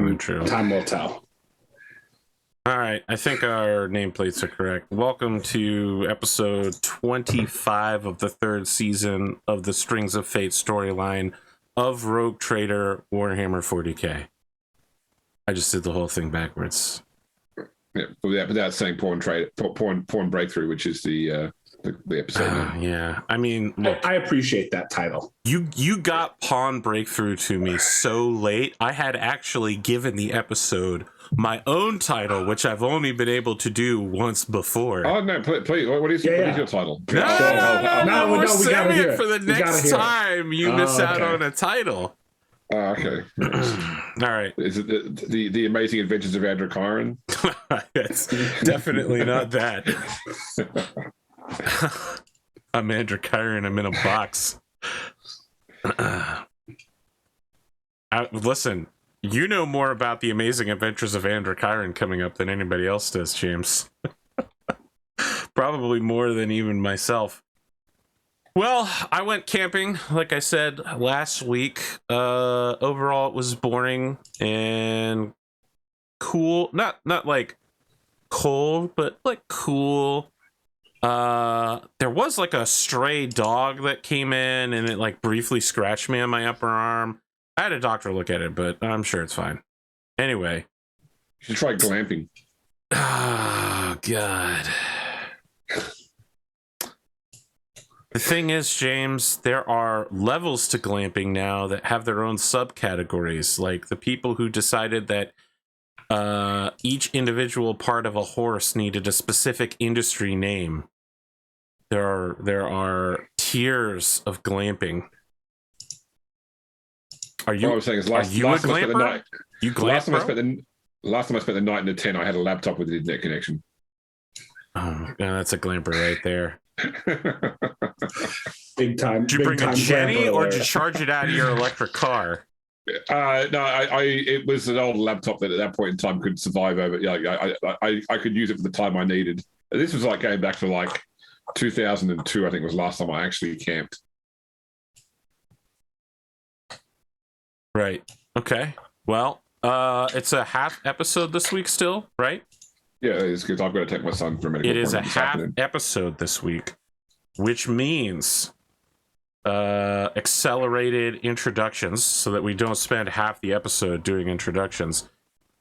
intro. Time will tell. All right, I think our nameplates are correct. Welcome to episode 25 of the third season of the Strings of Fate storyline of Rogue Trader Warhammer 40K. I just did the whole thing backwards. Yeah, without saying porn breakthrough, which is the episode. Yeah, I mean, look, I appreciate that title. You got Pawn Breakthrough to me so late. I had actually given the episode my own title, which I've only been able to do once before. Oh no, please! What is your title? No, we're saving it for the We next time you miss out on a title. Okay. All right. Is it the Amazing Adventures of Androchiron? It's definitely not that. I'm Androchiron. I'm in a box. Listen, you know more about the Amazing Adventures of Androchiron coming up than anybody else does, James. Probably more than even myself. Well, I went camping, like I said last week. Overall, it was boring and cool. Not like cold, but like cool. There was like a stray dog that came in and it like briefly scratched me on my upper arm. I had a doctor look at it, but I'm sure it's fine. Anyway. You should try glamping. Oh, God. The thing is, James, there are levels to glamping now that have their own subcategories. Like the people who decided that each individual part of a horse needed a specific industry name. There are tiers of glamping. Are you a glamper? You glamp, last time I spent the night in a tent, I had a laptop with an internet connection. Oh, that's a glamper right there. Big time. Did you bring a Jenny or did you charge it out of your electric car? It was an old laptop that at that point in time could survive over. I could use it for the time I needed. This was like going back to like 2002, I think was the last time I actually camped. Right. Okay. Well, it's a half episode this week still, right? Yeah, it's because I've got to take my son for a medical appointment. It is a half episode this week, which means accelerated introductions so that we don't spend half the episode doing introductions.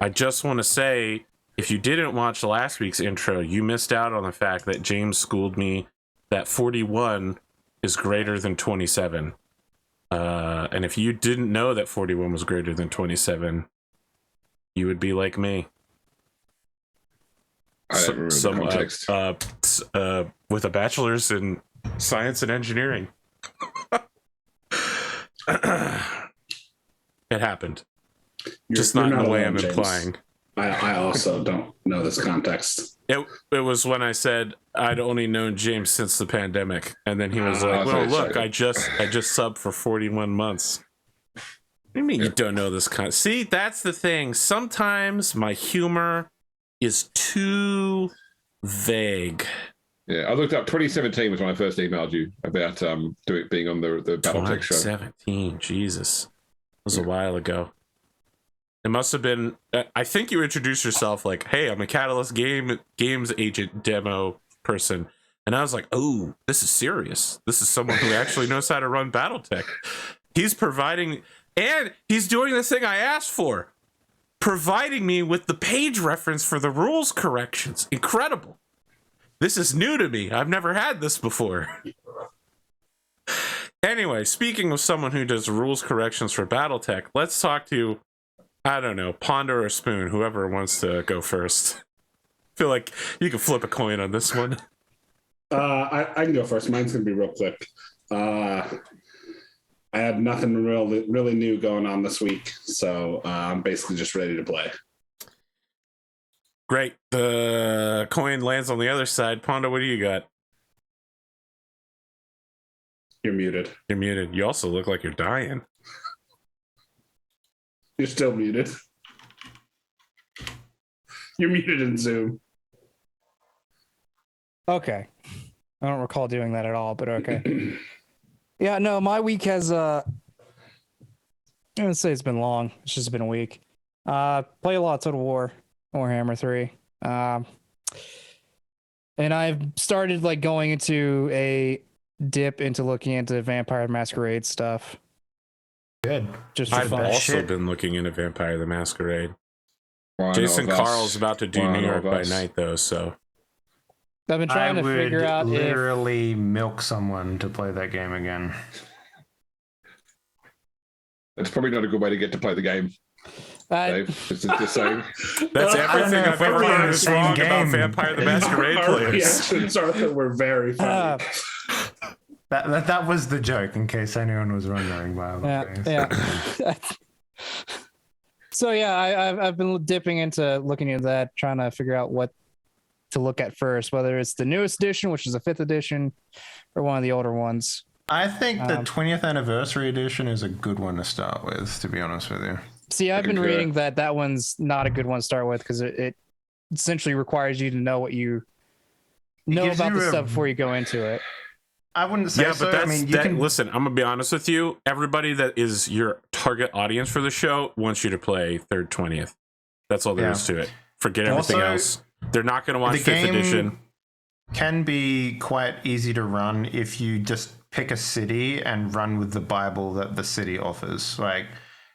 I just want to say, if you didn't watch last week's intro, you missed out on the fact that James schooled me that 41 is greater than 27. And if you didn't know that 41 was greater than 27, you would be like me. With a bachelor's in science and engineering. It happened. Just not in the way I'm implying. I also don't know this context. It was when I said I'd only known James since the pandemic, and then he was like, "Well, look, I just subbed for 41 months." What do you mean you don't know this kind? See, that's the thing. Sometimes my humor is too vague. Yeah, I looked up 2017 was when I first emailed you about being on the BattleTech show. 2017, Jesus. It was a while ago. It must have been, I think you introduced yourself like, hey, I'm a Catalyst Games agent demo person. And I was like, oh, this is serious. This is someone who actually knows how to run BattleTech. He's providing, and he's doing the thing I asked for. Providing me with the page reference for the rules corrections. Incredible. This is new to me. I've never had this before. Anyway, speaking of someone who does rules corrections for BattleTech, let's talk to, I don't know, Ponder or Spoon, whoever wants to go first. I feel like you can flip a coin on this one. I can go first. Mine's going to be real quick. I had nothing really new going on this week, so I'm basically just ready to play. Great. The coin lands on the other side. Ponda, what do you got? You're muted. You're muted. You also look like you're dying. You're still muted. You're muted in Zoom. Okay. I don't recall doing that at all, but okay. Yeah, no, my week has, I wouldn't say it's been long. It's just been a week. Play a lot of Total War, Warhammer 3. And I've started like going into a dip into looking into Vampire the Masquerade stuff. Good. Just for I've fun. also been looking into Vampire the Masquerade. Why Jason not of us? Carl's about to do Why New not York of by us? night, though, so I've been trying to figure out if literally milk someone to play that game again. It's probably not a good way to get to play the game, Dave. Just saying. that's I don't know everything if I've ever we're on heard the is same wrong about game. Vampire the Masquerade Our players. reactions are that we're very funny. That was the joke, in case anyone was wondering. Wow. yeah. So yeah, I've been dipping into looking into that, trying to figure out what to look at first, whether it's the newest edition, which is a 5th edition, or one of the older ones. I think the 20th anniversary edition is a good one to start with, to be honest with you. See, I've been concur. reading that one's not a good one to start with because it essentially requires you to know what you know gives about you the a- stuff before you go into it. I wouldn't say Yeah, so. but that's I mean, you can listen, I'm gonna be honest with you. Everybody that is your target audience for the show wants you to play 3rd 20th. That's all there Yeah. is to it. Forget everything Also, else. They're not gonna watch the 5th game edition. can be quite easy to run if you just pick a city and run with the Bible that the city offers. Like,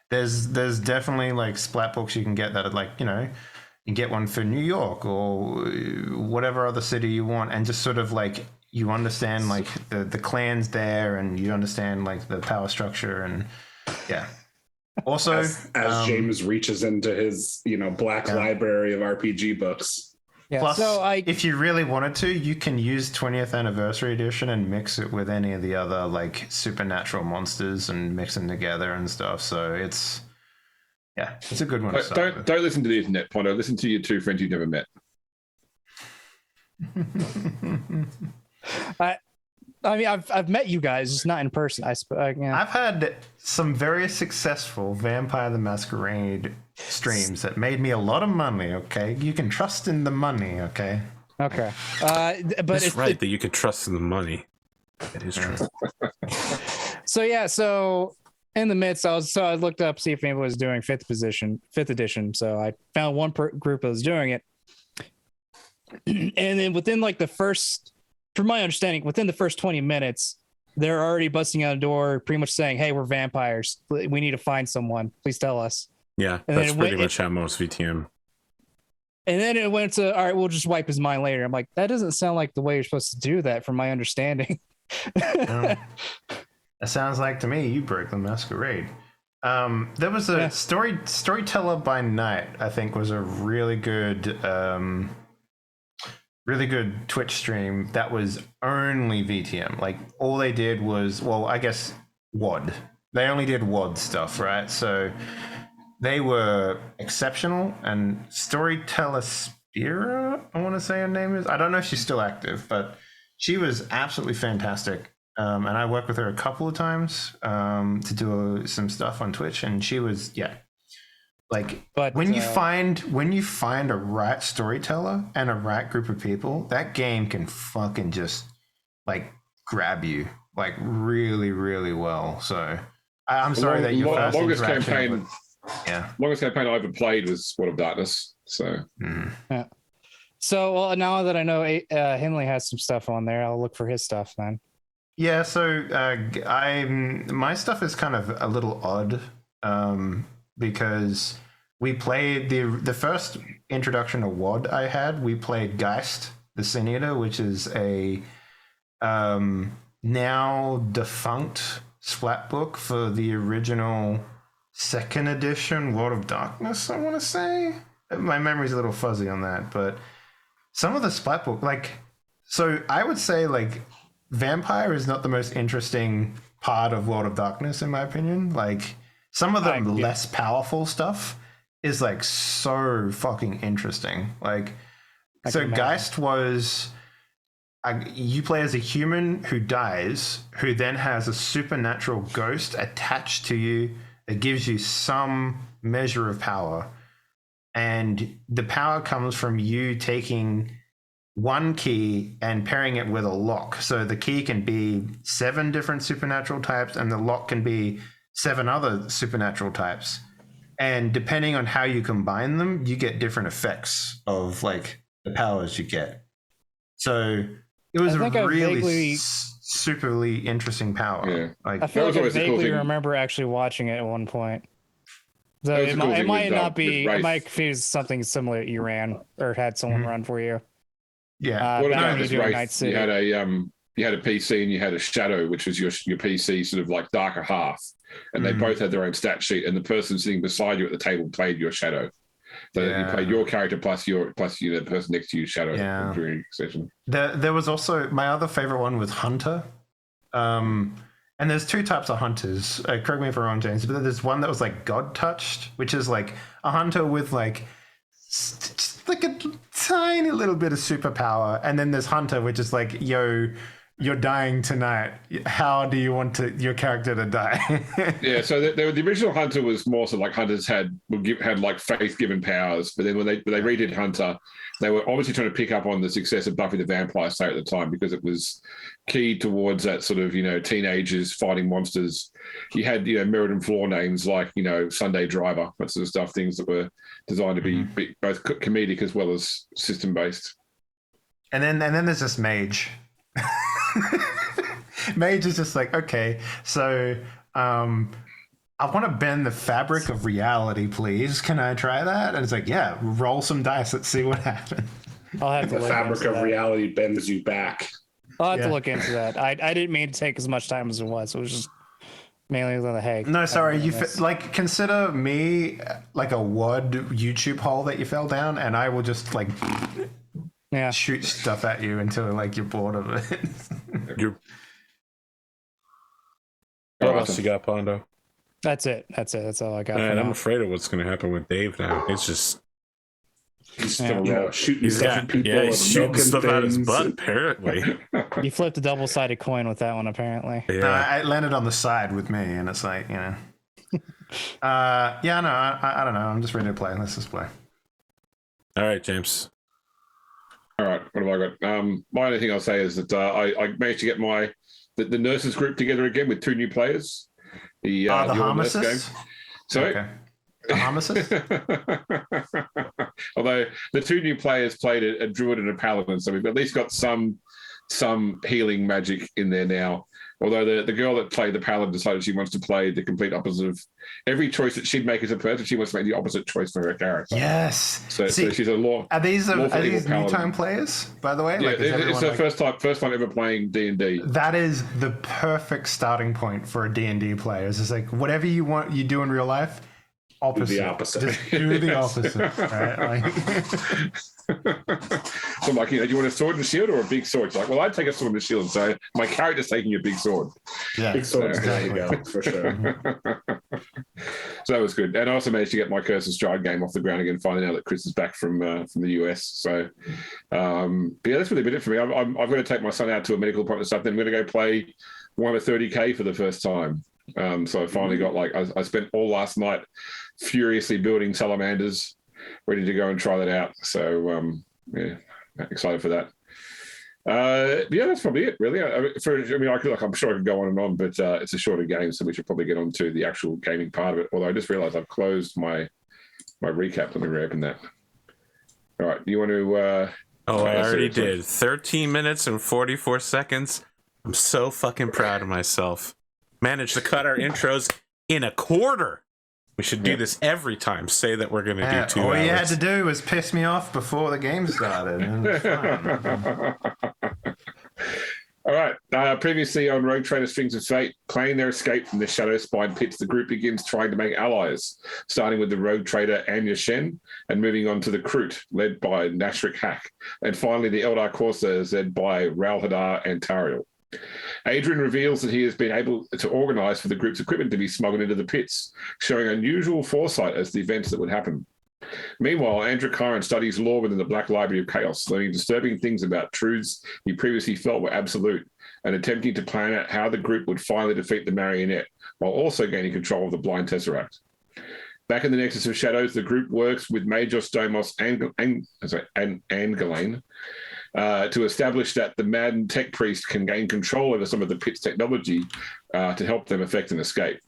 there's definitely like splat books you can get that are like, you know, you get one for New York or whatever other city you want, and just sort of like you understand like the clans there, and you understand like the power structure, and yeah. Also, As James reaches into his, black library of RPG books. Yeah. plus, So if you really wanted to, you can use 20th anniversary edition and mix it with any of the other like supernatural monsters and mix them together and stuff. So it's a good one to start with. Don't listen to the internet, Pondo. Listen to your two friends you've never met. I mean, I've met you guys, just not in person. I suppose. Yeah. I've had some very successful Vampire the Masquerade streams that made me a lot of money, okay? You can trust in the money, okay? Okay. But It's right that you can trust in the money. That is true. So in the midst, I looked up see if anybody was doing 5th edition. So I found one group that was doing it, and then within like from my understanding, within the first 20 minutes, they're already busting out a door, pretty much saying, "Hey, we're vampires. We need to find someone. Please tell us." Yeah, And that's then pretty much how most VTM. And then it went to, "All right, we'll just wipe his mind later." I'm like, that doesn't sound like the way you're supposed to do that, from my understanding. That sounds like to me you broke the masquerade. There was a storyteller by night, I think, was a really good Twitch stream that was only VTM. Like, all they did was, well, I guess WOD. They only did WOD stuff, right? So they were exceptional. And storyteller Spira, I want to say her name is. I don't know if she's still active, but she was absolutely fantastic. And I worked with her a couple of times to do some stuff on Twitch, and she was, like, But when you find a right storyteller and a right group of people, that game can fucking just like grab you like really, really well. So I'm sorry that your first longest interaction campaign. Yeah. Longest campaign I ever played was World of Darkness. So So well, now that I know Henley has some stuff on there, I'll look for his stuff then. Yeah, so my stuff is kind of a little odd because we played the first introduction to WOD I had. We played Geist, the Sin Eater, which is a now defunct splat book for the original 2nd edition World of Darkness, I want to say. My memory's a little fuzzy on that, but some of the splat book, so I would say Vampire is not the most interesting part of World of Darkness, in my opinion. Like, some of the less powerful stuff is so fucking interesting. So Geist was you play as a human who dies, who then has a supernatural ghost attached to you that gives you some measure of power. And the power comes from you taking one key and pairing it with a lock. So the key can be 7 different supernatural types, and the lock can be 7 other supernatural types. and depending on how you combine them, you get different effects of like the powers you get. So it was I a think I really vaguely- superly interesting power. Yeah. Like I feel That was like I always the cool vaguely thing. remember actually watching it at one point. So That was it the cool might, it thing might with, not be. with It might Wraith. confuse something similar that you ran or had someone Mhm. run for you. yeah. What back about when you this do Night Wraith? City. You had a PC and you had a Shadow, which was your PC sort of like darker half, and they Mhm. both had their own stat sheet. And the person sitting beside you at the table played your Shadow. So you Yeah. played your character plus the person next to you Shadow Yeah. during a session. There was also my other favorite one was Hunter. And there's two types of hunters. Correct me if I'm wrong, James, but there's one that was like God touched, which is like a hunter with like just like a tiny little bit of superpower, and then there's Hunter, which is like, yo, you're dying tonight. How do you want your character to die? Yeah, so the original Hunter was more so like hunters had like faith-given powers, but then when they redid Hunter, they were obviously trying to pick up on the success of Buffy the Vampire Slayer at the time because it was keyed towards that sort of teenagers fighting monsters. You had Meriden floor names like Sunday Driver, that sort of stuff, things that were designed to be both comedic as well as system based. And then there's this mage. Mage is just like, okay, so I want to bend the fabric of reality, please. Can I try that? And it's like, yeah, roll some dice. Let's see what happens. I'll have to The look fabric into of that. reality bends you back. I'll have Yeah. to look into that. I didn't mean to take as much time as it was. It was just mainly the hey. No, sorry. I'm You doing this. like consider me like a WOD YouTube hole that you fell down, and I will just like Yeah. shoot stuff at you until like you're bored of it. What else you got, Pondo? That's it. That's all I got. Man, for I'm now. afraid of what's going to happen with Dave now. It's just He's Yeah. still shooting he's stuff got at people. he's and shooting milking stuff out his things. butt. Apparently, You flipped a double-sided coin with that one, apparently. No, yeah. it landed on the side with me, and it's like, yeah, no, I don't know. I'm just ready to play. Let's just play. All right, James. All right, what have I got? My only thing I'll say is that I managed to get the nurses group together again with 2 new players. The All Nurse game. Harmacist? Sorry? Okay. The Harmacist? Although the 2 new players played a druid and a paladin, so we've at least got some healing magic in there now. Although the girl that played the paladin decided she wants to play the complete opposite of every choice that she'd make as a person. She wants to make the opposite choice for her character. Yes. So See, she's a law. are these lawful evil new paladin. time players, by the way? Yeah, Like, is it's everyone her like- first time ever playing D&D. That is the perfect starting point for a D&D player. It's like whatever you want, you do in real life. Opposite. the opposite. Just do the Yes. opposite. Right? Like, So I'm like, do you want a sword and shield or a big sword? She's like, well, I'd take a sword and shield. So my character's taking a big sword. yeah. Big swords, there you Exactly. go, for sure. So that was good. And I also managed to get my Curse of Stride game off the ground again, finding out that Chris is back from the US. So, but yeah, that's really been it for me. I've got to take my son out to a medical appointment and stuff. Then I'm going to go play Warhammer 40K for the first time. So I finally got I spent all last night furiously building salamanders, ready to go and try that out. So yeah, excited for that. Yeah, that's probably it, really. I'm sure I could go on and on, but it's a shorter game, so we should probably get on to the actual gaming part of it. Although I just realized I've closed my recap. Let me reopen that. All right, you want to? Oh, I let's see, already let's see. did. 13 minutes and 44 seconds. I'm so fucking proud of myself. Managed to cut our intros in a quarter. We should do this every time. Say that we're going to do 2 all hours. you had to do was piss me off before the game started. And it was fine. All right. Previously on Rogue Trader Strings of Fate, planning their escape from the Shadow Spine pits, the group begins trying to make allies, starting with the Rogue Trader Anya Shen and moving on to the Kroot, led by Nashrik Hak, and finally the Eldar Corsairs, led by Ral Hadar and Tariel. Adrian reveals that he has been able to organize for the group's equipment to be smuggled into the pits, showing unusual foresight as to the events that would happen. Meanwhile, Androchiron studies law within the Black Library of Chaos, learning disturbing things about truths he previously felt were absolute, and attempting to plan out how the group would finally defeat the Marionette, while also gaining control of the Blind Tesseract. Back in the Nexus of Shadows, the group works with Major Stomos and Angelaine to establish that the Madden Tech Priest can gain control over some of the pit's technology to help them effect an escape.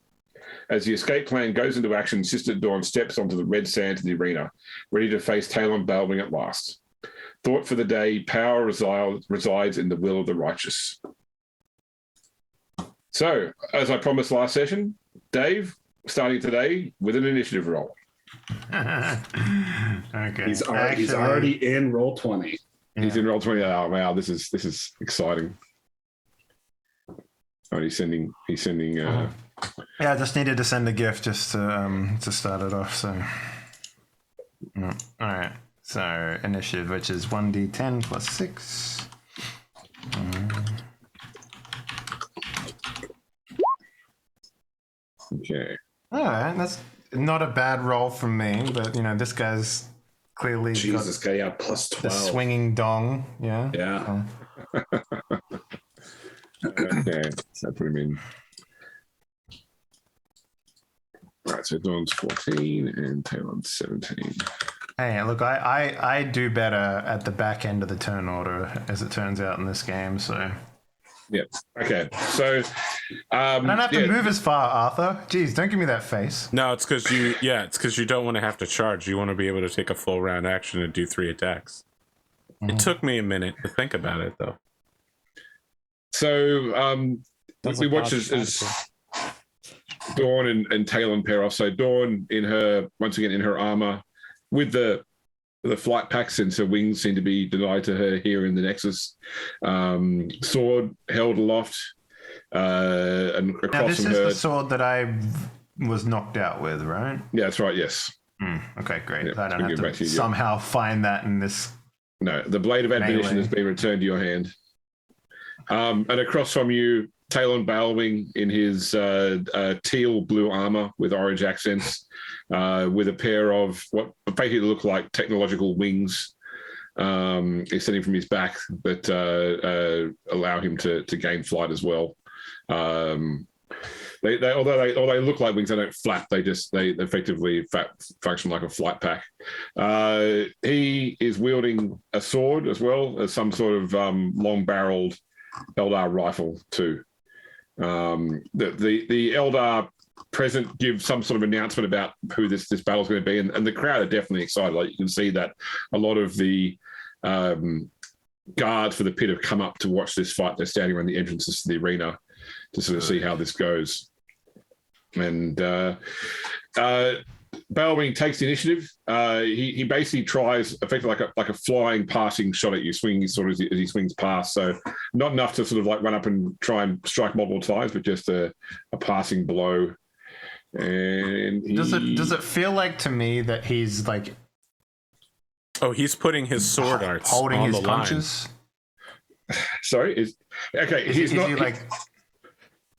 As the escape plan goes into action, Sister Dawn steps onto the red sand in the arena, ready to face Talon Balwing at last. Thought for the day, power resides in the will of the righteous. So, as I promised last session, Dave, starting today with an initiative roll. Okay. He's already in roll 20. He's in roll 20. Oh wow, this is exciting. Oh, he's sending. Yeah, I just needed to send a gift just to start it off. So, all right. So initiative, which is 1d10 plus 6. Okay. All right, that's not a bad roll from me, but you know this guy's clearly Jesus, got guy, plus the 12. swinging dong. Yeah. Yeah. Okay, so put him in. All right, so Dawn's 14 and Talon's 17. Hey, look, I do better at the back end of the turn order, as it turns out in this game. So Yep. Okay, so I don't have to move as far, Arthur. Jeez, don't give me that face. No, it's because you don't want to have to charge. You want to be able to take a full round action and do 3 attacks. It took me a minute to think about it, though. So we watch as Dawn and Talon pair off. So Dawn once again in her armor with the flight pack, since her wings seem to be denied to her here in the Nexus. Sword held aloft and across Now this from is her. the sword that I was knocked out with, right? Yeah, that's right. Yes. Okay, great. Yep, I don't we have get back to to you, yeah. somehow find that in this. No, the blade of admonition Melee. has been returned to your hand. And across from you, Talon Balwing in his teal blue armor with orange accents, with a pair of what basically look like technological wings extending from his back that allow him to gain flight as well. Although they look like wings, they don't flap. They effectively function like a flight pack. He is wielding a sword as well as some sort of long-barreled Eldar rifle too. The Eldar present give some sort of announcement about who this battle is going to be, and the crowd are definitely excited. Like you can see that a lot of the guards for the pit have come up to watch this fight. They're standing around the entrances to the arena to sort of see how this goes. And Balwing takes the initiative. He basically tries effectively like a flying passing shot at you, swinging sort of as he swings past. So not enough to sort of like run up and try and strike multiple times, but just a passing blow. And Does it feel like to me that he's like He's putting his sword arts holding on his the line. punches? Sorry, Is he like?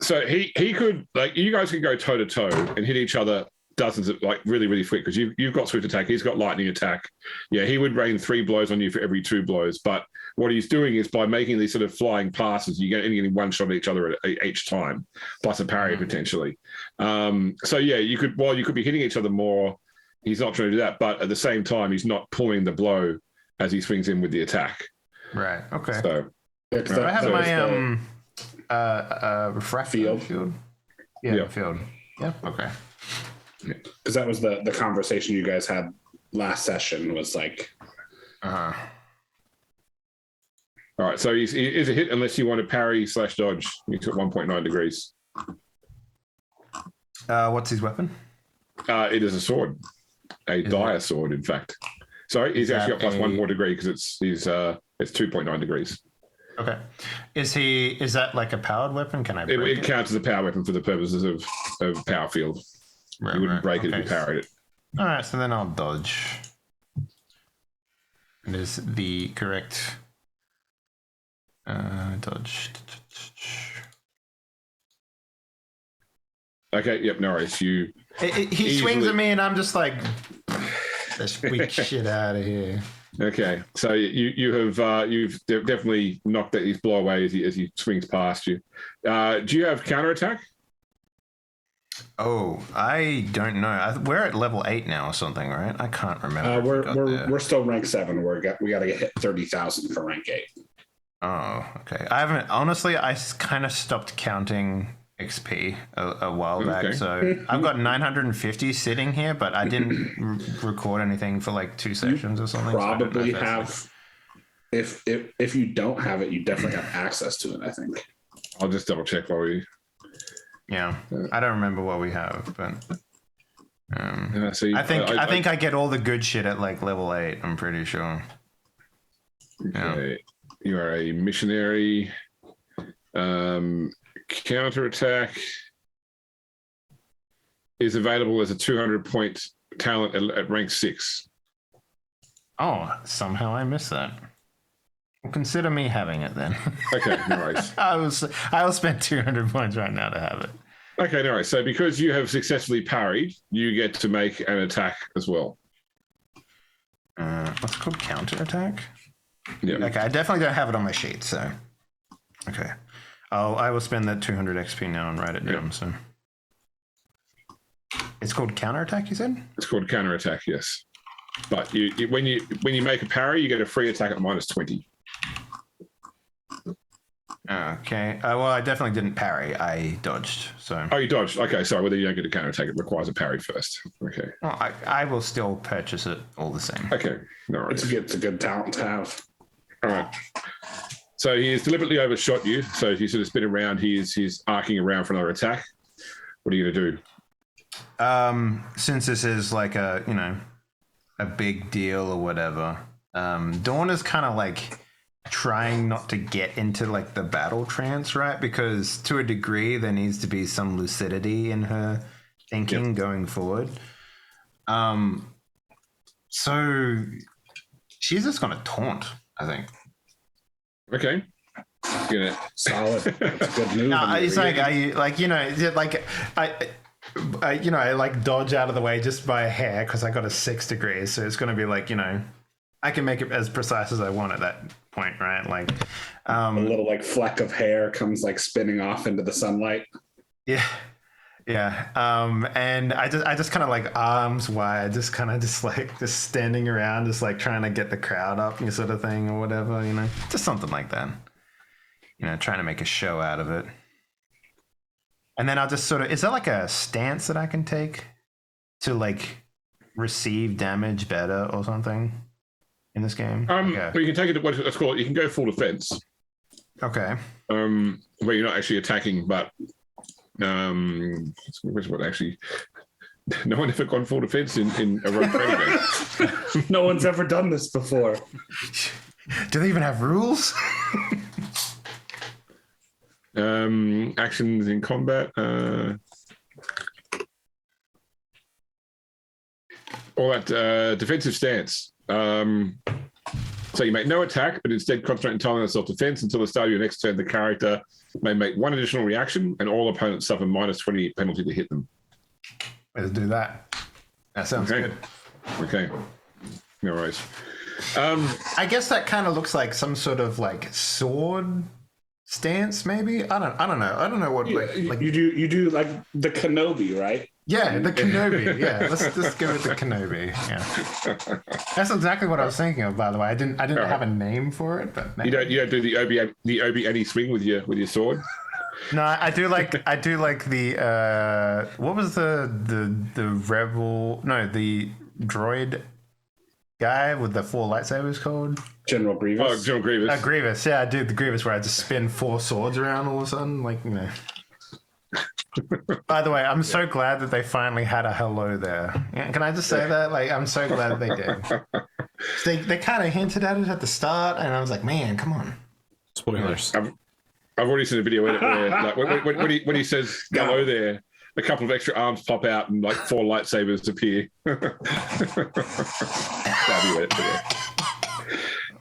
So he could, like, you guys could go toe to toe and hit each other dozens of, like, really, really quick, because you've got swift attack, he's got lightning attack. Yeah, he would rain 3 blows on you for every 2 blows. But what he's doing is by making these sort of flying passes, you're getting one shot at each other each time, plus a parry potentially. So yeah, you could be hitting each other more. He's not trying to do that, but at the same time, he's not pulling the blow as he swings in with the attack. Right. Okay. So do I have my refractor field? Yeah, field. Yeah. Okay. Because that was the conversation you guys had last session, was like, all right, so he is a hit unless you want to parry/dodge. He's at 1.9 degrees. What's his weapon? It is a sword, dire sword, in fact. Sorry, he's actually got plus 1 more degree because it's 2.9 degrees. Okay. Is that like a powered weapon? Can I break It counts as a power weapon for the purposes of power field. Right, You wouldn't break it if you parried it. All right, so then I'll dodge. It is the correct dodge. Okay, yep, no worries. He swings at me and I'm just like, let's weak shit out of here. Okay, so you've definitely knocked his blow away as he swings past you. Do you have counterattack? Oh, I don't know. We're at level 8 now or something, right? I can't remember. We're still rank 7. We got to hit 30,000 for rank 8. Oh, okay. I haven't, honestly, I kind of stopped counting XP a while back. Okay. So I've got 950 sitting here, but I didn't record anything for like 2 sessions or something. Probably so have. If you don't have it, you definitely have access to it. I think. I'll just double check while we. Yeah, I don't remember what we have, but See, I think I get all the good shit at like level 8. I'm pretty sure. Okay. You are a missionary. Counterattack is available as a 200-point talent at rank 6. Oh, somehow I missed that. Well, consider me having it then. Okay, no worries. I'll spend 200 points right now to have it. Okay, no worries. So because you have successfully parried, you get to make an attack as well. What's it called? Counterattack? Yeah. Okay, I definitely don't have it on my sheet, so. Okay. I will spend that 200 XP now and write it down. So it's called counterattack, you said? It's called counterattack, yes. But when you make a parry, you get a free attack at -20. Okay. Well, I definitely didn't parry. I dodged. So. Oh, you dodged. Okay, sorry. Well, then you don't get a counterattack. It requires a parry first. Okay. Well, I will still purchase it all the same. Okay. No worries. It's a good talent to have. All right. So he has deliberately overshot you. So if you sort of spin around, he's arcing around for another attack. What are you going to do? Since this is like a big deal or whatever, Dawn is kind of like trying not to get into like the battle trance, right? Because to a degree there needs to be some lucidity in her thinking going forward. So she's just gonna taunt, I think. Okay. Solid. That's a good move. No, it's like I like dodge out of the way just by a hair because I got a 6 degrees, so it's going to be like I can make it as precise as I want at that point, right? Like a little like fleck of hair comes like spinning off into the sunlight. Yeah. And I just kind of like arms wide, just standing around, just like trying to get the crowd up, sort of thing, or whatever, just something like that. Trying to make a show out of it. And then I'll just is there like a stance that I can take to like receive damage better or something in this game? Well, you can take it to what's called. You can go full defense. Okay. Where you're not actually attacking, but what actually? No one ever gone full defense in a rogue trading game. No one's ever done this before. Do they even have rules? Actions in combat. All that defensive stance. So you make no attack, but instead concentrate entirely on self-defense until the start of your next turn. The character may make one additional reaction, and all opponents suffer -20 penalty to hit them. Let's do that. That sounds good. Okay. No worries. I guess that kind of looks like some sort of like sword stance, maybe. I don't know. I don't know what like you do like the Kenobi, right? Yeah, the Kenobi. Yeah, let's go with the Kenobi. Yeah, that's exactly what I was thinking of. By the way, I didn't have a name for it, but you don't do the Obi swing with your sword. No, I do like the what was the rebel? No, the droid guy with the 4 lightsabers called General Grievous. Oh, General Grievous. Grievous. Yeah, I do the Grievous where I just spin 4 swords around all of a sudden, like By the way, I'm so glad that they finally had a hello there. Yeah, can I just say that? Like, I'm so glad that they did. They kind of hinted at it at the start, and I was like, man, come on. Spoilers. I've already seen a video where like, when he says hello there, a couple of extra arms pop out and like 4 lightsabers appear.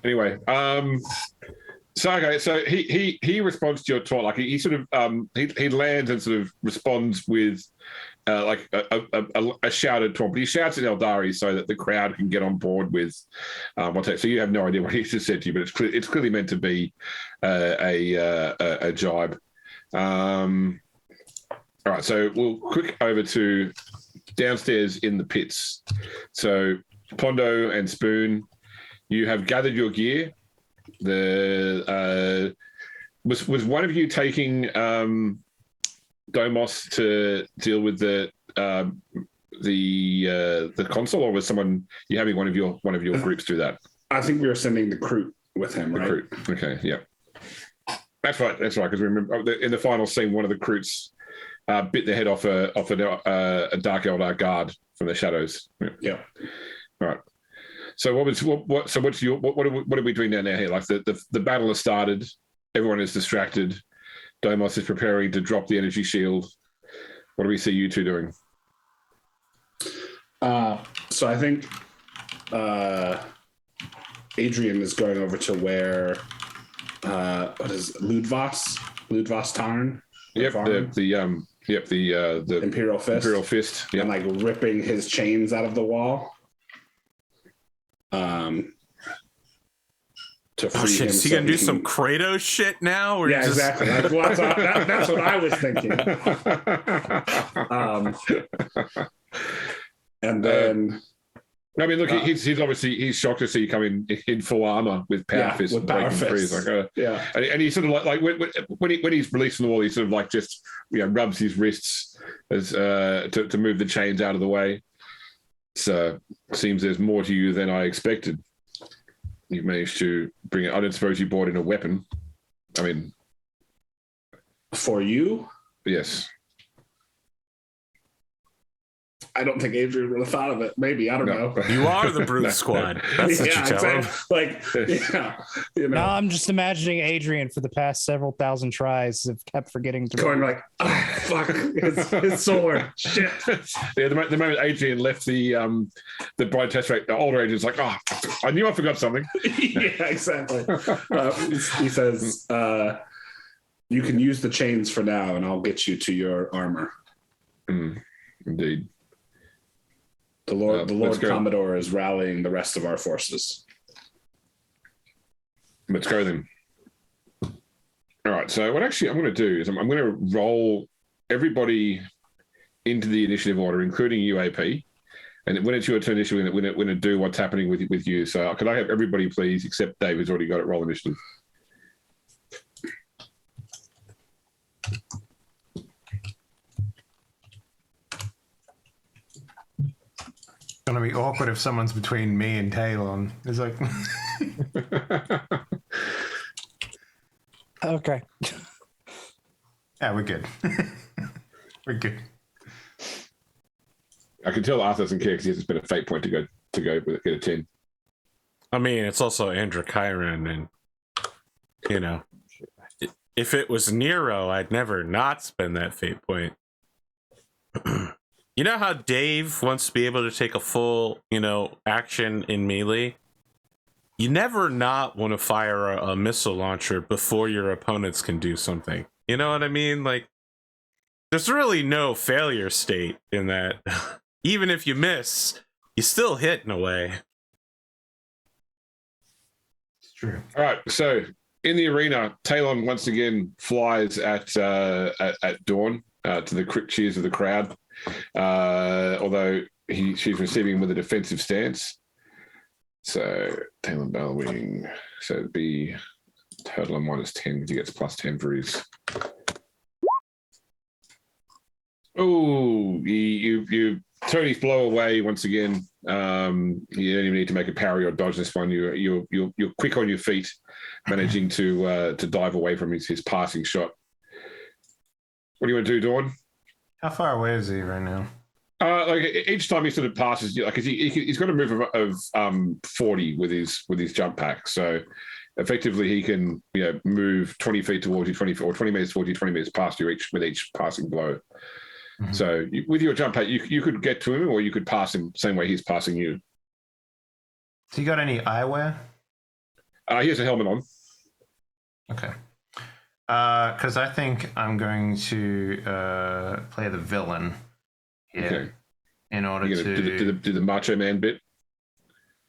Anyway, so he responds to your taunt, like he sort of he lands and sort of responds with like a shouted taunt, but he shouts in Eldari so that the crowd can get on board with so you have no idea what he just said to you, but it's clearly meant to be a jibe. All right, so we'll quick over to downstairs in the pits. So Pondo and Spoon, you have gathered your gear. Was one of you taking Domos to deal with the console, or was someone you having one of your groups do that? I think we were sending the Kroot with him, right? Kroot. Okay, yeah. That's right. Because remember in the final scene, one of the Kroots bit the head off a Dark Eldar guard from the shadows. Yeah. All right. So what are we doing now here? Like the battle has started. Everyone is distracted. Domos is preparing to drop the energy shield. What do we see you two doing? So I think Adrian is going over to where what is it? Ludvas Tarn? Yep, the Imperial Fist. Imperial Fist. Yep. And like ripping his chains out of the wall. To free him. Is he gonna do some Kratos shit now? Or yeah, exactly. Like, that's what I was thinking. And then I mean, look, he's obviously shocked to see you come in full armor with power fist, with power fist. Like, and he sort of like when he's released from the wall, he sort of like just rubs his wrists as to move the chains out of the way. So seems there's more to you than I expected. You've managed to bring it. I don't suppose you brought in a weapon. I mean, for you, yes. I don't think Adrian would have thought of it. Maybe, I don't know. You are the Brute Squad. That's what you tell him. Like, No, I'm just imagining Adrian for the past several thousand tries have kept forgetting to going like, oh, fuck, his sword, shit. Yeah, the moment Adrian left the bright test rate, the older Adrian's like, oh, I knew I forgot something. Yeah, exactly. He says, you can use the chains for now, and I'll get you to your armor. Indeed. The Lord Commodore is rallying the rest of our forces. Let's go then. All right. So what actually I'm going to do is I'm going to roll everybody into the initiative order, including UAP. And when it's your turn, we're going to do what's happening with you. So could I have everybody, please, except Dave, who's already got it, roll initiative. It's gonna be awkward if someone's between me and Talon. It's like, Okay. yeah, we're good. We're good. I can tell Arthur doesn't care because he has to spend a fate point to go with get a 10. I mean, it's also Androchiron, and if it was Nero, I'd never not spend that fate point. You know how Dave wants to be able to take a full, action in melee? You never not want to fire a missile launcher before your opponents can do something. You know what I mean? Like, there's really no failure state in that. Even if you miss, you still hit in a way. It's true. All right. So in the arena, Talon once again flies at Dawn to the quick cheers of the crowd. Although she's receiving with a defensive stance. So Talon Bellwing, so it'd be total of -10 because he gets +10 for his. Oh, you turn his blow away once again. You don't even need to make a parry or dodge this one. You're quick on your feet, managing to dive away from his passing shot. What do you want to do, Dawn? How far away is he right now? Like each time he sort of passes, like he's got a move of 40 with his jump pack. So effectively, he can move 20 feet towards you, 20 meters towards you, 20 meters past you with each passing blow. Mm-hmm. So with your jump pack, you could get to him, or you could pass him same way he's passing you. Has he got any eyewear? He has a helmet on. Okay. Because I think I'm going to play the villain here. Okay. In order to do the Macho Man bit.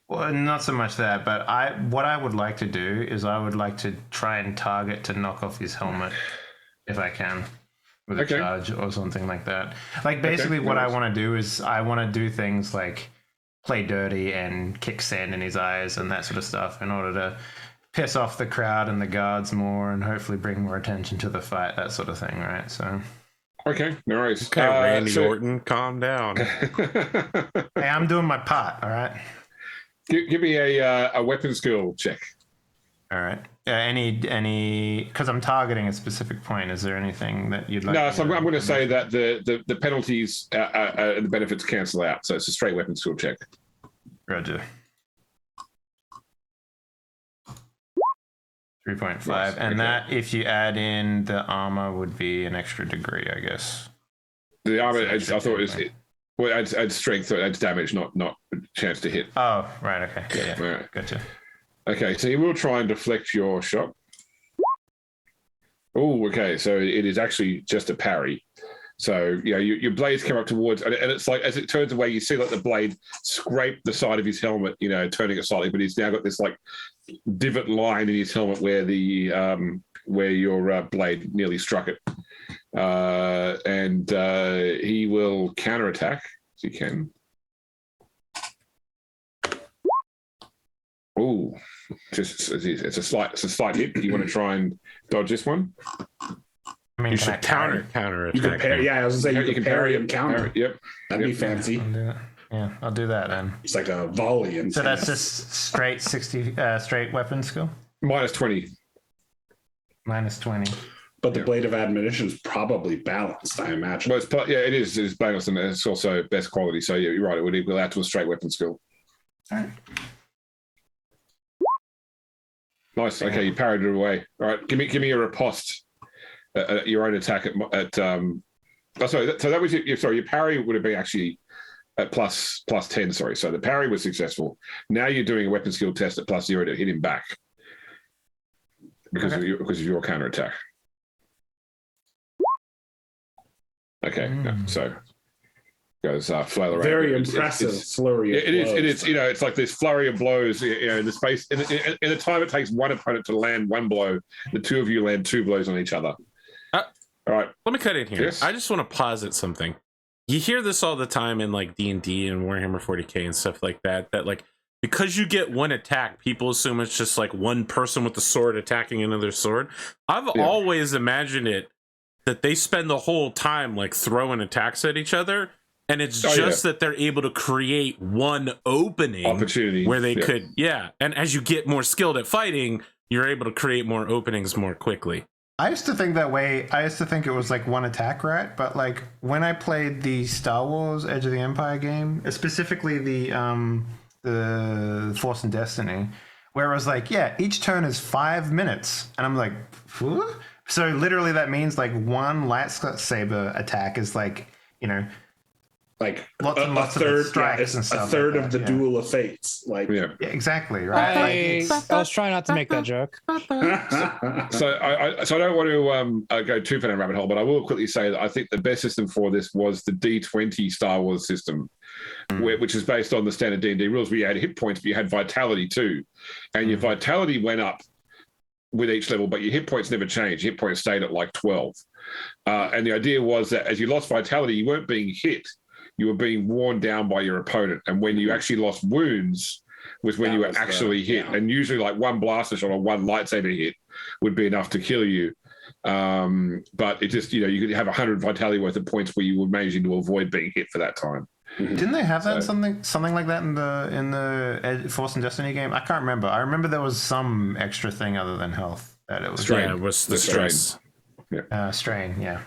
Well, not so much that, but what I would like to do is I would like to try and target to knock off his helmet if I can with a charge or something like that. Like basically what I want to do is I want to do things like play dirty and kick sand in his eyes and that sort of stuff in order to piss off the crowd and the guards more and hopefully bring more attention to the fight, that sort of thing, right? So Okay, no worries. Okay, Randy Orton, calm down. Hey, I'm doing my part. All right. Give me a weapon skill check. All right. Any? Because I'm targeting a specific point. Is there anything that you'd like? No, so I'm going to say that the penalties and the benefits cancel out. So it's a straight weapon skill check. Roger. 3.5, Nice, and okay. that, if you add in the armor, would be an extra degree, I guess. The armor, I Extra thought it was. point. Well, adds strength, so it adds damage, not chance to hit. Oh, right. Okay. Yeah. All right. Gotcha. Okay, so you will try and deflect your shot. Oh, okay. So it is actually just a parry. So your blades come up towards, and it's like as it turns away, you see like the blade scrape the side of his helmet, turning it slightly, but he's now got this like divot line in his helmet where where your blade nearly struck it, and he will counterattack if he can. Oh, it's a slight hit. Do you want to try and dodge this one? I mean, You can I should counter You can attack. parry. Yeah, I was gonna say you can parry and Parry, counter. yep. That'd be Yep. fancy. I'll do that. Yeah, I'll do that then. It's like a volley. And So that's just straight 60, straight weapon skill. Minus 20. Minus 20. But the blade of admonition is probably balanced, I imagine. Well, it is. It's balanced and it's also best quality. So yeah, you're right. It would equal out to a straight weapon skill. All right. Nice. Okay, you parried it away. All right, give me a riposte. Your own attack at sorry. So that was your parry would have been actually at plus 10. Sorry. So the parry was successful. Now you're doing a weapon skill test at +0 to hit him back because of your counterattack. Okay. So goes flail around. Very impressive flurry. It is. It's like this flurry of blows. In the space, in the time it takes one opponent to land one blow, the two of you land 2 blows on each other. All right. Let me cut in here. Yes. I just want to posit something. You hear this all the time in like D&D and Warhammer 40K and stuff like that. That like because you get one attack, people assume it's just like one person with the sword attacking another sword. I've always imagined it that they spend the whole time like throwing attacks at each other. And it's that they're able to create one opening opportunity where they could, And as you get more skilled at fighting, you're able to create more openings more quickly. I used to think that way. I used to think it was like one attack, right? But like when I played the Star Wars Edge of the Empire game, specifically the Force and Destiny, where it was like, each turn is 5 minutes, and I'm like, what? So literally that means like one lightsaber attack is like, like lots and lots third, of strikes and stuff. A third like of that, the Duel of Fates. Like Yeah, exactly, right? I was trying not to make that joke. So I don't want to go too far down a rabbit hole, but I will quickly say that I think the best system for this was the D20 Star Wars system, which is based on the standard D&D rules, where you had hit points, but you had vitality too, and your vitality went up with each level, but your hit points never changed. Hit points stayed at like 12, and the idea was that as you lost vitality, you weren't being hit. You were being worn down by your opponent. And when you actually lost wounds was when you were actually hit. And usually like one blaster shot or one lightsaber hit would be enough to kill you. But it just, you could have 100 vitality worth of points where you were managing to avoid being hit for that time. Didn't they have that something like that in the Force and Destiny game? I can't remember. I remember there was some extra thing other than health that it was. Strain. Yeah, it was the stress. Strain, yeah.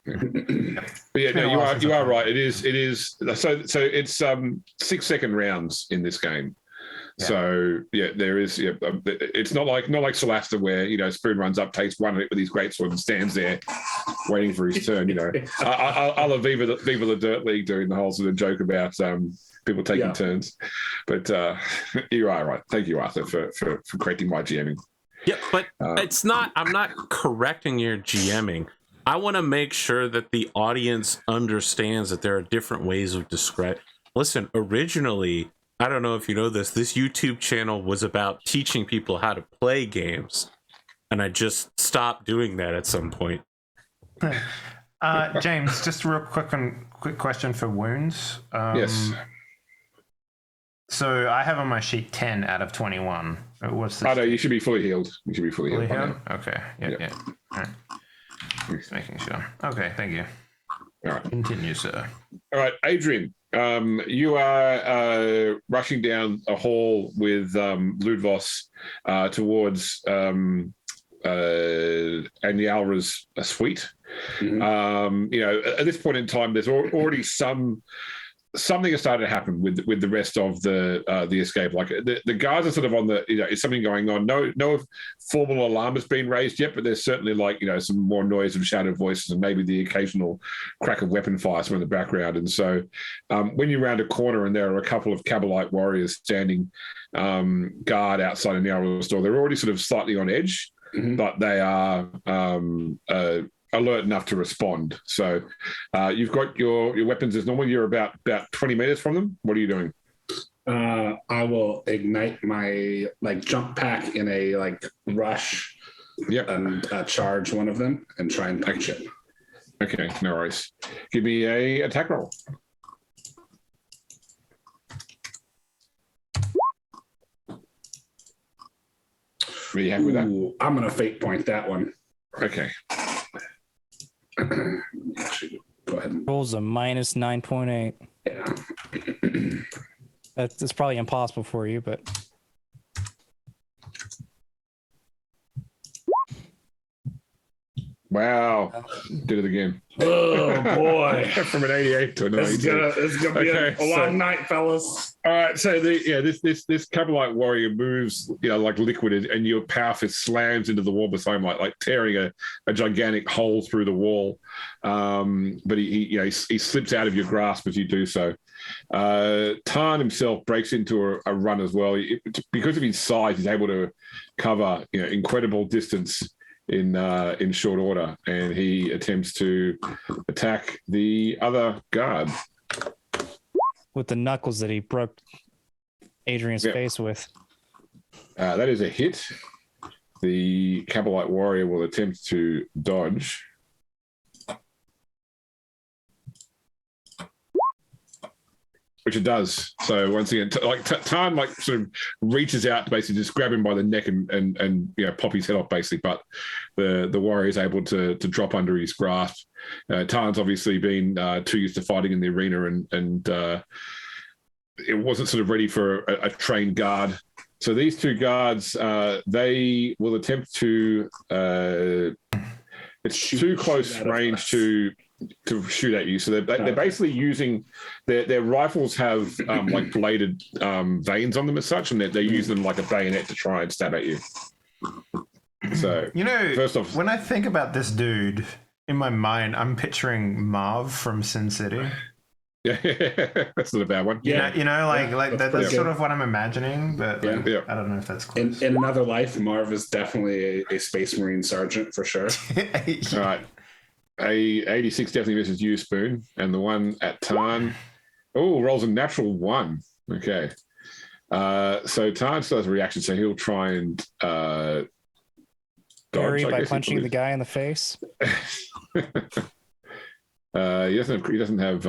But you are right. It is so it's 6-second rounds in this game. So there is it's not like Solasta where Spoon runs up, takes one hit with his greatsword and stands there waiting for his turn. I love Viva the Dirt League doing the whole sort of joke about people taking turns. But you are right. Thank you, Arthur, for correcting my GMing. Yeah, but I'm not correcting your GMing. I want to make sure that the audience understands that there are different ways of describing. Listen, originally, I don't know if you know this YouTube channel was about teaching people how to play games. And I just stopped doing that at some point. James, just a real quick question for wounds. Yes. So I have on my sheet 10 out of 21. What's the no, you should be fully healed. You should be fully healed. Okay. Yeah. All right. Just making sure. Okay, thank you. All right. Continue, sir. All right, Adrian, you are rushing down a hall with Ludvos towards Anyalra's suite. Mm-hmm. At this point in time, there's already something has started to happen with the rest of the escape. Like the guards are sort of on the, is something going on. No formal alarm has been raised yet, but there's certainly some more noise of shouted voices and maybe the occasional crack of weapon fire somewhere in the background. And so when you round a corner and there are a couple of Cabalite warriors standing guard outside an Anyalra's door, they're already sort of slightly on edge, mm-hmm. but they are alert enough to respond. So you've got your weapons as normal. You're about 20 meters from them. What are you doing? I will ignite my jump pack in a rush. Yep. And charge one of them and try and punch it. Okay, no worries. Give me a attack roll. Are you happy with that? I'm gonna fate point that one. Okay. Actually, go ahead. Rolls a minus 9.8. Yeah. That's probably impossible for you, but Wow. Did it again. Oh boy. From an 88 to a 92. It's gonna be a long night, fellas. All right, so this Cabalite warrior moves, like liquid, and your power fist slams into the wall beside him, like tearing a gigantic hole through the wall. But he slips out of your grasp as you do so. Thorne himself breaks into a run as well. Because of his size, he's able to cover incredible distance in short order, and he attempts to attack the other guard with the knuckles that he broke Adrian's face with. That is a hit. The Cabalite warrior will attempt to dodge. Which it does. So once again, Thorne sort of reaches out to basically just grab him by the neck and pop his head off basically, but the warrior is able to drop under his grasp. Thorne's obviously been too used to fighting in the arena and it wasn't sort of ready for a trained guard. So these two guards, they will attempt to. It's too close range to shoot at you. So they're basically using their rifles have bladed veins on them as such, and they use them like a bayonet to try and stab at you. So first off, when I think about this dude in my mind, I'm picturing Marv from Sin City. Yeah, that's not a bad one. That's sort of what I'm imagining, but I don't know if that's close. In another life, Marv is definitely a Space Marine sergeant for sure. All right. A 86 definitely misses you, Spoon, and the one at Thorne, rolls a natural 1. Okay. So Thorne still has a reaction, so he'll try and dodge by punching the guy in the face. He doesn't have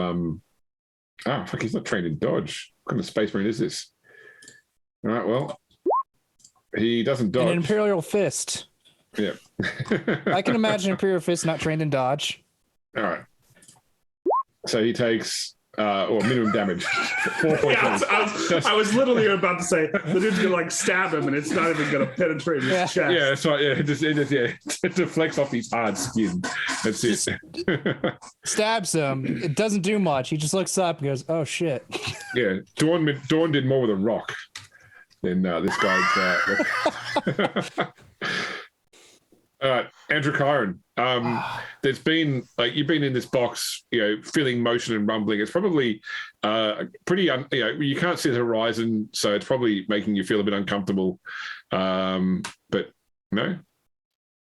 he's not trained in dodge. What kind of Space Marine is this? All right, well, he doesn't dodge. An Imperial Fist. Yeah. I can imagine Imperial Fist not trained in dodge. All right. So he takes minimum damage. 4 points. Yeah, I was literally about to say the dude's gonna stab him and it's not even gonna penetrate his chest. Yeah, that's right. Yeah, it deflects off his hard skin. That's it. Stabs him. It doesn't do much. He just looks up and goes, "Oh shit." Yeah, Dawn did more with a rock than this guy's. All right, Androchiron. There's been you've been in this box, feeling motion and rumbling. It's probably pretty, you can't see the horizon, so it's probably making you feel a bit uncomfortable. But no,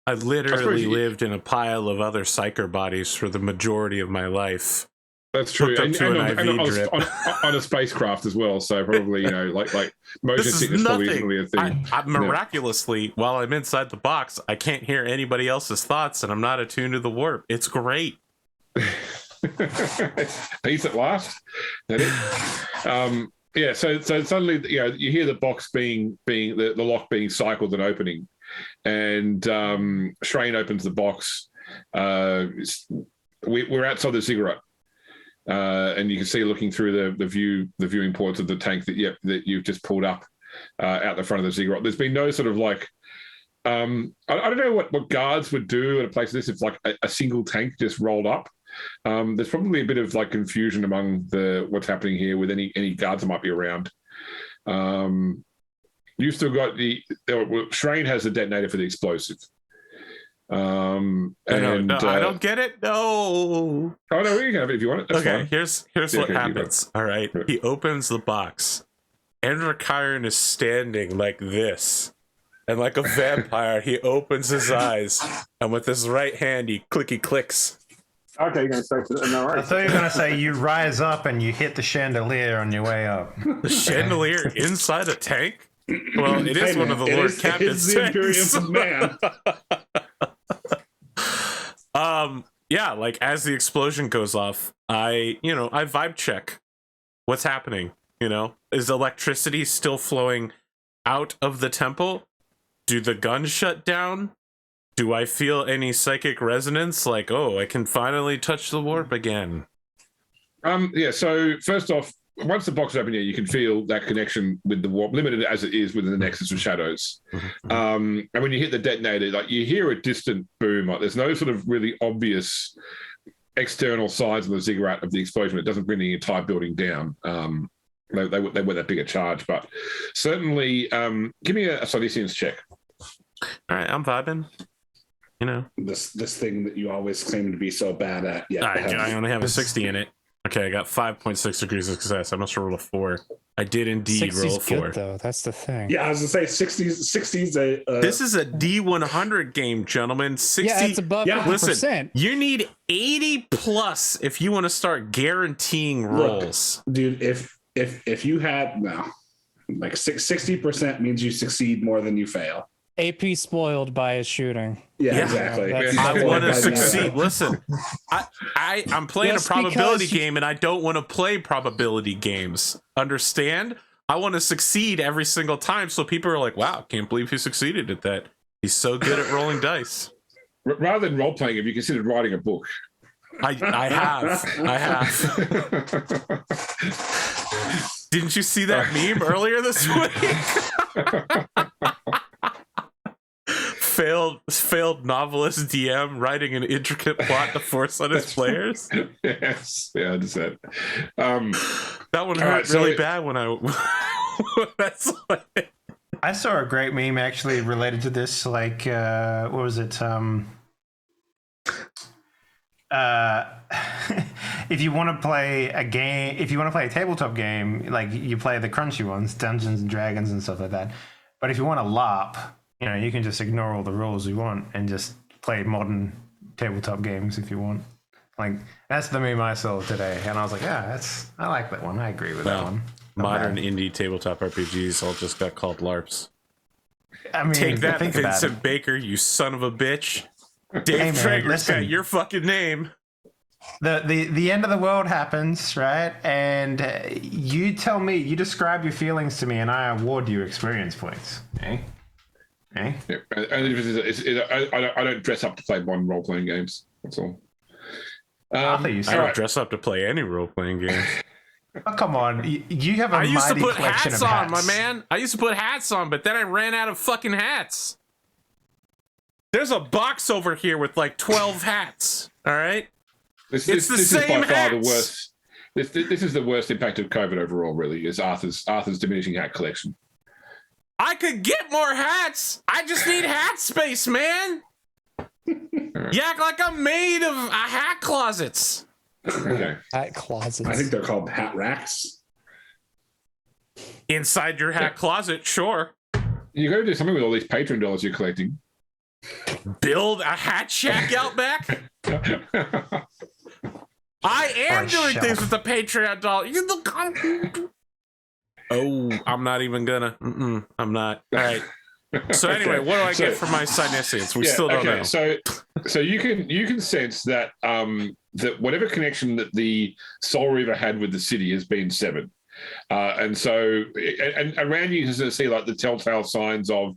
I've literally lived in a pile of other psyker bodies for the majority of my life. That's true, and on a spacecraft as well. So probably, motion sickness probably isn't really a thing. I miraculously, while I'm inside the box, I can't hear anybody else's thoughts, and I'm not attuned to the warp. It's great. Peace at last. That it. So suddenly, you hear the box being the lock being cycled and opening, and Shrain opens the box. We're outside the ziggurat, and you can see looking through the viewing ports of the tank that you've just pulled up out the front of the ziggurat. There's been no sort of like I don't know what guards would do at a place like this if like a single tank just rolled up. There's probably a bit of like confusion among what's happening here with any guards that might be around. You've still got Shrain has the detonator for the explosive. No, I don't get it. No. Oh no, you can have it if you want it. That's okay, fine. here's what happens. All right, he opens the box. Androchiron is standing like this, and like a vampire, he opens his eyes, and with his right hand, he clicks. Okay, you're gonna say no, right? I thought you were gonna say you rise up and you hit the chandelier on your way up. The chandelier inside a tank? Well, it is one of the Lord Captain's tanks. It is the tanks. Imperium man. Yeah, like as the explosion goes off, I vibe check what's happening. Is electricity still flowing out of the temple? Do the guns shut down? Do I feel any psychic resonance? Like, oh, I can finally touch the warp again. Yeah. So first off, once the box is open, you can feel that connection with the warp, limited as it is within the Nexus of Shadows. And when you hit the detonator, like you hear a distant boom. Like there's no sort of really obvious external signs of the ziggurat of the explosion. It doesn't bring the entire building down. They were that big a charge, but certainly, give me a Silesians check. All right, I'm vibing. This thing that you always claim to be so bad at. Yeah, I only have a 60 in it. Okay, I got 5.6 degrees of success. I must roll a 4. I did indeed roll a 4. Good, though. That's the thing. Yeah, I was gonna say 60s. This is a D100 game, gentlemen. 60. Yeah, it's above 50%. Listen, you need 80 plus if you want to start guaranteeing rolls. Look, dude, if you had like 60% means you succeed more than you fail. AP spoiled by his shooting. Yeah, exactly. I want to succeed. Listen, I'm playing a probability game, and I don't want to play probability games. Understand? I want to succeed every single time, so people are like, "Wow, can't believe he succeeded at that. He's so good at rolling dice." Rather than role playing, have you considered writing a book? I have. Didn't you see that meme earlier this week? Failed novelist DM writing an intricate plot to force on his players. Yes, yeah, I understand. That one hurt really bad when I. That's like... I saw a great meme actually related to this. Like, what was it? If you want to play a game, if you want to play a tabletop game, like you play the crunchy ones, Dungeons and Dragons and stuff like that. But if you want to LARP, you can just ignore all the rules you want and just play modern tabletop games if you want. Like, that's the meme I saw today. And I was like, yeah, I like that one. I agree with that one. Modern indie tabletop RPGs all just got called LARPs. I mean, take that, Vincent Baker, you son of a bitch. Dave Traeger's got your fucking name. The end of the world happens, right? And you tell me, you describe your feelings to me, and I award you experience points. Eh? Yeah, I don't dress up to play modern role-playing games. That's all. I don't dress up to play any role-playing games. Oh, come on. You have a I used to put collection hats of on, my man. I used to put hats on, but then I ran out of fucking hats. There's a box over here with like 12 hats. All right? This is by far the worst. This is the worst impact of COVID overall, really, is Arthur's diminishing hat collection. I could get more hats. I just need hat space, man. You act like I'm made of hat closets. Okay. Hat closets. I think they're called hat racks. Inside your hat closet, sure. You got to do something with all these Patreon dollars you're collecting. Build a hat shack out back. I am doing things with the Patreon dollar. Oh, I'm not even gonna. I'm not. All right. So anyway, what do I get for my Synesians? We still don't know. So you can sense that that whatever connection that the Soul Reaver had with the city has been severed, and so around you can see like the telltale signs of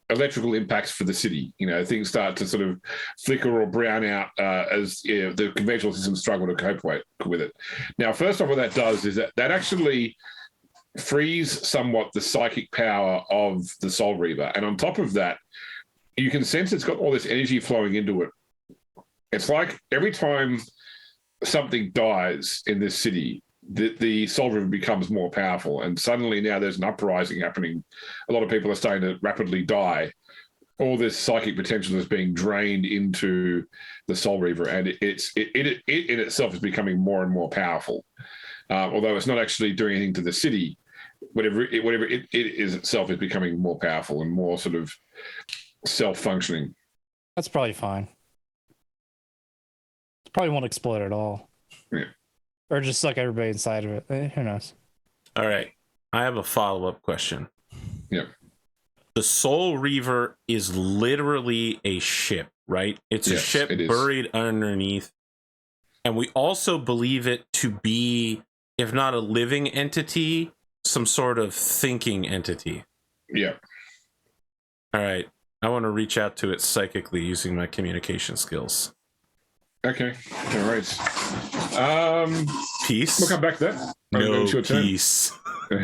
electrical impacts for the city. Things start to sort of flicker or brown out as the conventional systems struggle to cope with it. Now, first off, what that does is that actually frees somewhat the psychic power of the Soul Reaver. And on top of that, you can sense it's got all this energy flowing into it. It's like every time something dies in this city, the Soul Reaver becomes more powerful. And suddenly now there's an uprising happening. A lot of people are starting to rapidly die. All this psychic potential is being drained into the Soul Reaver, and it in itself is becoming more and more powerful. Although it's not actually doing anything to the city, whatever it is itself is becoming more powerful and more sort of self-functioning. That's probably fine. Probably won't explode at all. Yeah. Or just suck everybody inside of it. Who knows? All right. I have a follow-up question. Yeah. The Soul Reaver is literally a ship, right? It's a ship buried underneath. And we also believe it to be, if not a living entity, some sort of thinking entity. Yeah. All right. I want to reach out to it psychically using my communication skills. Okay. No worries. Peace. We'll come back to that. No peace. What's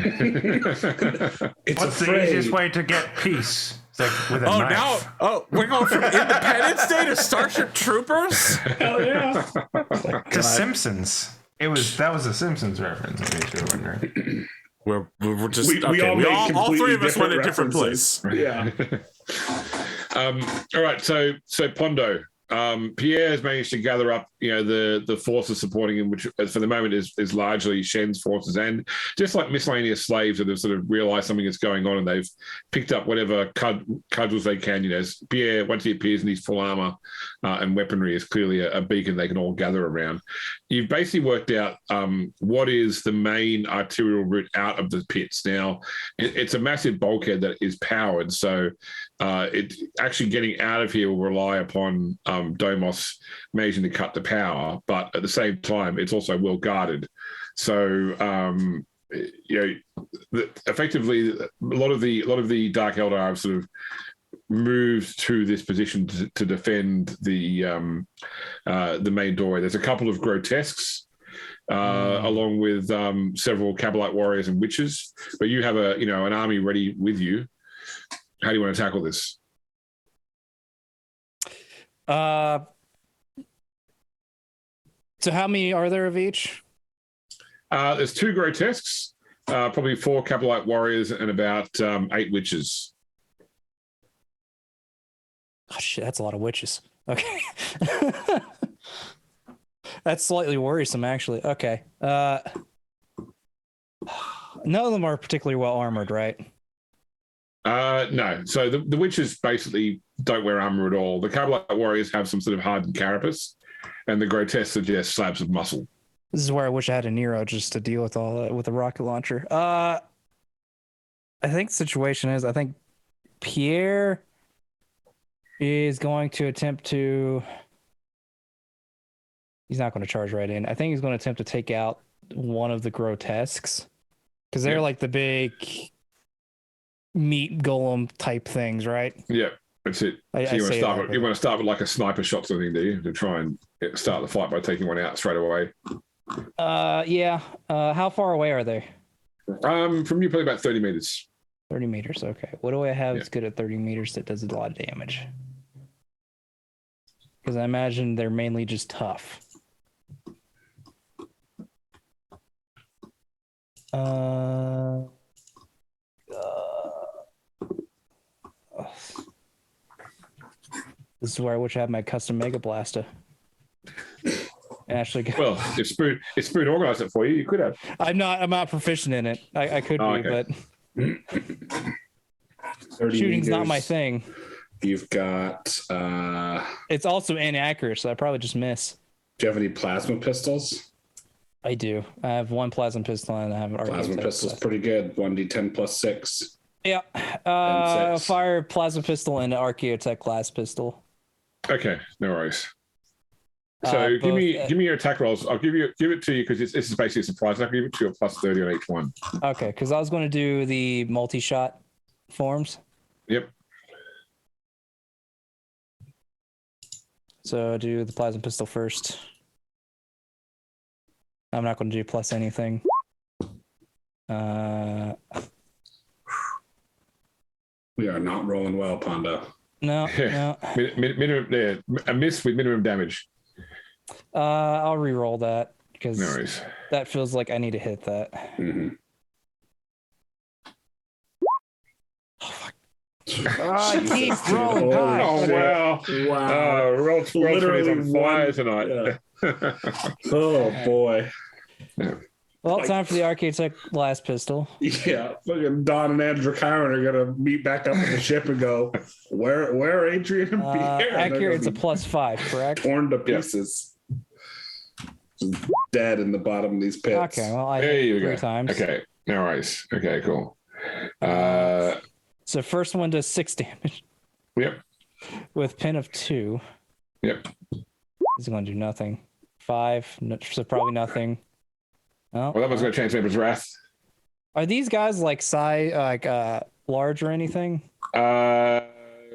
the easiest way to get peace? It's like with a knife. We're going from Independence Day to Starship Troopers? Hell yeah. To Simpsons. That was a Simpsons reference, in case you're wondering. We're just we all three of us went a different place. Yeah. All right. So Pondo. Pierre has managed to gather up, the forces supporting him, which for the moment is largely Shen's forces, and just like miscellaneous slaves that have sort of realised something is going on, and they've picked up whatever cudgels they can. Pierre, once he appears in his full armour and weaponry, is clearly a beacon they can all gather around. You've basically worked out what is the main arterial route out of the pits. Now, it's a massive bulkhead that is powered, so it actually getting out of here will rely upon Domos managing to cut the power, but at the same time, it's also well guarded. So, effectively, a lot of the Dark Eldar have sort of moved to this position to defend the main doorway. There's a couple of grotesques, along with several Cabalite warriors and witches, but you have an army ready with you. How do you want to tackle this? So how many are there of each? There's 2 grotesques, probably 4 Cabalite warriors, and about 8 witches. Oh shit, that's a lot of witches. Okay. That's slightly worrisome, actually. Okay. None of them are particularly well armored, right? No. So the witches basically don't wear armor at all. The Cabalite warriors have some sort of hardened carapace, and the grotesques are just slabs of muscle. This is where I wish I had a Nero just to deal with all with a rocket launcher. I think the situation is, I think Pierre is going to attempt to. He's not going to charge right in. I think he's going to attempt to take out one of the grotesques, because they're like the big meat golem type things, right? Yeah, that's it. So you want to start with like a sniper shot sort of thing, do you? To try and start the fight by taking one out straight away. Yeah. How far away are they? From you, probably about 30 meters. 30 meters. Okay. What do I have that's good at 30 meters that does a lot of damage? Because I imagine they're mainly just tough. This is where I wish I had my custom Mega Blaster. Actually, well, if Spoon organized it for you, you could have. I'm not proficient in it. I could be, okay. But shooting's not my thing. You've got. It's also inaccurate, so I probably just miss. Do you have any plasma pistols? I do. I have 1 plasma pistol and I have an plasma pistol's pretty good. 1d10 plus 6. Yeah. Fire plasma pistol and Archaeotech glass pistol. Okay, no worries. So give me your attack rolls. I'll give it to you because this is basically a surprise. I'll give it to you a plus 30 on each one. Okay, because I was going to do the multi-shot forms. Yep. So do the plasma pistol first. I'm not going to do plus anything. We are not rolling well, Pondo. No, no. Minimum, yeah, a miss with minimum damage. I'll re-roll that because No worries. that feels like I need to hit that. Mm-hmm. I keep rolling high. Oh, wow. Wow. Roll Literally 20's on fire one- tonight. Yeah. Oh boy. Well, time for the arcade tech blast pistol. Yeah, fucking Don and Androchiron are gonna meet back up on the ship and go, where Adrian and Pierre? And they're Accurate, gonna it's a be +5, correct? torn to pieces. Just dead in the bottom of these pits. Okay, well, I There you hit go. 3 times. Okay, no worries. Okay, cool. So first one does 6 damage Yep, with pin of 2. yep. This is going to do nothing. 5, so probably nothing. Oh, Well, that one's going to change Member's Wrath. are these guys like large or anything? Not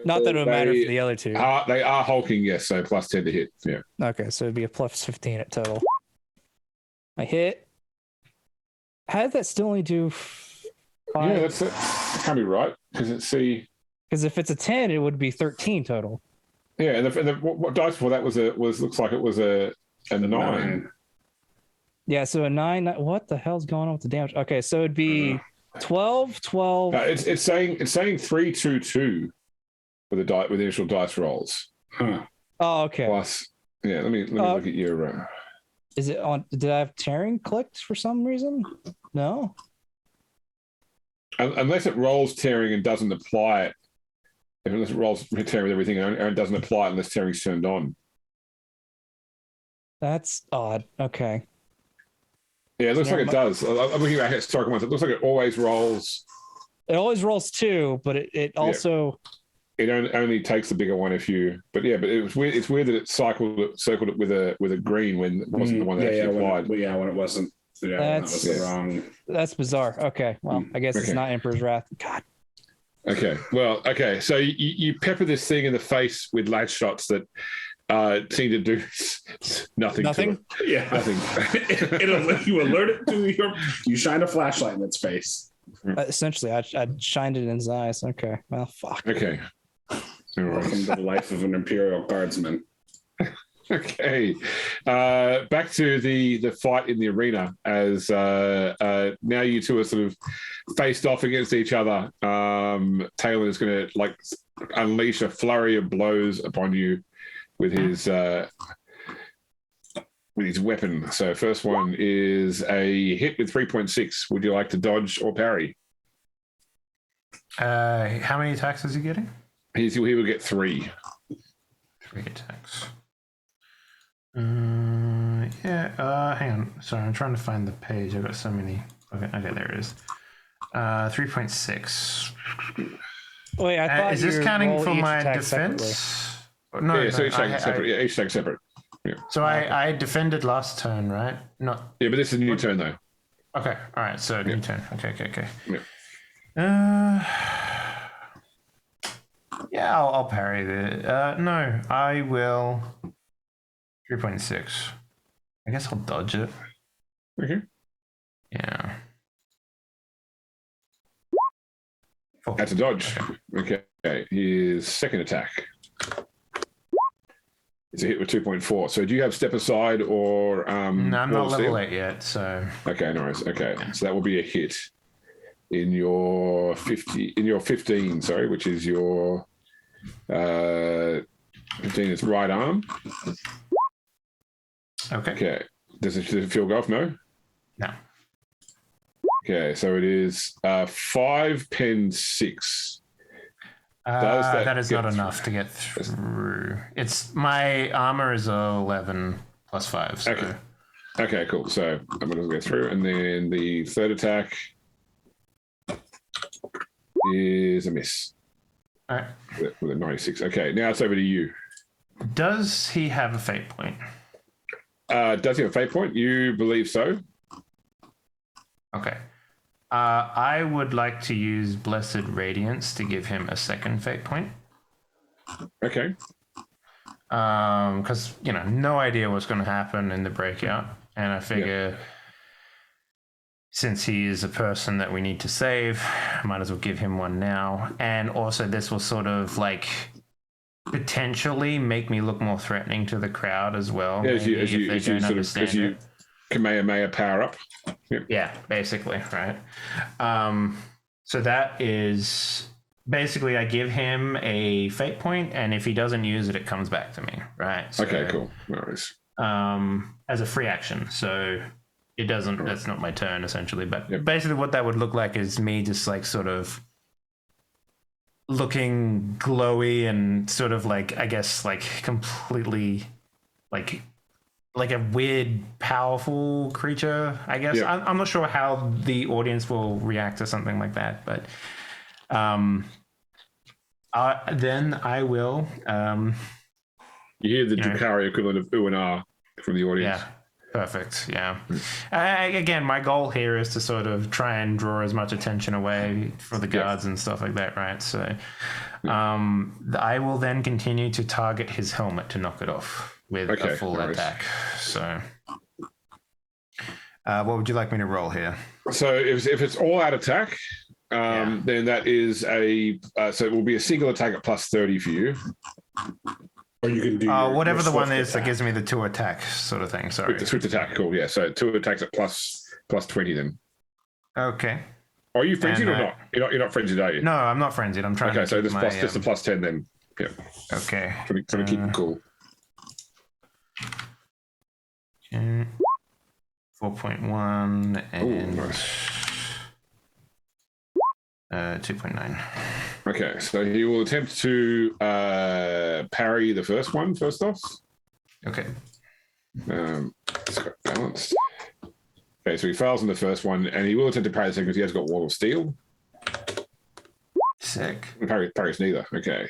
Not that it would matter for the other 2. They are hulking, yes, so +10 to hit. Yeah. Okay, so it'd be a +15 at total. I hit. How did that still only do 5? Yeah, that can't be right because it's Because if it's a 10, it would be 13 total. yeah, and what dice for that was looks like it was a 9. Yeah, so a 9. What the hell's going on with the damage? Okay, so it'd be 12, 12. It's saying 3, 2, 2 with the initial dice rolls. Huh. Oh, okay. Plus, yeah. Let me look at your. Is it on? Did I have tearing clicked for some reason? No. Unless it rolls tearing and doesn't apply it. Unless it rolls tearing with everything and doesn't apply it unless tearing's turned on. That's odd. Okay. Yeah, it looks like it does. I'm looking at historical ones. It looks like it always rolls. It always rolls 2, but it also. It only takes the bigger one if you. But yeah, but it was weird. It's weird that it circled it with a green when it wasn't the one that actually applied. When it wasn't. Yeah, that was the wrong. That's bizarre. Okay, well, I guess it's not Emperor's Wrath. God. Okay, well, okay. So you pepper this thing in the face with latch shots that seem to do nothing. Nothing? To it. Yeah, Nothing. you alert it to you shine a flashlight in its face. Essentially, I shined it in his eyes. Okay, well, fuck. Okay. All Welcome right. to the life of an Imperial Guardsman. Okay. Back to the fight in the arena as now you two are sort of faced off against each other. Taylor is going to unleash a flurry of blows upon you with his weapon. So first one is a hit with 3.6. Would you like to dodge or parry? How many attacks is he getting? He will get 3. 3 attacks. Hang on. Sorry, I'm trying to find the page. I've got so many. Okay, there it is. 3.6. Wait, I thought is you this were counting roll for each my attack separately. defense? No, Yeah, so each attack separate. Yeah, each attack separate. Yeah. So I defended last turn, right? Not. Yeah, but this is a new turn though. Okay. All right. So new turn. Okay. Yeah. Yeah, I'll parry the. No, I will. 3.6. I guess I'll dodge it. Okay. Yeah. That's a dodge. Okay. His second attack. It's a hit with 2.4. So do you have step aside or No, I'm not Wall of Steel? level 8 yet, so. Okay, no worries. Okay. So that will be a hit in your 15, sorry, which is your 15 is right arm. Okay. Does it feel golf? No? No. Okay, so it is 5 pen 6. That is not enough to get through. It's my armor is 11 plus 5. So. Okay, cool. So I'm going to go through, and then the third attack is a miss. All right. With a 96. Okay, now it's over to you. Does he have a fate point? Does he have a fate point? You believe so? Okay. I would like to use Blessed Radiance to give him a second fate point. Okay. Because no idea what's going to happen in the breakout, and I figure since he is a person that we need to save, I might as well give him one now. And also, this will sort of like potentially make me look more threatening to the crowd as well. Yeah, as you Kamehameha power up. Yep. Yeah, basically, right. So that is basically I give him a fate point, and if he doesn't use it, it comes back to me, right? So, okay, cool. No worries. As a free action, so it doesn't. That's not my turn essentially, but basically what that would look like is me just like sort of looking glowy and sort of like I guess like completely like a weird powerful creature, I guess. I'm not sure how the audience will react to something like that, but then I will you hear the Drukhari equivalent of ooh and ah from the audience. Yeah, perfect. Yeah. Again, my goal here is to sort of try and draw as much attention away for the guards and stuff like that, right? So I will then continue to target his helmet to knock it off with a full attack. So what would you like me to roll here? So if it's all out attack, then that is so it will be a single attack at plus 30 for you. Or you can do whatever the one is that gives me the 2 attack sort of thing. Sorry. Swift attack, cool. Yeah, so 2 attacks at plus 20 then. Okay. Are you frenzied or not? You're not frenzied, are you? No, I'm not frenzied. I'm trying to so just a plus 10 then. Yeah. Okay. Trying to keep it cool. 4.1 and nice. 2.9. Okay, so he will attempt to parry the first one first off. Okay. It's got balanced. Okay, so he fails on the first one, and he will attempt to parry the second because he has got Wall of Steel. Sick. Parries neither. Okay.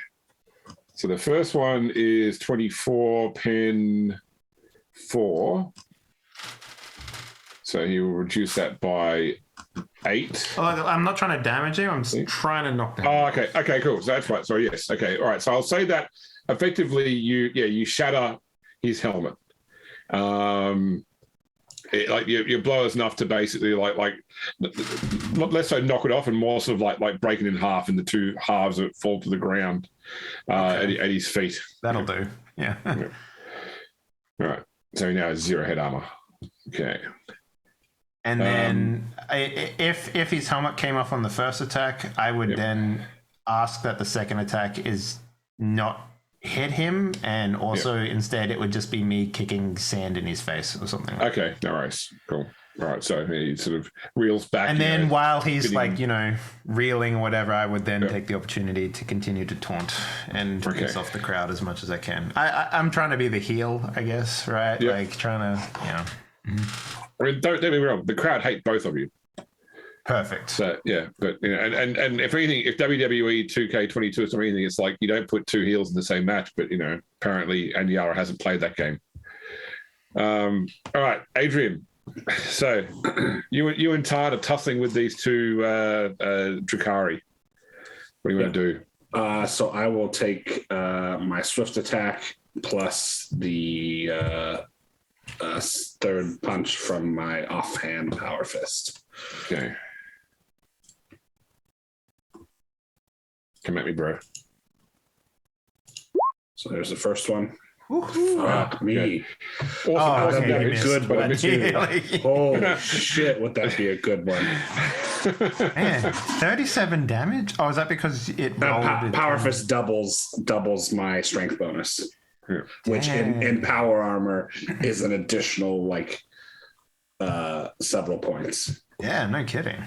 So the first one is 24 pen 4. So he will reduce that by 8. Oh, I'm not trying to damage him. I'm just trying to knock down. Oh, okay. Okay, cool. So that's right. So yes. Okay. All right. So I'll say that effectively you shatter his helmet. You blow us enough to basically like less so knock it off and more sort of like break it in half, and the 2 halves that fall to the ground at his feet. That'll do. Yeah. All right. So he now has 0 head armor. Okay. And then if his helmet came off on the first attack, I would then ask that the second attack is not hit him, and also instead it would just be me kicking sand in his face or something. Okay, no worries. Cool. All right, so he sort of reels back. And then while he's reeling or whatever, I would then take the opportunity to continue to taunt and piss off the crowd as much as I can. I'm trying to be the heel, I guess, right? Yep. Like trying to, I mean, don't get me wrong. The crowd hate both of you. Perfect. So but and if anything, if WWE 2K22 or something, it's like you don't put 2 heels in the same match. But apparently Andiara hasn't played that game. All right, Adrian. So you and Tard are tussling with these 2 Drukhari. What do you want to do? So I will take my swift attack plus the third punch from my offhand power fist. Okay. Come at me, bro. So there's the first one. Fuck me. Awesome damage. Good one too. Holy shit, would that be a good one? Man, 37 damage? Oh, is that because it rolled Power Fist doubles my strength bonus. Which in power armor is an additional several points. Yeah, no kidding.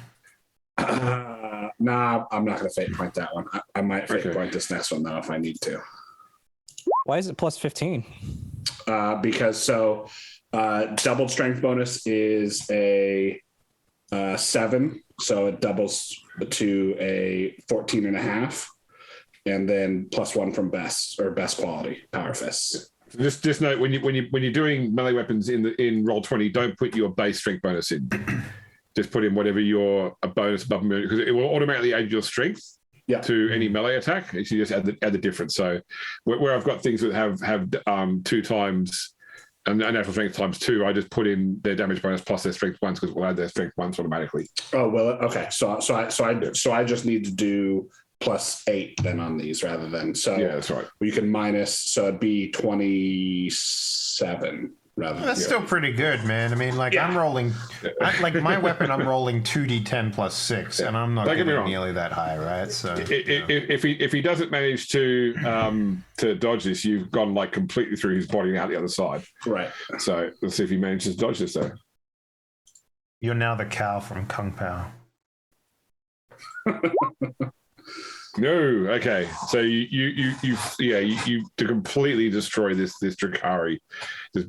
Nah, I'm not going to fate point that one. I might fate point this next one though if I need to. Why is it plus 15? Because doubled strength bonus is a 7, so it doubles to a 14.5. And then +1 from best quality power fists. Just note when you're doing melee weapons in Roll20, don't put your base strength bonus in. Just put in whatever a bonus above because it will automatically add your strength. to any melee attack. You just add the difference. So where I've got things that have 2 times and natural strength times 2, I just put in their damage bonus plus their strength 1s because we'll add their strength 1s automatically. Oh well, okay. So I just need to do +8 then on these rather than yeah, that's right. You can minus, so it'd be 27 rather. That's still pretty good, man. I mean, like I'm rolling, like my weapon, I'm rolling 2d10 plus 6, and I'm not getting nearly that high, right? So if he doesn't manage to dodge this, you've gone like completely through his body and out the other side. Right. So let's see if he manages to dodge this though. You're now the cow from Kung Pao. No, okay. So you to completely destroy this Drakari, just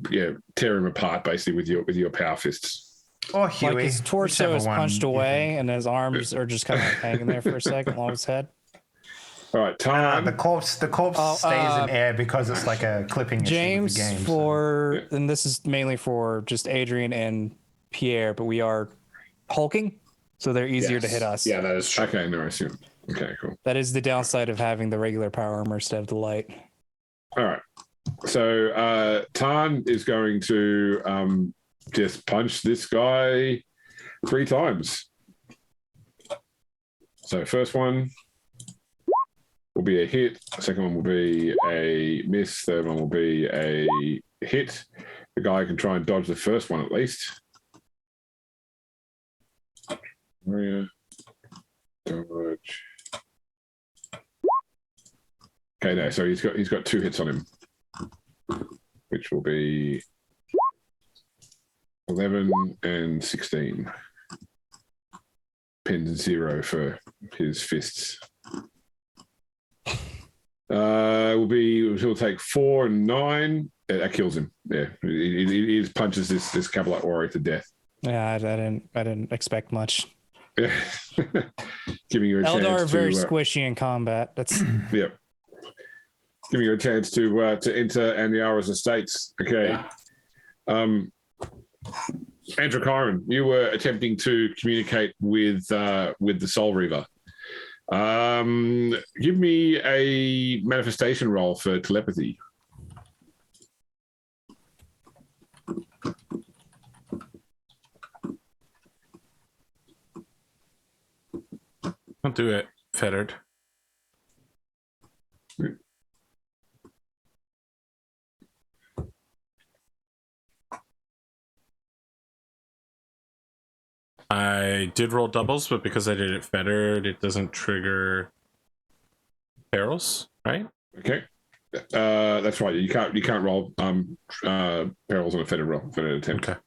tear him apart basically with your power fists. Or Huey. Like his torso is punched away, and his arms are just kind of hanging there for a second along his head. All right, Tom. The corpse stays in air because it's like a clipping James issue with the game. and this is mainly for just Adrian and Pierre, but we are hulking, so they're easier to hit us. Yeah, that is true. Okay, no, I assume. Okay, cool. That is the downside of having the regular power armor instead of the light. All right. So Tarn is going to just punch this guy 3 times. So first one will be a hit. Second one will be a miss. Third one will be a hit. The guy can try and dodge the first one at least. Dodge. Okay, no. So he's got 2 hits on him, which will be 11 and 16. Pin 0 for his fists. He'll take 4 and 9. That kills him. Yeah, he just punches this Cabalite warrior to death. Yeah, I didn't expect much. Giving you a Eldar chance are very to, squishy in combat. That's Yep. Giving you a chance to enter Andiara's estates. Okay. Yeah. Androchiron, you were attempting to communicate with the Soul Reaver. Give me a manifestation roll for telepathy. I'll do it, Fettered. I did roll doubles, but because I did it fettered, it doesn't trigger perils, right? Okay. That's right. You can't roll perils on a fettered attempt. Okay.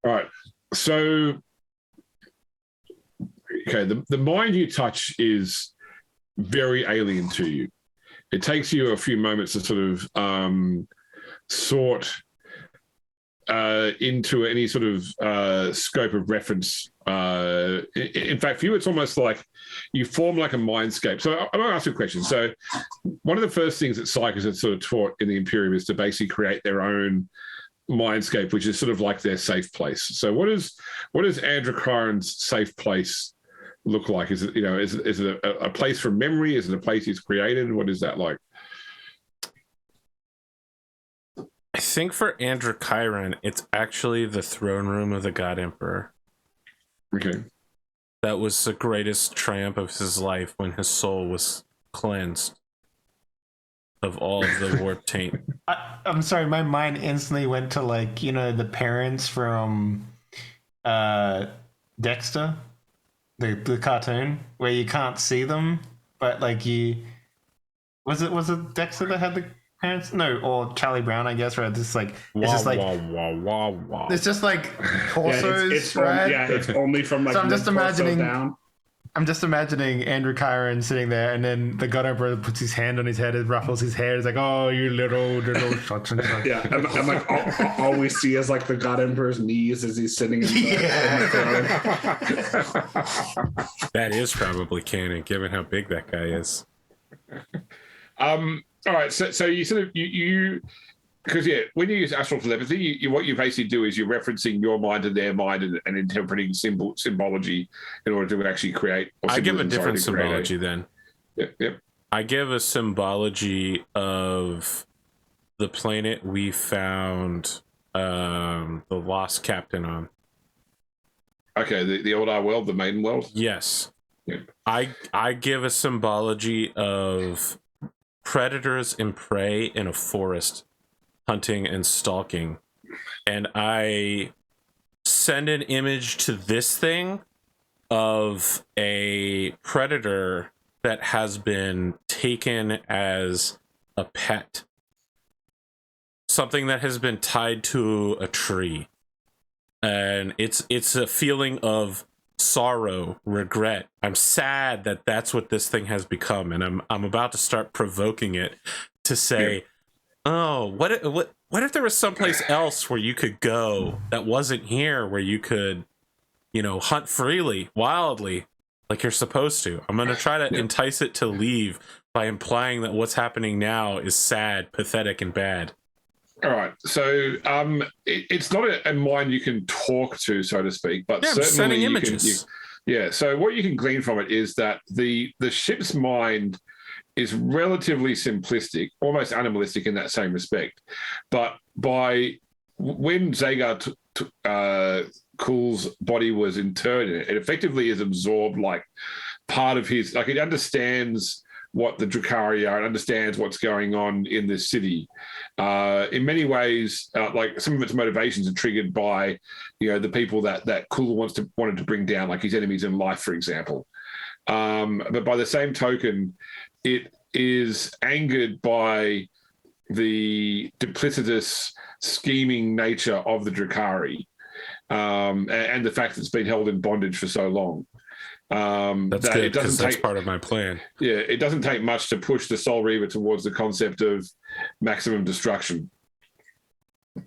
All right. So the mind you touch is very alien to you. It takes you a few moments to sort of sort into any sort of scope of reference. In fact, for you, it's almost like you form like a mindscape. So I'm going to ask you a question. So one of the first things that psychers are sort of taught in the Imperium is to basically create their own mindscape, which is sort of like their safe place. So what does Androchiron's safe place look like? Is it a place from memory? Is it a place he's created? What is that like? I think for Androchiron, it's actually the throne room of the God Emperor. Okay. That was the greatest triumph of his life when his soul was cleansed of all of the warp taint. I'm sorry, my mind instantly went to the parents from Dexter, the cartoon, where you can't see them, but was it Dexter that had the parents? No, or Charlie Brown, I guess, right? It's just like it's just like torsos, it's right? It's only from So I'm just imagining down. I'm just imagining Androchiron sitting there, and then the God Emperor puts his hand on his head, and ruffles his hair. It's like, oh, you little such and such. Yeah, and like all we see is like the God Emperor's knees as he's sitting in the throne. That is probably canon, given how big that guy is. All right, so you sort of you because when you use astral telepathy, what you basically do is you're referencing your mind to their mind and interpreting symbology in order to actually create. I give a different symbology then. Yep. I give a symbology of the planet we found the lost captain on. Okay, the old world, the maiden world. Yes. Yeah. I give a symbology of predators and prey in a forest, hunting and stalking, and I send an image to this thing of a predator that has been taken as a pet, something that has been tied to a tree, and it's a feeling of sorrow, regret. I'm sad that that's what this thing has become, and I'm about to start provoking it to say, oh, what if there was someplace else where you could go that wasn't here, where you could, hunt freely, wildly, like you're supposed to. I'm gonna try to entice it to leave by implying that what's happening now is sad, pathetic, and bad. All right, so it's not a mind you can talk to, so to speak, but certainly you images. So what you can glean from it is that the ship's mind is relatively simplistic, almost animalistic in that same respect. But when Zagar Cool's body was interred in it, it effectively is absorbed like part of his, like it understands what the Drukhari are and understands what's going on in this city. In many ways, like some of its motivations are triggered by, the people that Cool wanted to bring down, like his enemies in life, for example. But by the same token, it is angered by the duplicitous, scheming nature of the Drukhari, and the fact that it's been held in bondage for so long. That's good, because that's part of my plan. Yeah, it doesn't take much to push the Soul Reaver towards the concept of maximum destruction.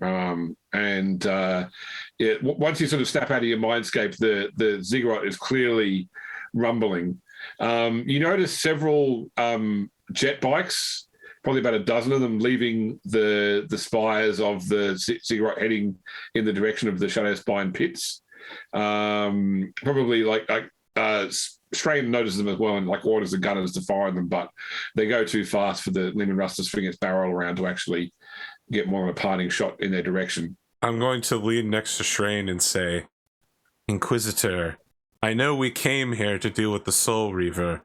Once you sort of snap out of your mindscape, the ziggurat is clearly rumbling. You notice several jet bikes, probably about a dozen of them, leaving the spires of the ziggurat, heading in the direction of the Shadow Spine pits. Probably Strain notices them as well and orders the gunners to fire them, but they go too fast for the Lehman Russ to swing its barrel around to actually get more of a parting shot in their direction. I'm going to lean next to Strain and say, Inquisitor, I know we came here to deal with the Soul Reaver,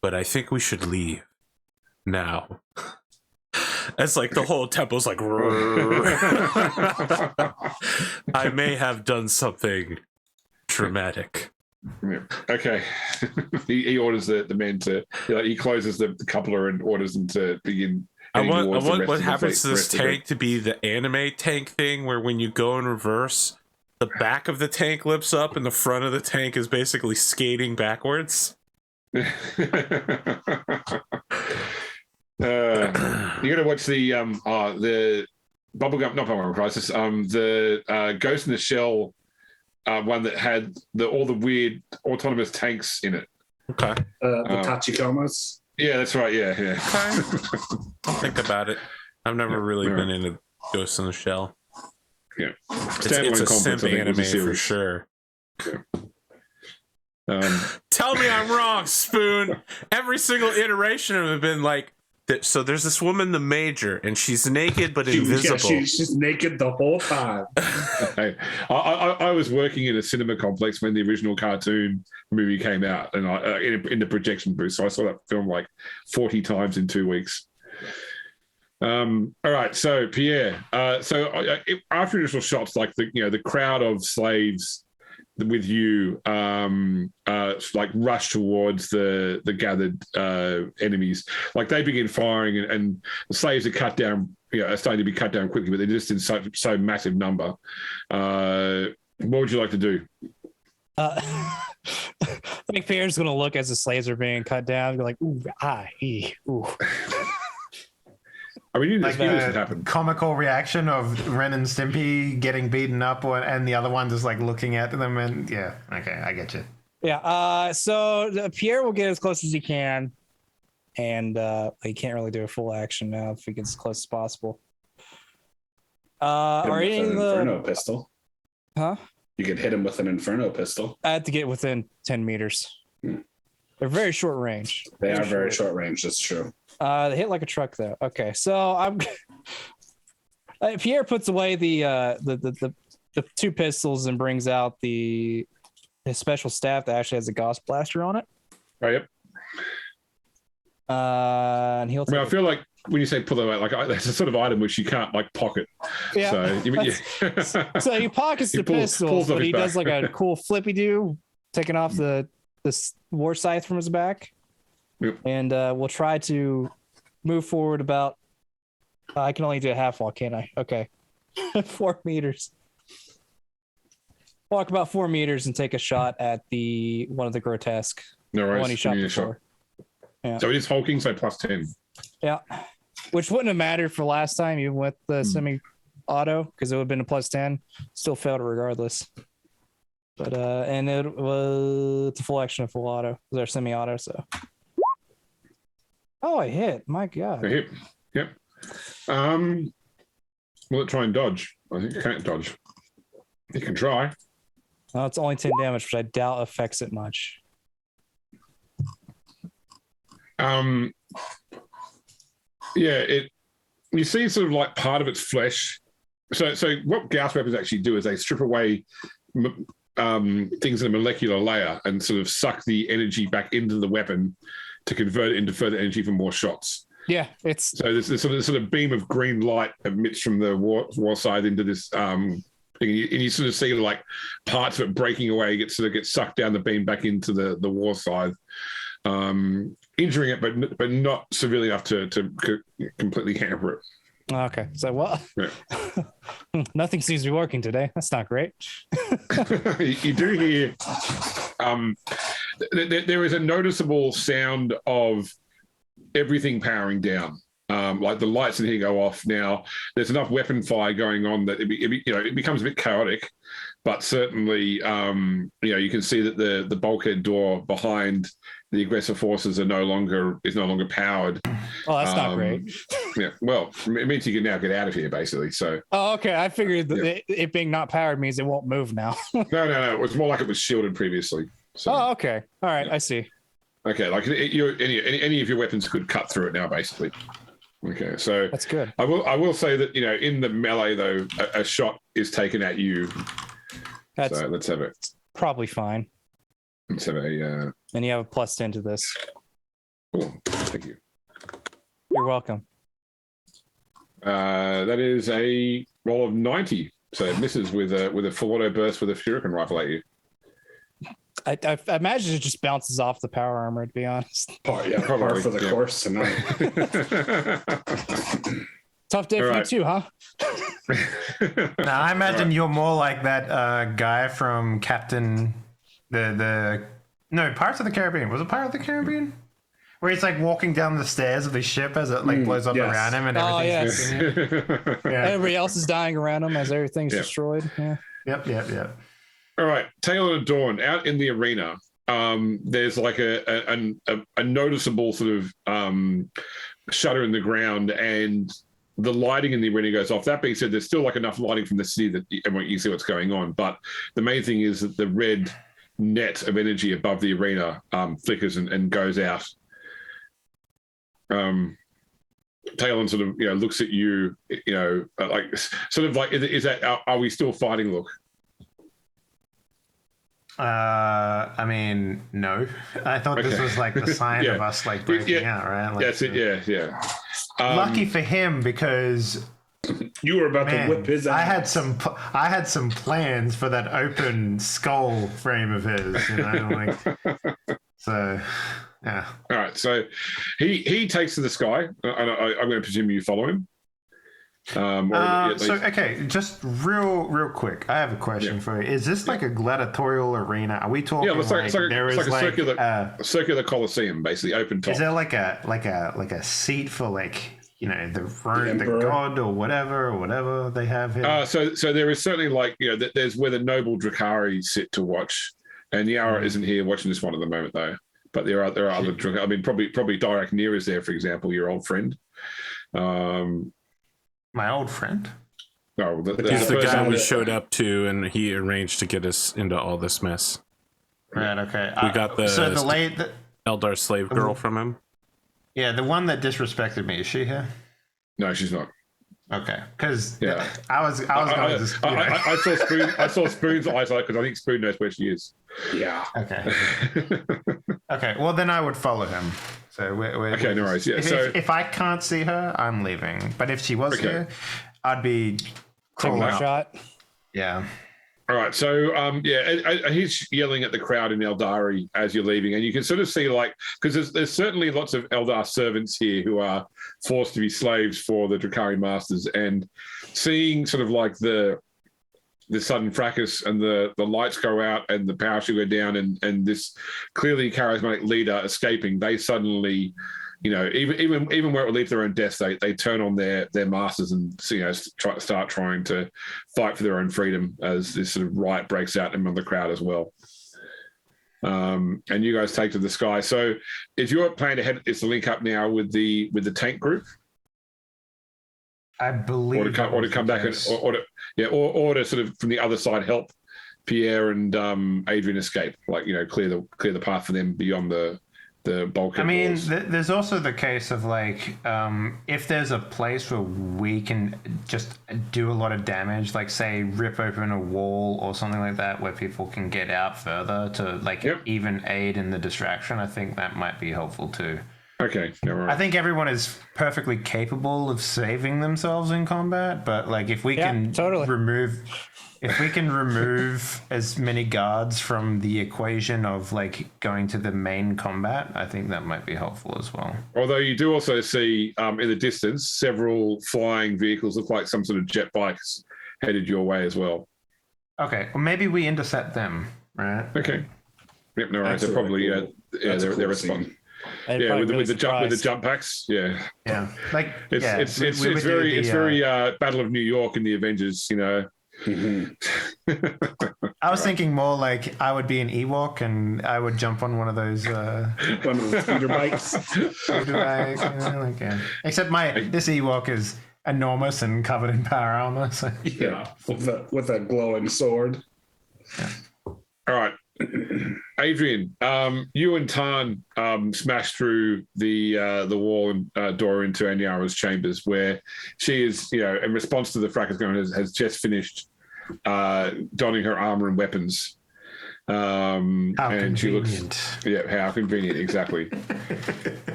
but I think we should leave now. It's like the whole temple's like, I may have done something dramatic. Yeah. Okay. he orders the men to, he closes the coupler and orders them to begin. I want what happens to this tank to be the anime tank thing, where when you go in reverse, the back of the tank lifts up and the front of the tank is basically skating backwards. You gotta watch the Bubblegum Crisis, the Ghost in the Shell one that had all the weird autonomous tanks in it. Okay. The Tachikomas. Yeah, that's right. Yeah. Okay. I'll think about it. I've never really been into Ghost in the Shell. Yeah. It's a simp anime for sure. Yeah. Tell me I'm wrong, Spoon. Every single iteration of it have been like, so there's this woman, the Major, and she's naked but invisible. She's naked the whole time. I was working in a cinema complex when the original cartoon movie came out, and in the projection booth, so I saw that film 40 times in 2 weeks. All right, so Pierre, after initial shots, the crowd of slaves with you rush towards the gathered enemies. They begin firing, and the slaves are cut down, are starting to be cut down quickly, but they're just in so massive number. What would you like to do? I think Pierre's going to look as the slaves are being cut down and be like, ooh, ooh. I mean, you knew this would happen. Comical reaction of Ren and Stimpy getting beaten up, and the other one just looking at them, and yeah, okay, I get you. Yeah. So Pierre will get as close as he can, and he can't really do a full action now if he gets as close as possible. Hit him Are with any an of the Inferno pistol. huh? You could hit him with an Inferno pistol. I had to get within 10 meters. They're very short range. They are very short range. That's true. They hit like a truck though. Okay, so I'm. Pierre puts away the two pistols and brings out his special staff that actually has a Gauss blaster on it. Oh, yep. And he'll. I feel like when you say pull them out, like that's a sort of item which you can't like pocket. Yeah. So he pockets the pistols, but he does like a cool flippy do, taking off the war scythe from his back. Yep. And we'll try to move forward about. I can only do a half walk, can't I? Okay. 4 meters. Walk about 4 meters and take a shot at one of the grotesque. No worries. One he shot before. Yeah. So it is hulking, so +10. Yeah. Which wouldn't have mattered for last time, even with the semi-auto, because it would have been a +10. Still failed regardless. But and it's a full action of full auto. It was our semi-auto, so. Oh, I hit. My God. A hit. Yep. Will it try and dodge? I think it can't dodge. You can try. Oh, it's only 10 damage, which I doubt affects it much. Yeah, you see sort of like part of its flesh. So what Gauss weapons actually do is they strip away things in a molecular layer and sort of suck the energy back into the weapon to convert it into further energy for more shots. Yeah, it's so there's this sort of beam of green light emits from the war side into this thing, and you sort of see like parts of it breaking away, gets sucked down the beam back into the war side, injuring it, but not severely enough to completely hamper it. Okay, so what? Yeah. Nothing seems to be working today. That's not great. You do hear there is a noticeable sound of everything powering down. Like the lights in here go off now. There's enough weapon fire going on that it becomes a bit chaotic, but certainly you can see that the bulkhead door behind the aggressive forces is no longer powered. Oh, that's not great. Yeah, well, it means you can now get out of here, basically. So. Oh, okay. I figured that it being not powered means it won't move now. No. It was more like it was shielded previously. So. Oh, okay. All right, I see. Okay, like any of your weapons could cut through it now, basically. Okay, so that's good. I will say that in the melee though, a shot is taken at you. So let's have it. Probably fine. Let's have a. And you have a +10 to this. Cool. Thank you. You're welcome. That is a roll of 90, so it misses with a full auto burst with a Shuriken rifle at you. I imagine it just bounces off the power armor, to be honest. Oh yeah, probably for the course tonight. Tough day for you too, huh? Now I imagine you're more like that guy from Captain Pirates of the Caribbean. Was it Pirates of the Caribbean? Where he's like walking down the stairs of his ship as it like blows up around him and everything's Everybody else is dying around him as everything's destroyed. Yeah. Yep. All right, Tail of Dawn out in the arena. There's like a noticeable sort of shudder in the ground, and the lighting in the arena goes off. That being said, there's still like enough lighting from the city that everyone can see what's going on. But the main thing is that the red net of energy above the arena flickers and goes out. Talon sort of looks at you, like sort of like is that are we still fighting? Look. I mean, no. I thought this was like the sign of us like breaking out, right? Like, that's it. Yeah. Lucky for him because you were about to whip his ass. I had some plans for that open skull frame of his, so. Yeah. All right. So he takes to the sky. I'm going to presume you follow him. Okay, just real quick. I have a question for you. Is this like a gladiatorial arena? Are we talking? Yeah, it's like a circular coliseum, basically open top. Is there like a seat for the god or whatever they have here? So there is certainly there's where the noble Drakari sit to watch, and Yara isn't here watching this one at the moment though. But there are other Drakari. I mean, probably Dirac Near is there, for example, your old friend. My old friend. No, He's the guy we that- showed up to, and he arranged to get us into all this mess. Right. Okay. We got the so the Eldar slave girl from him. yeah, the one that disrespected me, is she here? No, she's not. Okay, because Yeah. I was going to just, I saw Spoon's eyes like because I think Spoon knows where she is. Yeah. okay. Okay, well then I would follow him. So we're Okay, no worries. Yeah, if I can't see her, I'm leaving. But if she was Okay. here, I'd be Take crawling a out. shot. Yeah. All right, so he's yelling at the crowd in Eldari as you're leaving, and you can sort of see because there's certainly lots of Eldar servants here who are forced to be slaves for the Drakari masters, and seeing sort of like the sudden fracas and the lights go out and the power should go down and this clearly charismatic leader escaping, they suddenly, even where it would lead to their own deaths, they turn on their masters and start trying to fight for their own freedom as this sort of riot breaks out among the crowd as well. And you guys take to the sky. So if you're planning to head, it's to link up now with the tank group, I believe, or to come back and or to sort of from the other side help Pierre and Adrian escape, clear the path for them beyond the bulkhead. I mean, walls. there's also the case of if there's a place where we can just do a lot of damage, like say rip open a wall or something like that, where people can get out further to even aid in the distraction. I think that might be helpful too. Okay, no worries. I think everyone is perfectly capable of saving themselves in combat, but if we can remove as many guards from the equation of going to the main combat, I think that might be helpful as well. Although you do also see in the distance several flying vehicles, look like some sort of jet bikes headed your way as well. Okay, well maybe we intercept them, right? Okay. Yep, no worries. That's They're probably That's a they're cool responding. scene. Yeah, with the jump packs. Yeah, Yeah, it's very Battle of New York in the Avengers. Mhm. I was thinking more I would be an Ewok and I would jump on one of those One of the speeder bikes. Except this Ewok is enormous and covered in power armor. So. Yeah, with a glowing sword. All right, Adrian, you and Tarn smashed through the wall and door into Anyara's chambers, where she is, in response to the fracas going, has just finished donning her armor and weapons. How and convenient. she looks, how convenient, exactly.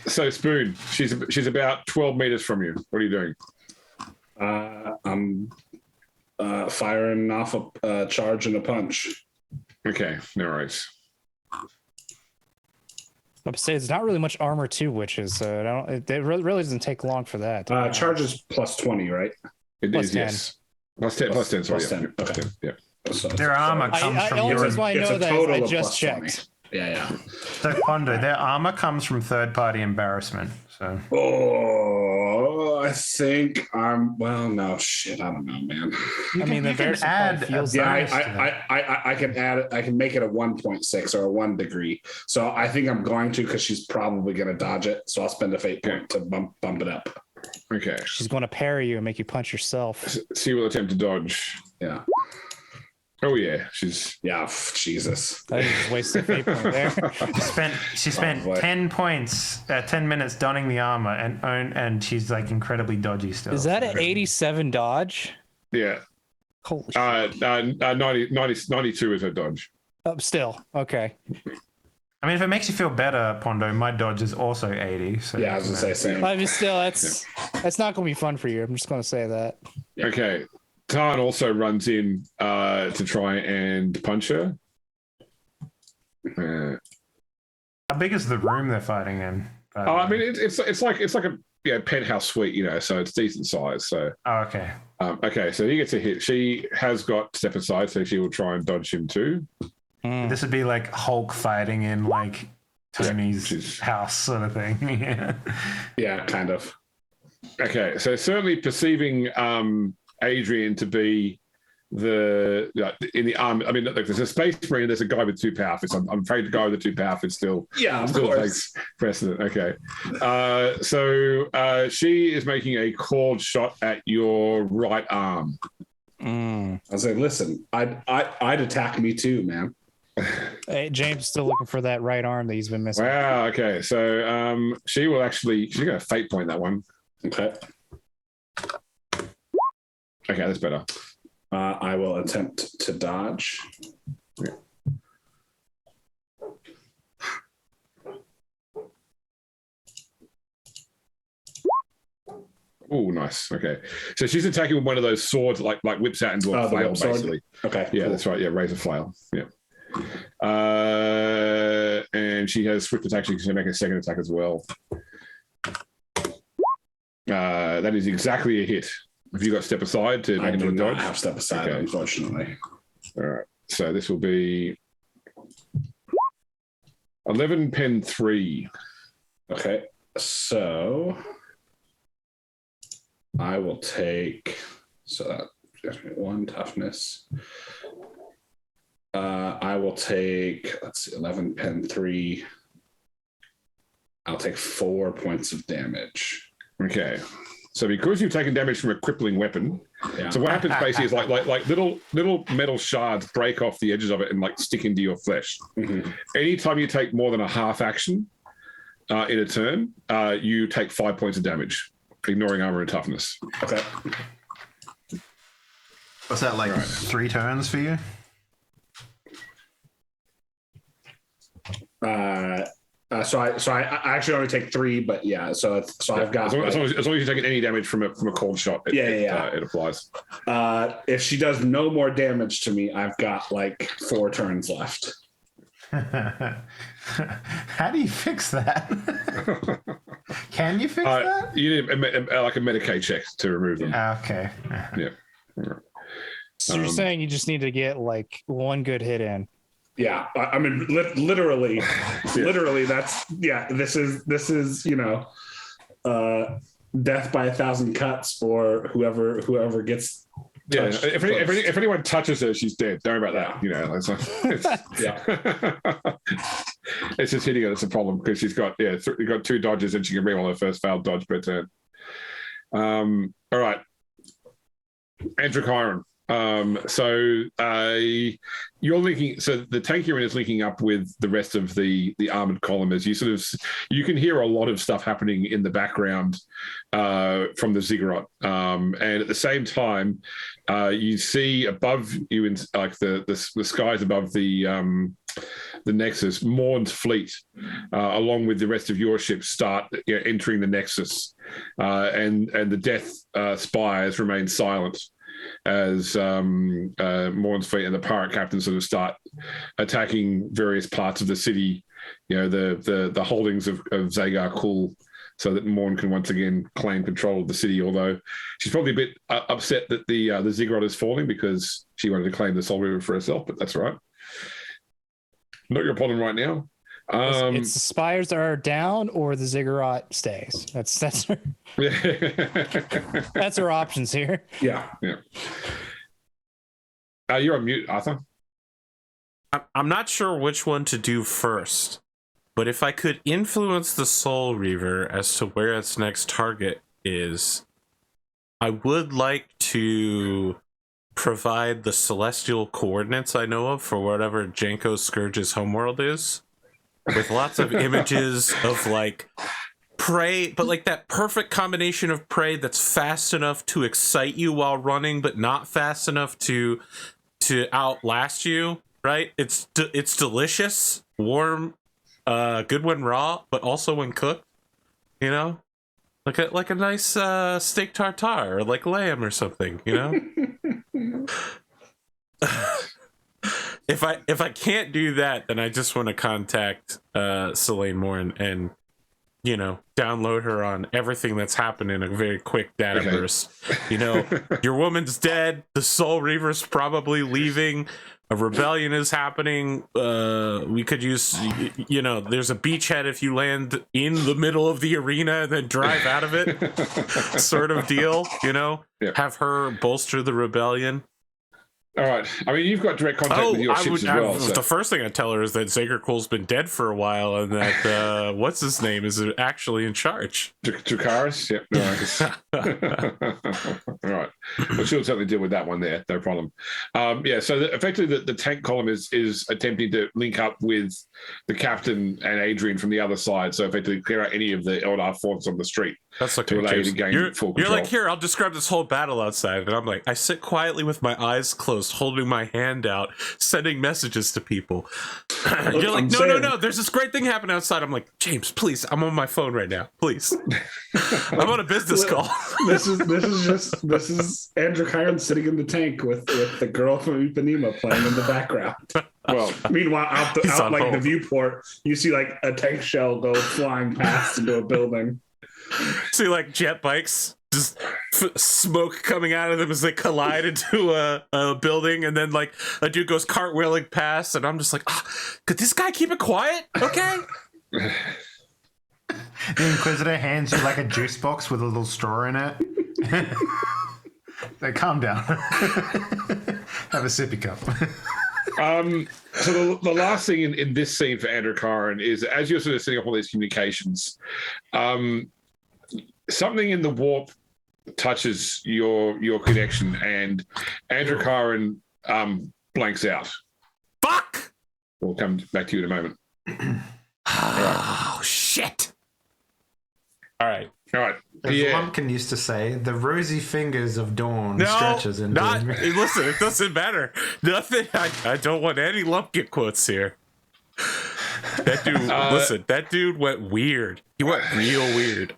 So Spoon, she's about 12 meters from you. What are you doing? I'm firing off a charge and a punch. Okay, no worries. I would say it's not really much armor to witches, so it really doesn't take long for that. Charge is plus 20, right? It Plus is 10. Yes. Plus 10. Sorry, Plus 10. yeah, plus Okay. 10, yeah. So, Their armor comes I from only your... reason why I it's know a that total is I of just plus 20. checked. Yeah. So Pondo, their armor comes from third-party embarrassment. So Oh, I think no, shit, I don't know, man. I mean, the you can Varus add probably feels Yeah, bonus to that. I can add it. I can make it a 1.6 or a 1 degree. So I think I'm going to, because she's probably going to dodge it. So I'll spend a fate point to bump it up. Okay. She's going to parry you and make you punch yourself. She will attempt to dodge. Yeah. Oh yeah, she's Jesus. I just wasted a fate point there. She spent Probably. 10 minutes donning the armor, and she's incredibly dodgy still. Is that an 87 dodge? yeah. Holy shit. 92 is her dodge. Still, okay. I mean, if it makes you feel better, Pondo, my dodge is also 80. So Yeah, I was going to say same. I mean, still, that's not going to be fun for you. I'm just going to say that. Yeah. Okay. Tarn also runs in to try and punch her. How big is the room they're fighting in? I mean, it's like a penthouse suite, so it's decent size. So Oh, okay. okay, so he gets a hit. She has got step aside, so she will try and dodge him too. This would be like Hulk fighting in Tony's she's- house sort of thing. Yeah. Yeah, kind of. Okay, so certainly perceiving Adrian to be in the army. I mean, look, there's a space marine. There's a guy with 2 power fists. I'm afraid to go with the 2 power fists still. Yeah, of Still course. takes precedent. Okay. So she is making a called shot at your right arm. Mm. I was like, listen, I'd attack me too, man. Hey, James is still looking for that right arm that he's been missing. Wow. Okay. So she will actually, she's going to fate point that one. Okay. Okay, that's better. I will attempt to dodge. Yeah. Oh, nice. Okay. So she's attacking with one of those swords like whips out into a flail, basically. Okay. Yeah, cool. that's right. Yeah, razor flail. Yeah. And she has swift attack. She can make a second attack as well. That is exactly a hit. Have you got step aside to I make do another not dodge? have step aside, Okay. unfortunately. All right. So this will be 11 pen 3. Okay. So I will take that 1 toughness. I will take 11 pen 3. I'll take 4 points of damage. Okay. So because you've taken damage from a crippling weapon, Yeah. so what happens basically is like little metal shards break off the edges of it and like stick into your flesh. Mm-hmm. Anytime you take more than a half action in a turn, you take 5 points of damage, ignoring armor and toughness. Okay. What's that, like 3 turns for you? So I actually only take 3, but yeah. So I've got. As long as you're taking any damage from a cold shot, it applies. If she does no more damage to me, I've got like 4 turns left. How do you fix that? Can you fix that? You need like a Medicaid check to remove them. Okay. Yeah. So you're saying you just need to get like 1 good hit in. Yeah, I mean, literally, that's This is death by 1,000 cuts, or whoever gets. Yeah, touched if anyone touches her, she's dead. Don't worry about that. You know, it's just hitting her that's a problem because she's got you've got 2 dodges and she can reroll her first failed dodge per turn. All right, Androchiron. So you're linking. So the Tankiran is linking up with the rest of the armored column as you you can hear a lot of stuff happening in the background from the ziggurat, and at the same time, you see above you in like the skies above the Nexus, Morn's fleet, along with the rest of your ships, start entering the Nexus, and the Death spires remain silent as Morn's fleet and the pirate captains sort of start attacking various parts of the city, the holdings of Zagar Kul, so that Morn can once again claim control of the city, although she's probably a bit upset that the ziggurat is falling because she wanted to claim the Soul River for herself, but that's all right. Not your problem right now. It's the spires are down or the ziggurat stays. That's her, that's her options here. Yeah. You're on mute, Arthur. I'm not sure which one to do first, but if I could influence the Soul Reaver as to where its next target is, I would like to provide the celestial coordinates I know of for whatever Janko Scourge's homeworld is, with lots of images of like prey, but like that perfect combination of prey that's fast enough to excite you while running, but not fast enough to outlast you. Right? It's delicious, warm, good when raw, but also when cooked. You know, like a nice steak tartare or like lamb or something. You know. If I can't do that, then I just want to contact Selene Moore and download her on everything that's happened in a very quick data burst. Your woman's dead. The Soul Reaver's probably leaving. A rebellion is happening. We could use, there's a beachhead if you land in the middle of the arena and then drive out of it, sort of deal. Have her bolster the rebellion. All right. I mean, you've got direct contact with your ships as well. So. The first thing I tell her is that Zagerkul's been dead for a while, and that what's his name is actually in charge. Dracarys? Yep. All right. Well, she'll certainly deal with that one there. No problem. So effectively, the tank column is attempting to link up with the captain and Adrian from the other side. So effectively, clear out any of the Eldar forts on the street. That's okay. To allow you to gain full control. You're like, here, I'll describe this whole battle outside. And I'm like, I sit quietly with my eyes closed, holding my hand out, sending messages to people. You're like, no, there's this great thing happening outside. I'm like, James, please, I'm on my phone right now. Please. I'm on a business call. This is Androchiron sitting in the tank with the girl from Ipanema playing in the background. Well, meanwhile, out like the viewport, you see like a tank shell go flying past into a building. See like jet bikes, just smoke coming out of them as they collide into a building, and then like a dude goes cartwheeling past, and I'm just like, could this guy keep it quiet? Okay. The Inquisitor hands you like a juice box with a little straw in it. Like, calm down. Have a sippy cup. So the last thing in this scene for Androchiron is, as you're sort of setting up all these communications, something in the warp touches your connection, and Androchiron blanks out. Fuck! We'll come back to you in a moment. Oh, shit. All right. As Lumpkin used to say, the rosy fingers of dawn stretches into... Listen, it doesn't matter. Nothing. I don't want any Lumpkin quotes here. That dude, listen, that dude went weird. He went real weird.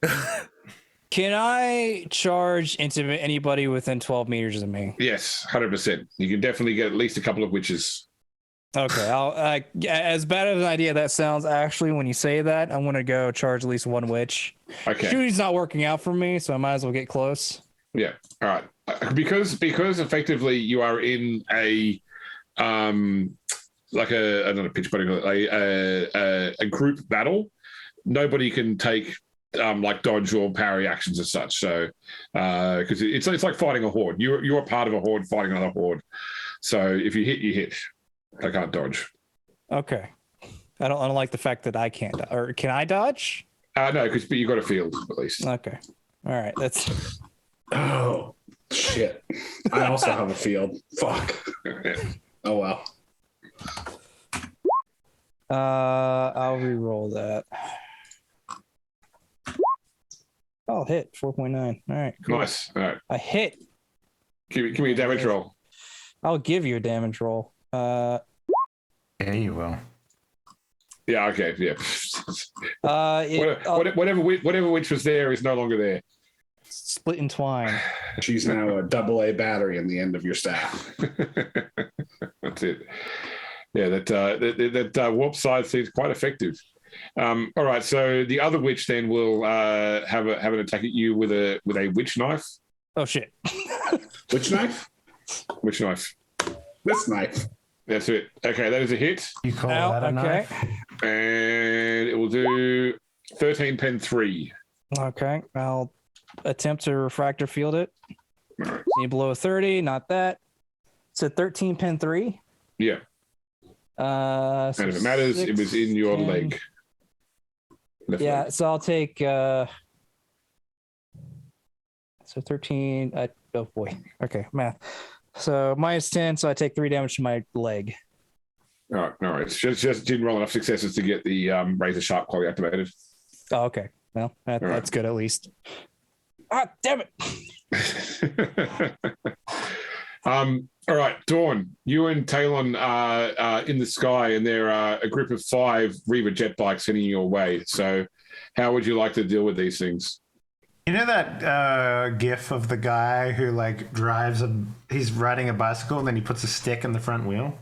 Can I charge into anybody within 12 meters of me? Yes, 100%. You can definitely get at least a couple of witches. Okay, I'll as bad of an idea that sounds, actually, when you say that, I'm gonna go charge at least one witch. Okay. Shooting's not working out for me, so I might as well get close. Yeah. All right. Because effectively you are in a like a, I don't know, pitch, but a group battle. Nobody can take like dodge or parry actions as such. So because it's like fighting a horde. You're a part of a horde fighting another horde. So if you hit, you hit. I can't dodge. Okay. I don't like the fact that I can't. Or can I dodge? No, because you got a field at least. Okay. All right. That's. Oh shit! I also have a field. Fuck. Oh well. I'll re-roll that. I'll hit 4.9. All right. Cool. Nice. All right. I hit. Give me a damage roll. I'll give you a damage roll. Yeah, you will. Yeah. Okay. Yeah. Whatever witch was there is no longer there. Split and twine. She's now a AA battery in the end of your staff. That's it. Yeah, that warp side seems quite effective. All right, so the other witch then will have an attack at you with a witch knife. Oh shit! Which knife? Which knife? This knife. That's it. Okay, that is a hit. You call that a knife? And it will do 13 pen 3. Okay, I'll attempt to refractor field it. All right. See below 30, not that. So 13 pen 3. Yeah. So and if it matters, 6, it was in your 10. leg. Left Yeah, leg. so I'll take so 13. Oh boy. Okay, math. So minus 10, so I take 3 damage to my leg. All right. Just didn't roll enough successes to get the razor sharp quality activated. Oh, okay. Well, that's good at least. Ah, damn it. All right, Dawn, you and Talon are in the sky, and there are a group of 5 Reaver jet bikes heading your way. So how would you like to deal with these things? You know that gif of the guy who like he's riding a bicycle and then he puts a stick in the front wheel?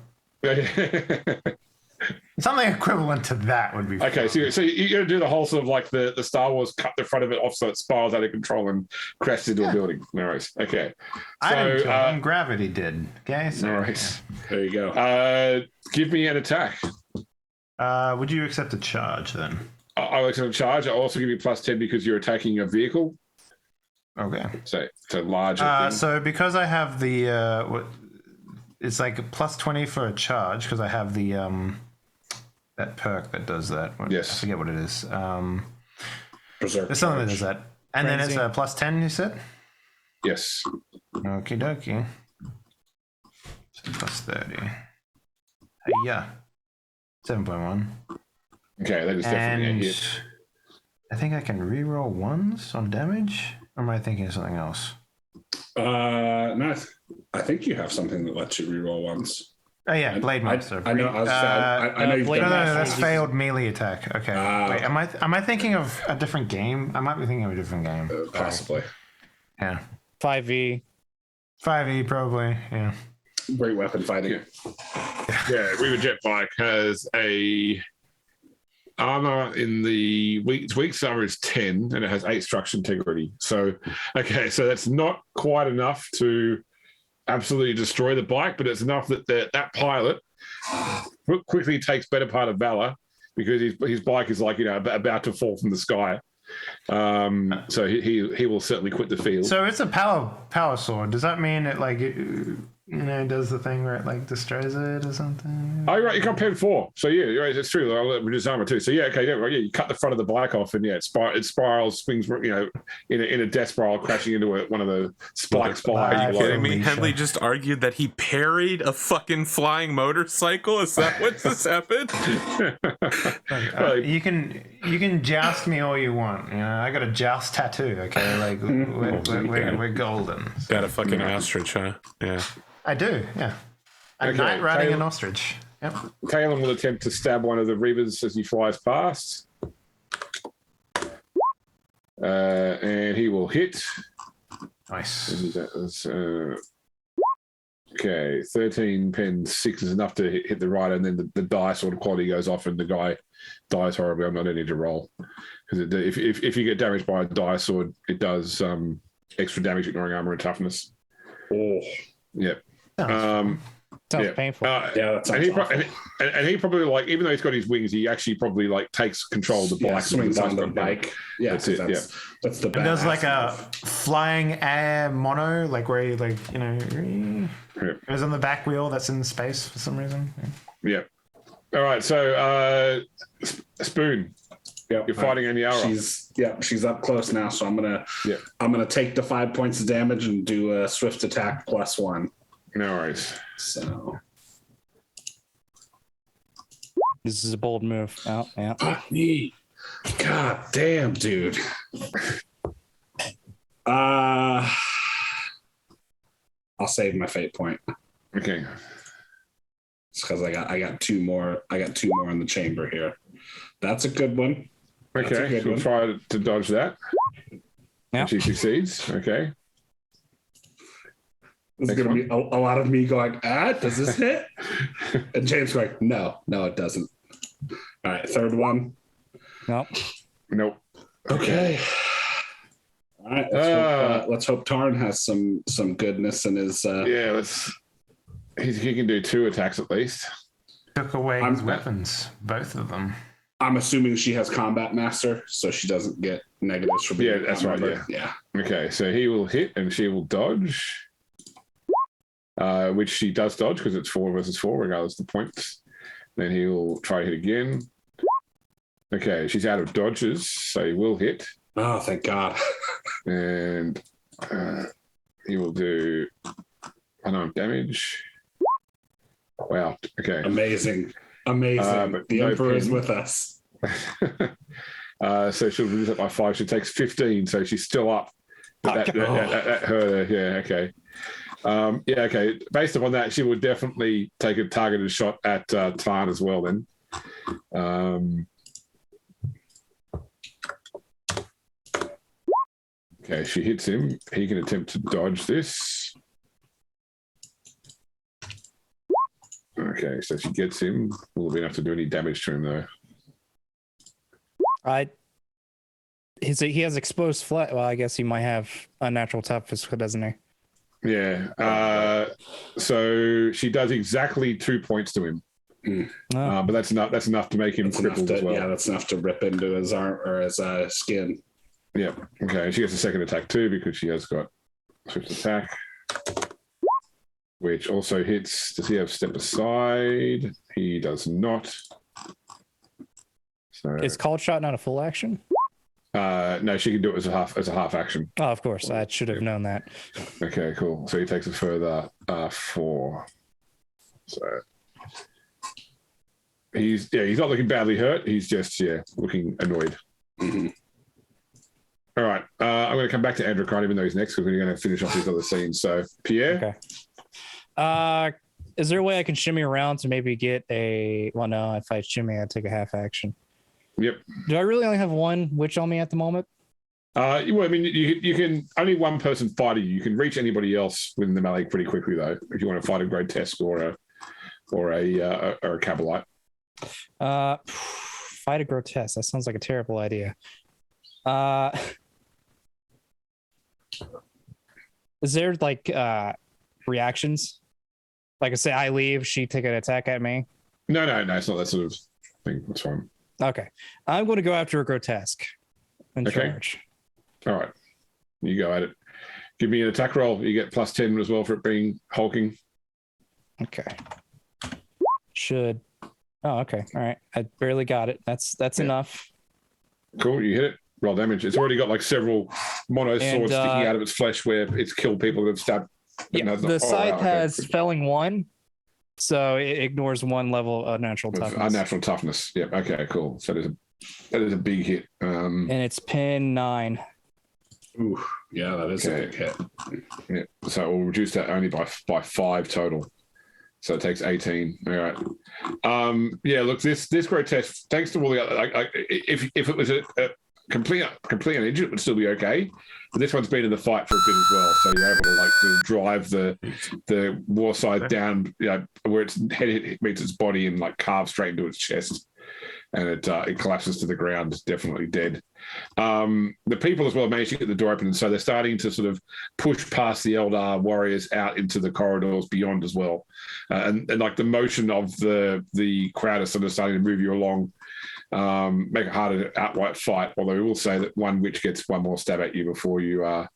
Something equivalent to that would be fun. Okay, so you're going to do the whole sort of like the Star Wars, cut the front of it off so it spirals out of control and crashes into a building. No worries. Okay. I didn't kill him. Gravity did. Okay. So, no worries. There you go. Give me an attack. Would you accept a charge then? I'll accept a charge. I'll also give you plus 10 because you're attacking a vehicle. Okay. So it's a larger thing. So because I have the it's like a plus 20 for a charge because I have the that perk that does that. Yes. I forget what it is. Berserk There's something that charge. does that. And then it's a plus 10, you said? Yes. Okie dokie. So plus 30. Yeah. 7.1. Okay, that is definitely a And hit. I think I can reroll ones on damage. Or am I thinking of something else? No, I think you have something that lets you reroll ones. Oh yeah, Blade Master. I know. I know you've Blade done No, that. that's failed melee attack. Okay. Wait, am I thinking of a different game? I might be thinking of a different game. Possibly. Yeah. 5e. 5e probably. Yeah. Great weapon fighting. Yeah, Reaver Jetbike has a armor in the weak armor is 10 and it has 8 structure integrity. So so that's not quite enough to absolutely destroy the bike, but it's enough that that pilot quickly takes better part of valor because his bike is like about to fall from the sky. So he will certainly quit the field. So it's a power sword. Does that mean it does the thing where it like destroys it or something? Oh, right, you got pen 4. So yeah, you're right, it's true. I'll reduce armor too. So yeah, okay, yeah, you cut the front of the bike off, and yeah, it spirals, swings, in a death spiral, crashing into one of the spikes behind. Are you kidding me? Alicia. Henley just argued that he parried a fucking flying motorcycle. Is that what just happened? You can joust me all you want. I got a joust tattoo. Okay, like we're golden. So. Got a fucking ostrich, huh? Yeah. I do. Yeah. A Okay, knight riding Taylor- an ostrich. Yep. Kalen will attempt to stab one of the Reavers as he flies past. And he will hit. Nice. Okay, 13 pen 6 is enough to hit the rider, and then the die sort of quality goes off, and the guy dies horribly. I'm not need to roll because if you get damaged by a die sword, it does extra damage, ignoring armor and toughness. Oh, Yep. Sounds painful. yeah, that sounds and he probably even though he's got his wings, he actually probably takes control of the bike. swings on the bike. Yeah, That's it, That's the best. And does like a flying air mono, like where you goes on the back wheel that's in space for some reason. Yeah. All right. So Spoon, Yep. you're fighting Aniara. She's up close now, so I'm gonna take the 5 points of damage and do a swift attack +1. No worries. So This is a bold move. Oh, yeah. fuck me. God damn, dude. I'll save my fate point. Okay. It's because I got two more. I got 2 more in the chamber here. That's a good one. That's a Okay. good We'll one. try to dodge that. Yeah. She succeeds. Okay. There's Next going to be a lot of me going, does this hit? And James going, no, it doesn't. All right, third one. Nope. Nope. Okay. All right, let's hope Thorne has some goodness in his. Yeah. He can do 2 attacks at least. Took away his weapons, both of them. I'm assuming she has combat master, so she doesn't get negatives for being. Yeah, that's right, Yeah. Okay. So he will hit and she will dodge. Which she does dodge because it's 4 versus 4, regardless of the points. Then he will try to hit again. Okay, she's out of dodges, so he will hit. Oh, thank God. And he will do unarmed damage. Wow. Okay. Amazing. But The no Emperor is pin. with us. So she'll reduce it by 5. She takes 15, so she's still up. But that her, yeah, okay. Okay. Based upon that, she would definitely take a targeted shot at Tarn as well. Then, okay, she hits him. He can attempt to dodge this. Okay, so she gets him. Will be enough to do any damage to him though. He has exposed flesh. Well, I guess he might have unnatural toughness, doesn't he? Yeah. So she does exactly 2 points to him. Oh. But that's enough to make him crippled as well. Yeah, that's enough to rip into his arm or his skin. Yeah. Okay. She gets a second attack too because she has got swift attack. which also hits. Does he have step aside? He does not. So Is called shot not a full action? no, she can do it as a half action. Oh, of course. I should have known that. Okay, cool. So he takes a further 4. So he's not looking badly hurt. He's just looking annoyed. Mm-hmm. All right, I'm going to come back to Androchiron, even though he's next, because we're going to finish off these other scenes. So Pierre. Okay. Is there a way I can shimmy around to maybe get a? Well, no. If I shimmy, I take a half action. Yep. Do I really only have one witch on me at the moment? Well, I mean, you can only one person fight you. You can reach anybody else within the melee pretty quickly, though, if you want to fight a grotesque or a Cabalite. Fight a grotesque. That sounds like a terrible idea. Is there like reactions? Like I say, I leave, she take an attack at me. No, it's not that sort of thing. That's fine. Okay, I'm going to go after a grotesque and charge. All right, you go at it. Give me an attack roll. You get +10 as well for it being hulking. Okay. Should. Oh, okay. All right. I barely got it. That's enough. Cool. You hit it. Roll damage. It's already got like several mono swords sticking out of its flesh where it's killed people who have stabbed. Yeah, the scythe has felling 1, so it ignores 1 level of natural toughness. Unnatural toughness. Yep. Okay. Cool. So that is a big hit. And it's pin 9. Ooh, yeah, that is a big hit. Yeah. So we'll reduce that only by 5 total. So it takes 18. All right. Look, this grotesque. Thanks to all the other. If it was a complete uninjured, it would still be okay. But this one's been in the fight for a bit as well, so you're able to like sort of drive the war side down, where its head meets its body and like carve straight into its chest, and it collapses to the ground, definitely dead. The people as well managed to get the door open, and so they're starting to sort of push past the Eldar warriors out into the corridors beyond as well, and like the motion of the crowd is sort of starting to move you along. Make it harder to outright fight, although we will say that one witch gets one more stab at you before you are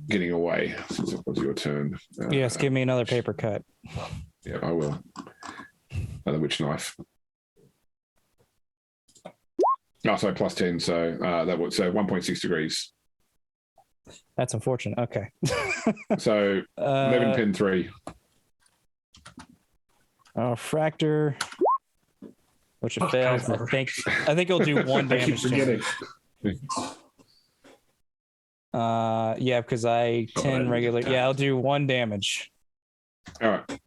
getting away, since it was your turn. Yes, give me another paper cut. Yeah, I will. Another witch knife. Oh, sorry, +10, so that would 1.6 degrees. That's unfortunate. Okay. So 11 pin 3. Fractor. Which it fails. I think it'll do 1 damage to me. Yeah, because I 10 regular. Yeah, I'll do 1 damage. All right.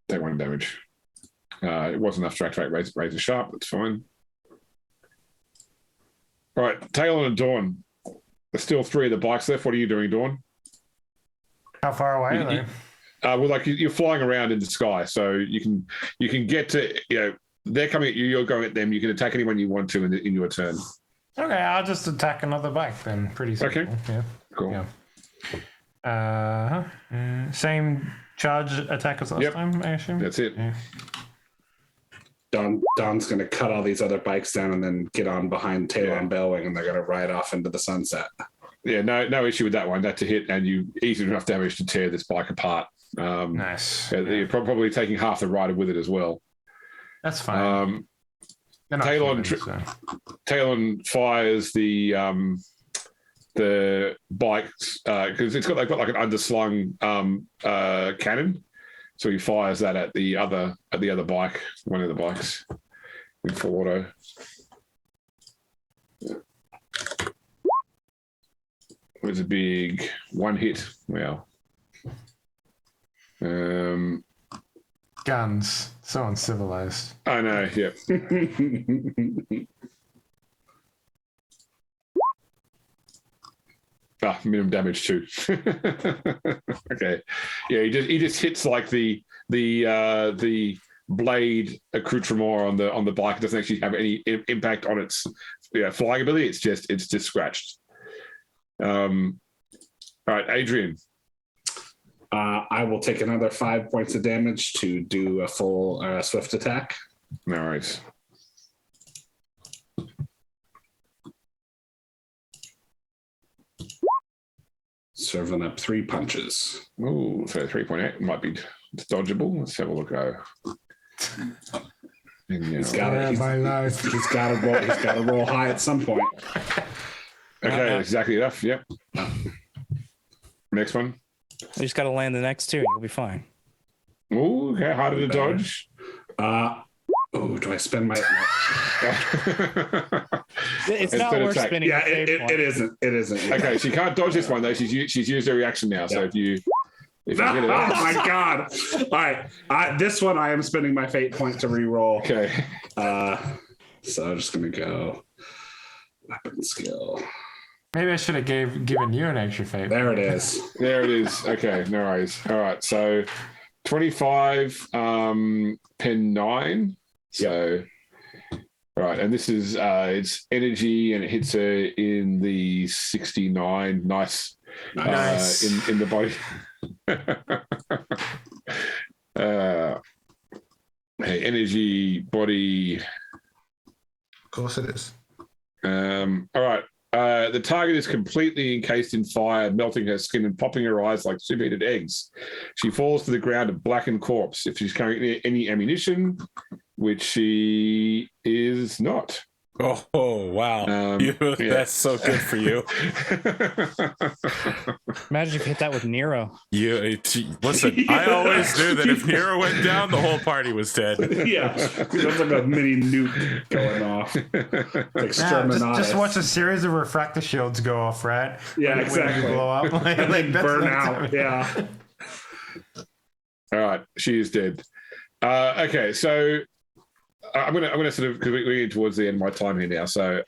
Take 1 damage. It wasn't enough to activate Razor Sharp. That's fine. All right, Talon and Dawn. There's still 3 of the bikes left. What are you doing, Dawn? How far away are they? Well, like you're flying around in the sky, so you can get to they're coming at you. You're going at them. You can attack anyone you want to in your turn. Okay, I'll just attack another bike then. Pretty simple. Okay. Yeah. Cool. Yeah. Same charge attack as last time, I assume. That's it. Yeah. Don's going to cut all these other bikes down and then get on behind Taylor and Bellwing, and they're going to ride off into the sunset. Yeah, no issue with that one. That's a hit, and you easily enough damage to tear this bike apart. Nice. You're probably taking half the rider with it as well. That's fine. Talon fires the bikes because they've got like an underslung cannon, so he fires that at the other bike, one of the bikes in full auto. It was a big 1 hit. Wow. Guns. So uncivilized. I know, yeah. Minimum damage too. Okay. Yeah, he just hits like the blade accoutrement on the bike. It doesn't actually have any impact on its flying ability. It's just scratched. All right, Adrian. I will take another 5 points of damage to do a full swift attack. All right. Serving up 3 punches. Ooh, so 3.8 might be dodgeable. Let's have a look. He's got to roll high at some point. Okay, exactly enough. Yep. Next one. You just got to land the next 2. You'll be fine. Ooh, okay, harder to dodge. Do I spend my? It's not worth spending. Yeah, it isn't. It isn't. Okay, she can't dodge this one though. She's used her reaction now. So if you hit it, oh my god! All right, this one I am spending my fate point to reroll. Okay. So I'm just gonna go weapon skill. Maybe I should have given you an extra fate. There it is. There it is. Okay, no worries. All right, so 25, pen 9. So, right, and this is it's energy, and it hits her in the 69. Nice. In the body. Energy, body. Of course it is. All right. The target is completely encased in fire, melting her skin and popping her eyes like superheated eggs. She falls to the ground a blackened corpse. If she's carrying any ammunition, which she is not. Oh wow. That's so good for you. Imagine if you hit that with Nero. Listen, I always knew that if Nero went down, the whole party was dead. Yeah, that's like a mini nuke going off. Just watch a series of refractor shields go off, right? Yeah, exactly. When you blow up, like burn out. Yeah. All right, she is dead. Okay, so I'm gonna sort of, because we're getting towards the end of my time here now. So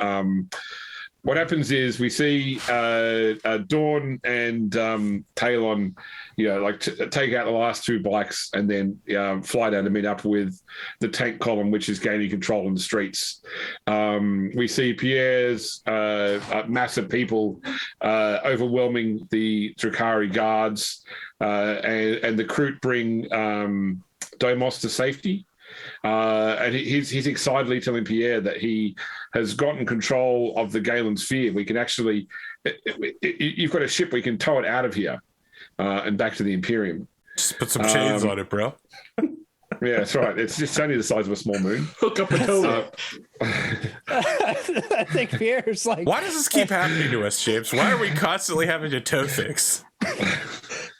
what happens is we see Dawn and Talon, take out the last 2 bikes and then fly down to meet up with the tank column, which is gaining control in the streets. We see Pierre's mass of people overwhelming the Drakari guards, and the Kroot bring Domos to safety. And he's excitedly telling Pierre that he has gotten control of the Galen Sphere. We can actually, you've got a ship, we can tow it out of here and back to the Imperium. Just put some chains on it, bro. Yeah, that's right. It's only the size of a small moon. Hook up a tow. I think Pierre's like, why does this keep happening to us, James? Why are we constantly having to tow things?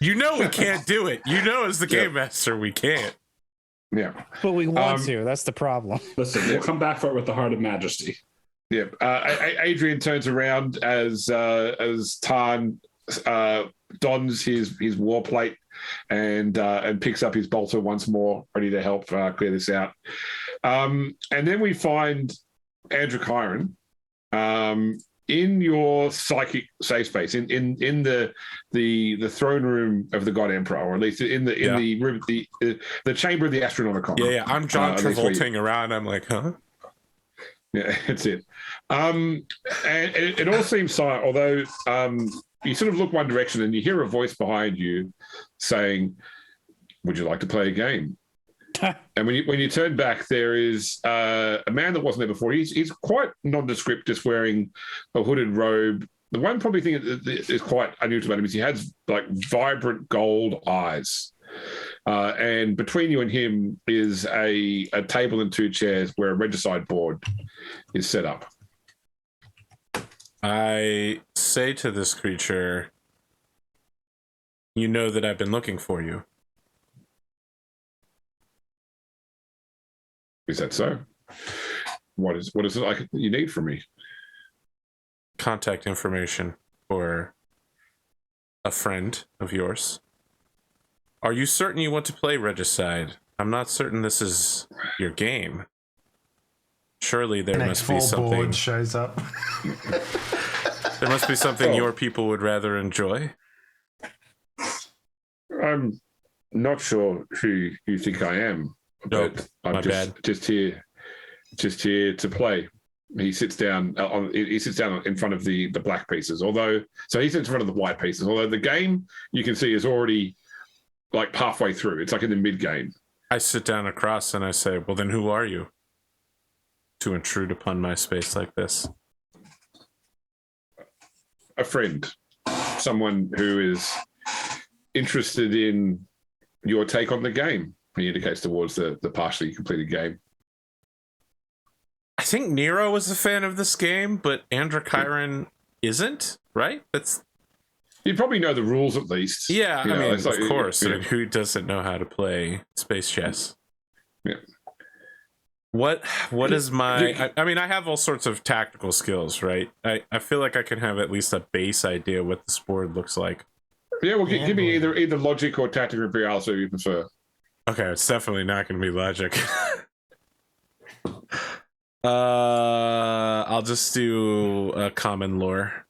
We can't do it. As the game master, we can't. Yeah, but we want to. That's the problem. Listen, we'll come back for it with the heart of majesty. Yeah. Adrian turns around as Tarn dons his war plate and picks up his bolter once more, ready to help clear this out. And then we find Androchiron in your psychic safe space, in the throne room of the God Emperor, or at least in the room, the chamber of the Astronomicon. Yeah. I'm John Travolting around. I'm like, huh? Yeah, that's it. And it all seems silent, although you sort of look one direction and you hear a voice behind you saying, "Would you like to play a game?" And when you turn back, there is a man that wasn't there before. He's quite nondescript, just wearing a hooded robe. The one probably thing that is quite unusual about him is he has like vibrant gold eyes. And between you and him is a table and 2 chairs where a regicide board is set up. I say to this creature, "You know that I've been looking for you." Is that so? What is it like you need from me? Contact information for a friend of yours. Are you certain you want to play Regicide? I'm not certain this is your game. Surely there must be something. Board shows up. There must be something your people would rather enjoy. I'm not sure who you think I am. But I'm just here to play. He sits down in front of the black pieces. So he sits in front of the white pieces. Although the game you can see is already like halfway through. It's like in the mid game. I sit down across and I say, "Well, then who are you to intrude upon my space like this?" A friend. someone who is interested in your take on the game. He indicates towards the partially completed game. I think Nero was a fan of this game, but Androchiron isn't, right? You probably know the rules at least. Yeah, I mean, like, of course. Yeah. I mean, who doesn't know how to play space chess? Yeah. What is my... I mean, I have all sorts of tactical skills, right? I feel like I can have at least a base idea what this board looks like. Yeah, well, give me either logic or tactical imperial, so you prefer. Okay, it's definitely not going to be logic. I'll just do a common lore.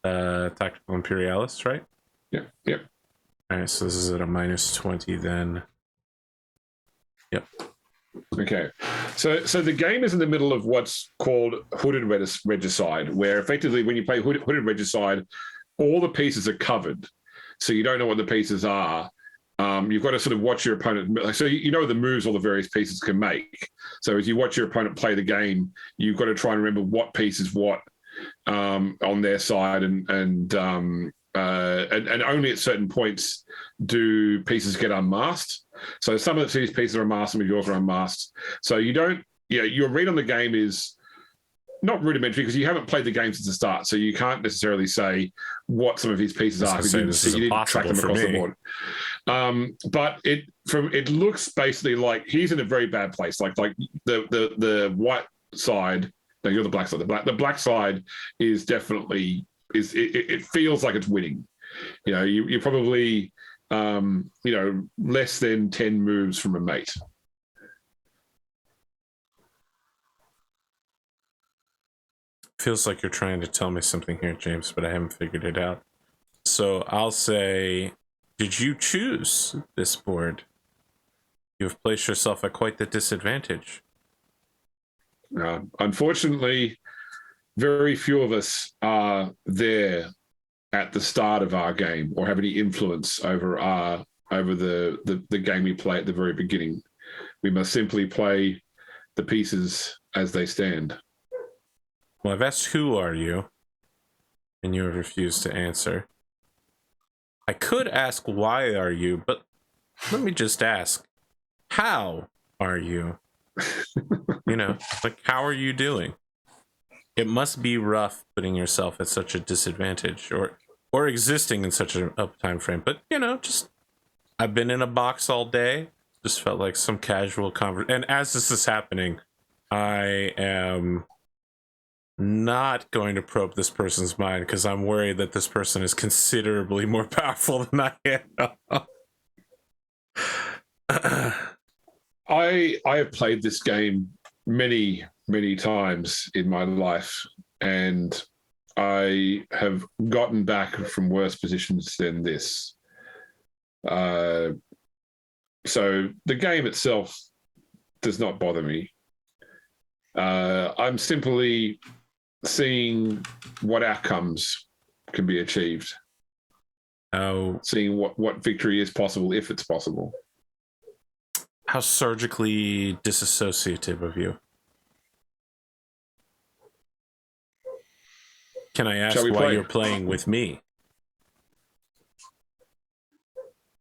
Tactical imperialist, right? Yeah. All right, so this is at a -20 then. Yep. Okay, so the game is in the middle of what's called hooded regicide, where effectively when you play hooded regicide, all the pieces are covered, so you don't know what the pieces are. You've got to sort of watch your opponent. So you know the moves all the various pieces can make. So as you watch your opponent play the game, you've got to try and remember what piece is what on their side, and only at certain points do pieces get unmasked. So some of these pieces are unmasked, some of yours are unmasked. So you don't, your read on the game is not rudimentary because you haven't played the game since the start. So you can't necessarily say what some of these pieces are because you didn't track them across the board. But it looks basically like he's in a very bad place. Like the white side, no, you're the black side. The black side is definitely it feels like it's winning. You're probably less than 10 moves from a mate. Feels like you're trying to tell me something here, James, but I haven't figured it out. So I'll say, did you choose this board? You have placed yourself at quite the disadvantage. Unfortunately, very few of us are there at the start of our game or have any influence over the game we play at the very beginning. We must simply play the pieces as they stand. Well, I've asked who are you, and you have refused to answer. I could ask why are you, but let me just ask, how are you? How are you doing? It must be rough putting yourself at such a disadvantage or existing in such a time frame. But, just I've been in a box all day. Just felt like some casual conversation. And as this is happening, I am not going to probe this person's mind because I'm worried that this person is considerably more powerful than I am. I have played this game many, many times in my life, and I have gotten back from worse positions than this. So the game itself does not bother me. I'm simply seeing what outcomes can be achieved. Seeing what victory is possible, if it's possible. How surgically disassociative of you. Can I ask why you're playing with me?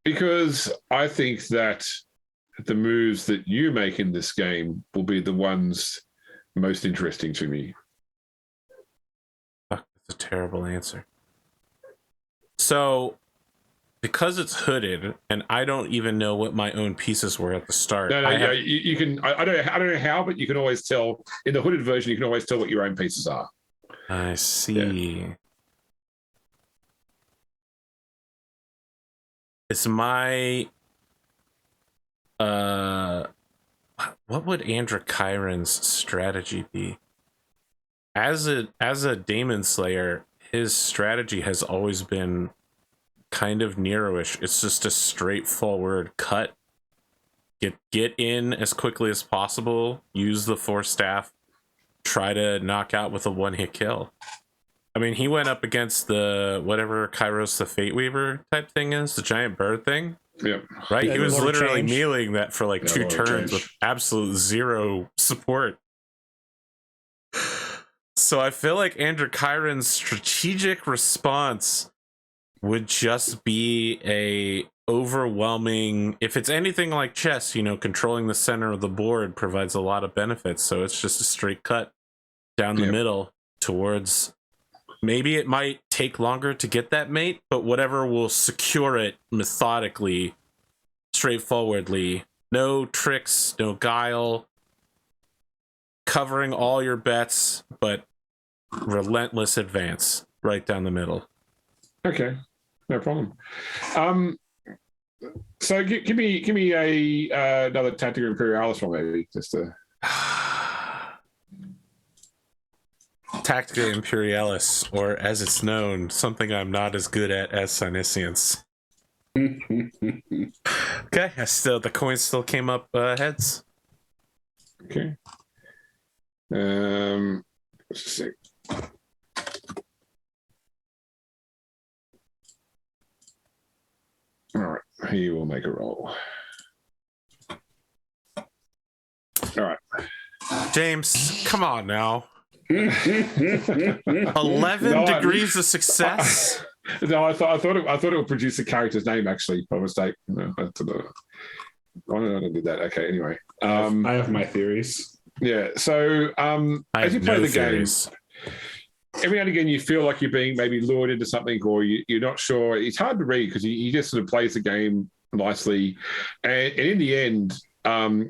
Because I think that the moves that you make in this game will be the ones most interesting to me. Fuck, that's a terrible answer. So, because it's hooded, and I don't even know what my own pieces were at the start. You can. I don't know how, but you can always tell in the hooded version. You can always tell what your own pieces are. I see. Yeah. It's my. What would Androchiron's strategy be? As a Demon Slayer, his strategy has always been kind of Nero-ish. It's just a straightforward cut. Get in as quickly as possible. Use the Force Staff. Try to knock out with a one-hit kill. I mean, he went up against the whatever Kairos the Fate Weaver type thing is, the giant bird thing. Yep. Right? Yeah, he was literally change. mealing that for like 2 turns with absolute zero support. So I feel like Androchiron's strategic response would just be a overwhelming. If it's anything like chess, controlling the center of the board provides a lot of benefits. So it's just a straight cut down the middle towards. Maybe it might take longer to get that mate, but whatever will secure it methodically, straightforwardly. No tricks, no guile. Covering all your bets, but relentless advance right down the middle. Okay, no problem. So give me another Tactica Imperialis one, maybe, just to. Tactica Imperialis, or as it's known, something I'm not as good at as Sinicians. Okay, the coin still came up heads. Okay. Let's just see. All right, he will make a roll. All right, James, come on now. 11 degrees of success. No, I thought it would produce the character's name actually by mistake. No, I didn't do that. Okay, anyway, I have my theories. Yeah. So as you play the game, every now and again you feel like you're being maybe lured into something, or you're not sure. It's hard to read because he just sort of plays the game nicely, and in the end,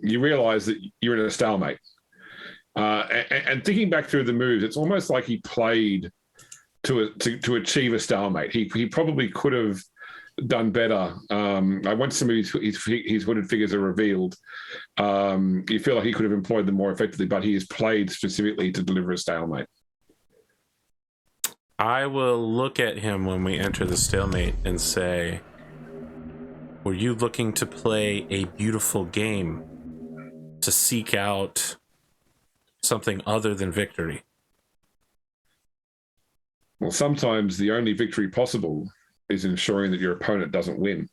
you realize that you're in a stalemate. And thinking back through the moves, it's almost like he played to achieve a stalemate. He probably could have done better. Once some of his hooded figures are revealed, you feel like he could have employed them more effectively, but he has played specifically to deliver a stalemate. I will look at him when we enter the stalemate and say, were you looking to play a beautiful game to seek out something other than victory? Well, sometimes the only victory possible is ensuring that your opponent doesn't win.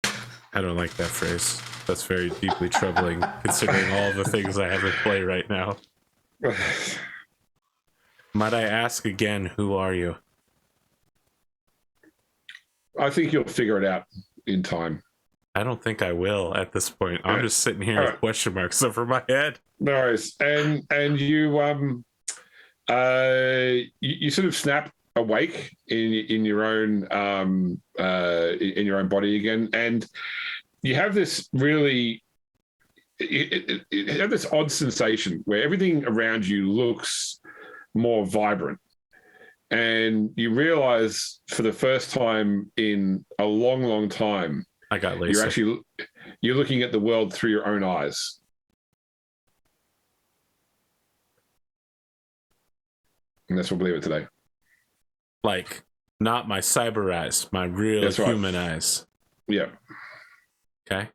I don't like that phrase. That's very deeply troubling, considering all the things I have in play right now. Might I ask again, who are you? I think you'll figure it out in time. I don't think I will at this point. I'm just sitting here with question marks over my head. No worries. And you you sort of snap awake in your own body again, and you have this really you have this odd sensation where everything around you looks more vibrant, and you realize for the first time in a long time, I got lazy. You're looking at the world through your own eyes. And that's what we'll leave it today. Like, not my cyber eyes, my real human eyes. Yeah. Okay.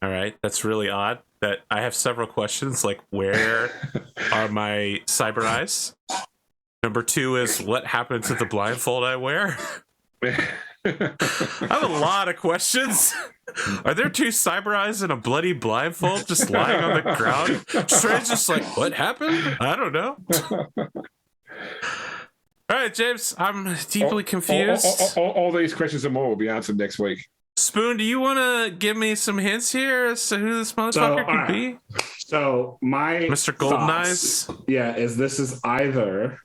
All right. That's really odd. That I have several questions, like where are my cyber eyes? Number 2 is what happened to the blindfold I wear? I have a lot of questions. Are there 2 cyber eyes and a bloody blindfold just lying on the ground? Strange, just like, what happened? I don't know. All right, James, I'm deeply confused. All these questions and more will be answered next week. Spoon, do you want to give me some hints here as to who this motherfucker could be? So my Mr. Golden Eyes? Yeah, this is either...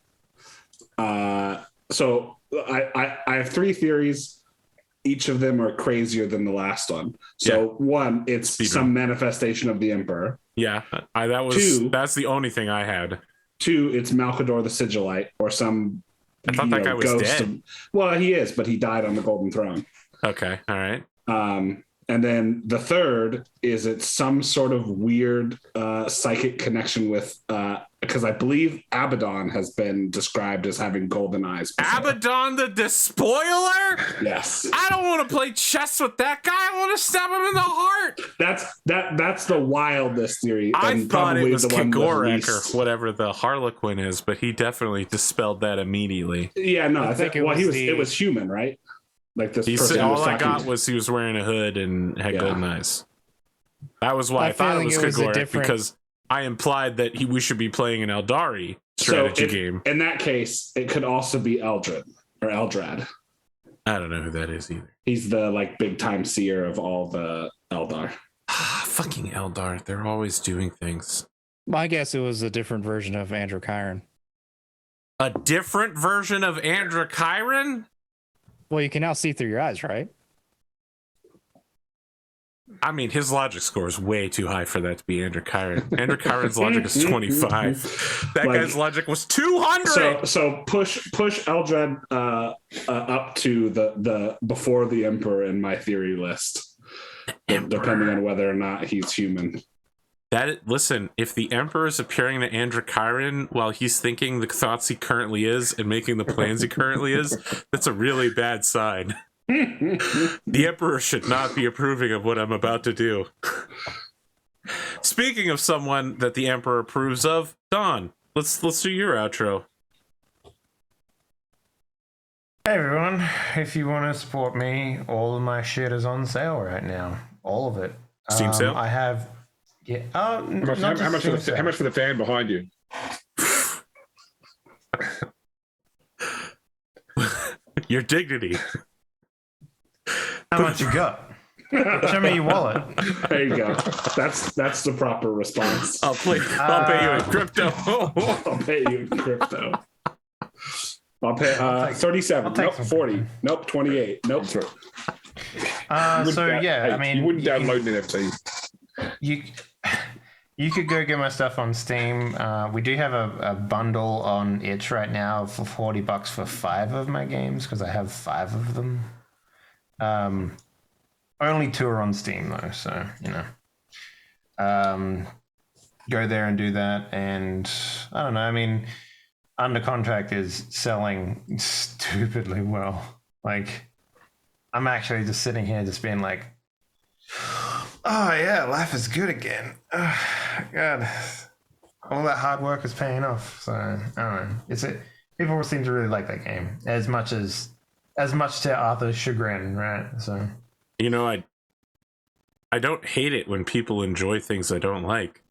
so I have 3 theories. Each of them are crazier than the last one. So one, it's some manifestation of the Emperor. Yeah, that's the only thing I had. 2, it's Malcador the Sigillite, or some... I thought that guy was dead. Well, he is, but he died on the Golden Throne. Okay, all right. And then the 3rd is it's some sort of weird psychic connection with... because I believe Abaddon has been described as having golden eyes before. Abaddon the Despoiler? Yes. I don't want to play chess with that guy. I want to stab him in the heart. That's the wildest theory. I thought it was Kagorek or whatever the Harlequin is, but he definitely dispelled that immediately. Yeah, no, I think it was human, right? Like this person. All I got was he was wearing a hood and had golden eyes. That was why I thought it was Kagorek, because I implied that we should be playing an Eldari strategy game. In that case, it could also be Eldrad or Eldrad. I don't know who that is either. He's the like big time seer of all the Eldar. Fucking Eldar. They're always doing things. My guess it was a different version of Androchiron. A different version of Androchiron? Well, you can now see through your eyes, right? I mean, his logic score is way too high for that to be Androchiron. Androchiron's logic is 25. That Like, guy's logic was 200. So push Eldred up to the before the Emperor in my theory list, depending on whether or not he's human. Listen, if the Emperor is appearing to Androchiron while he's thinking the thoughts he currently is and making the plans he currently is, that's a really bad sign. The Emperor should not be approving of what I'm about to do. Speaking of someone that the Emperor approves of, Don, let's do your outro. Hey everyone, if you want to support me, all of my shit is on sale right now. All of it. Steam sale? I have... Yeah. How much for the fan behind you? Your dignity. How much you got? Show me your wallet. There you go. That's the proper response. I'll pay you in crypto. I'll pay you in crypto. I'll pay 37. Nope, 40. Nope, 28. Nope. So yeah, I mean, you wouldn't download an NFT. You could go get my stuff on Steam. We do have a bundle on Itch right now for $40 for 5 of my games because I have 5 of them. Only 2 are on Steam though, so go there and do that. And I don't know. I mean, Under Contract is selling stupidly well. Like, I'm actually just sitting here, just being like, oh yeah, life is good again. Oh, God, all that hard work is paying off. So I don't know. People seem to really like that game as much to Arthur's chagrin, right? So I don't hate it when people enjoy things I don't like.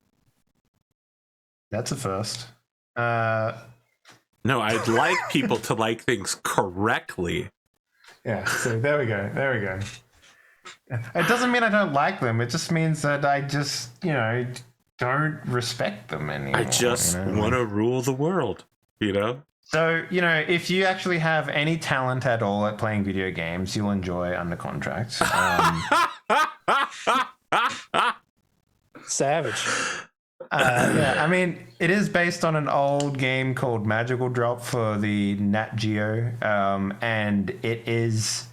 That's a first. No, I'd like people to like things correctly. Yeah. So there we go. It doesn't mean I don't like them. It just means that I just, don't respect them anymore. I just want to rule the world, So, if you actually have any talent at all at playing video games, you'll enjoy Under Contract. Savage. Yeah, I mean, it is based on an old game called Magical Drop for the Nat Geo, and it is.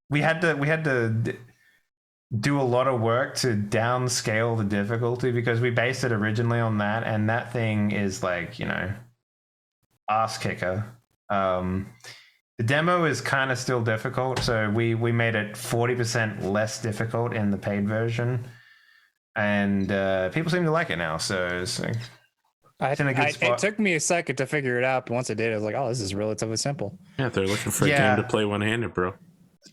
We had to do a lot of work to downscale the difficulty because we based it originally on that, and that thing is like, ass kicker. The demo is kind of still difficult, so we made it 40% less difficult in the paid version, and people seem to like it now. So it's in a good spot. It took me a second to figure it out, but once I did, I was like, "Oh, this is relatively simple." Yeah, they're looking for a game to play one-handed, bro.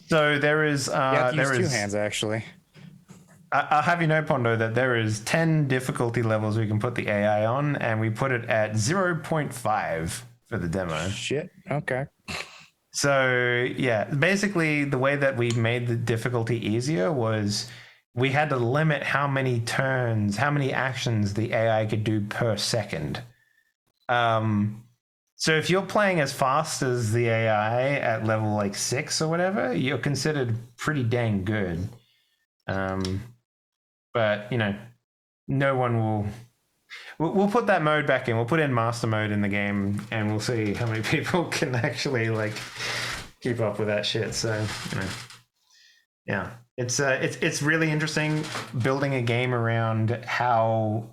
So there is. You have to use 2 hands actually. I'll have you know, Pondo, that there is 10 difficulty levels we can put the AI on, and we put it at 0.5 for the demo. Shit. Okay. So, yeah, basically the way that we made the difficulty easier was we had to limit how many turns, how many actions the AI could do per second. So if you're playing as fast as the AI at level like 6 or whatever, you're considered pretty dang good. But, no one will... We'll put that mode back in. We'll put in master mode in the game, and we'll see how many people can actually keep up with that shit. So, yeah, it's really interesting building a game around how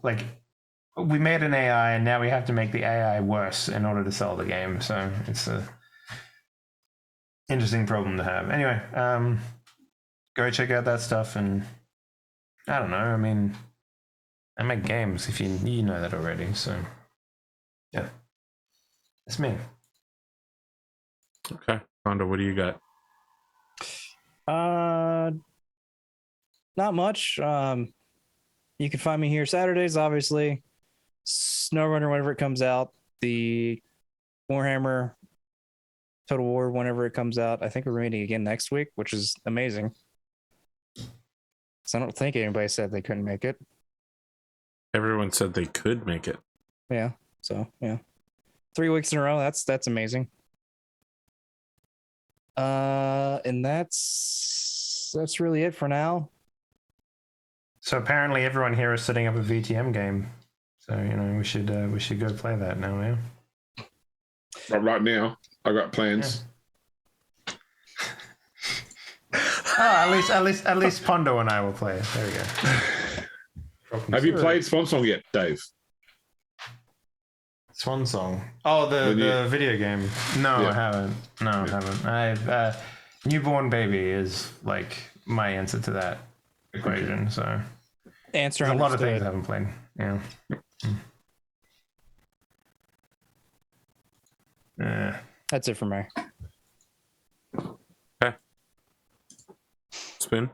we made an AI, and now we have to make the AI worse in order to sell the game. So it's a interesting problem to have. Anyway, go check out that stuff, and I don't know. I mean, I make games, if you know that already. So, yeah, it's me. Okay, Rhonda, what do you got? Not much. You can find me here Saturdays, obviously. SnowRunner whenever it comes out. The Warhammer Total War whenever it comes out. I think we're meeting again next week, which is amazing. So I don't think anybody said they couldn't make it. Everyone said they could make it. Yeah. So yeah, 3 weeks in a row. That's amazing. And that's really it for now. So apparently everyone here is setting up a VTM game. So we should go play that now. Yeah. Right now, I got plans. Yeah. at least Pondo and I will play it. There we go. Have you played Swan Song yet, Dave? Swan Song. Oh, the video game. No, yeah. I haven't. I haven't. Newborn Baby is like my answer to that equation. So answer. There's a lot of things I haven't played. Yeah. That's it for me. Okay. Spoon.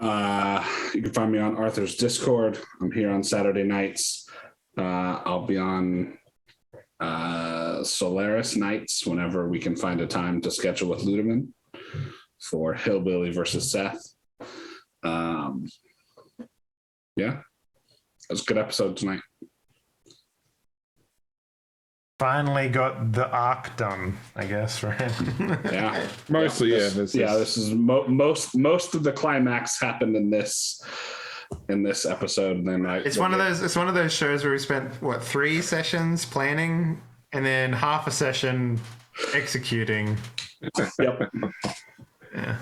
You can find me on Arthur's Discord. I'm here on Saturday nights. I'll be on Solaris nights whenever we can find a time to schedule with Ludeman for Hillbilly versus Seth. Yeah, it was a good episode tonight. Finally got the arc done, I guess, right? Yeah, mostly. This is most of the climax happened in this episode, and then it's one of those shows where we spent 3 sessions planning and then half a session executing. Yep. Yeah.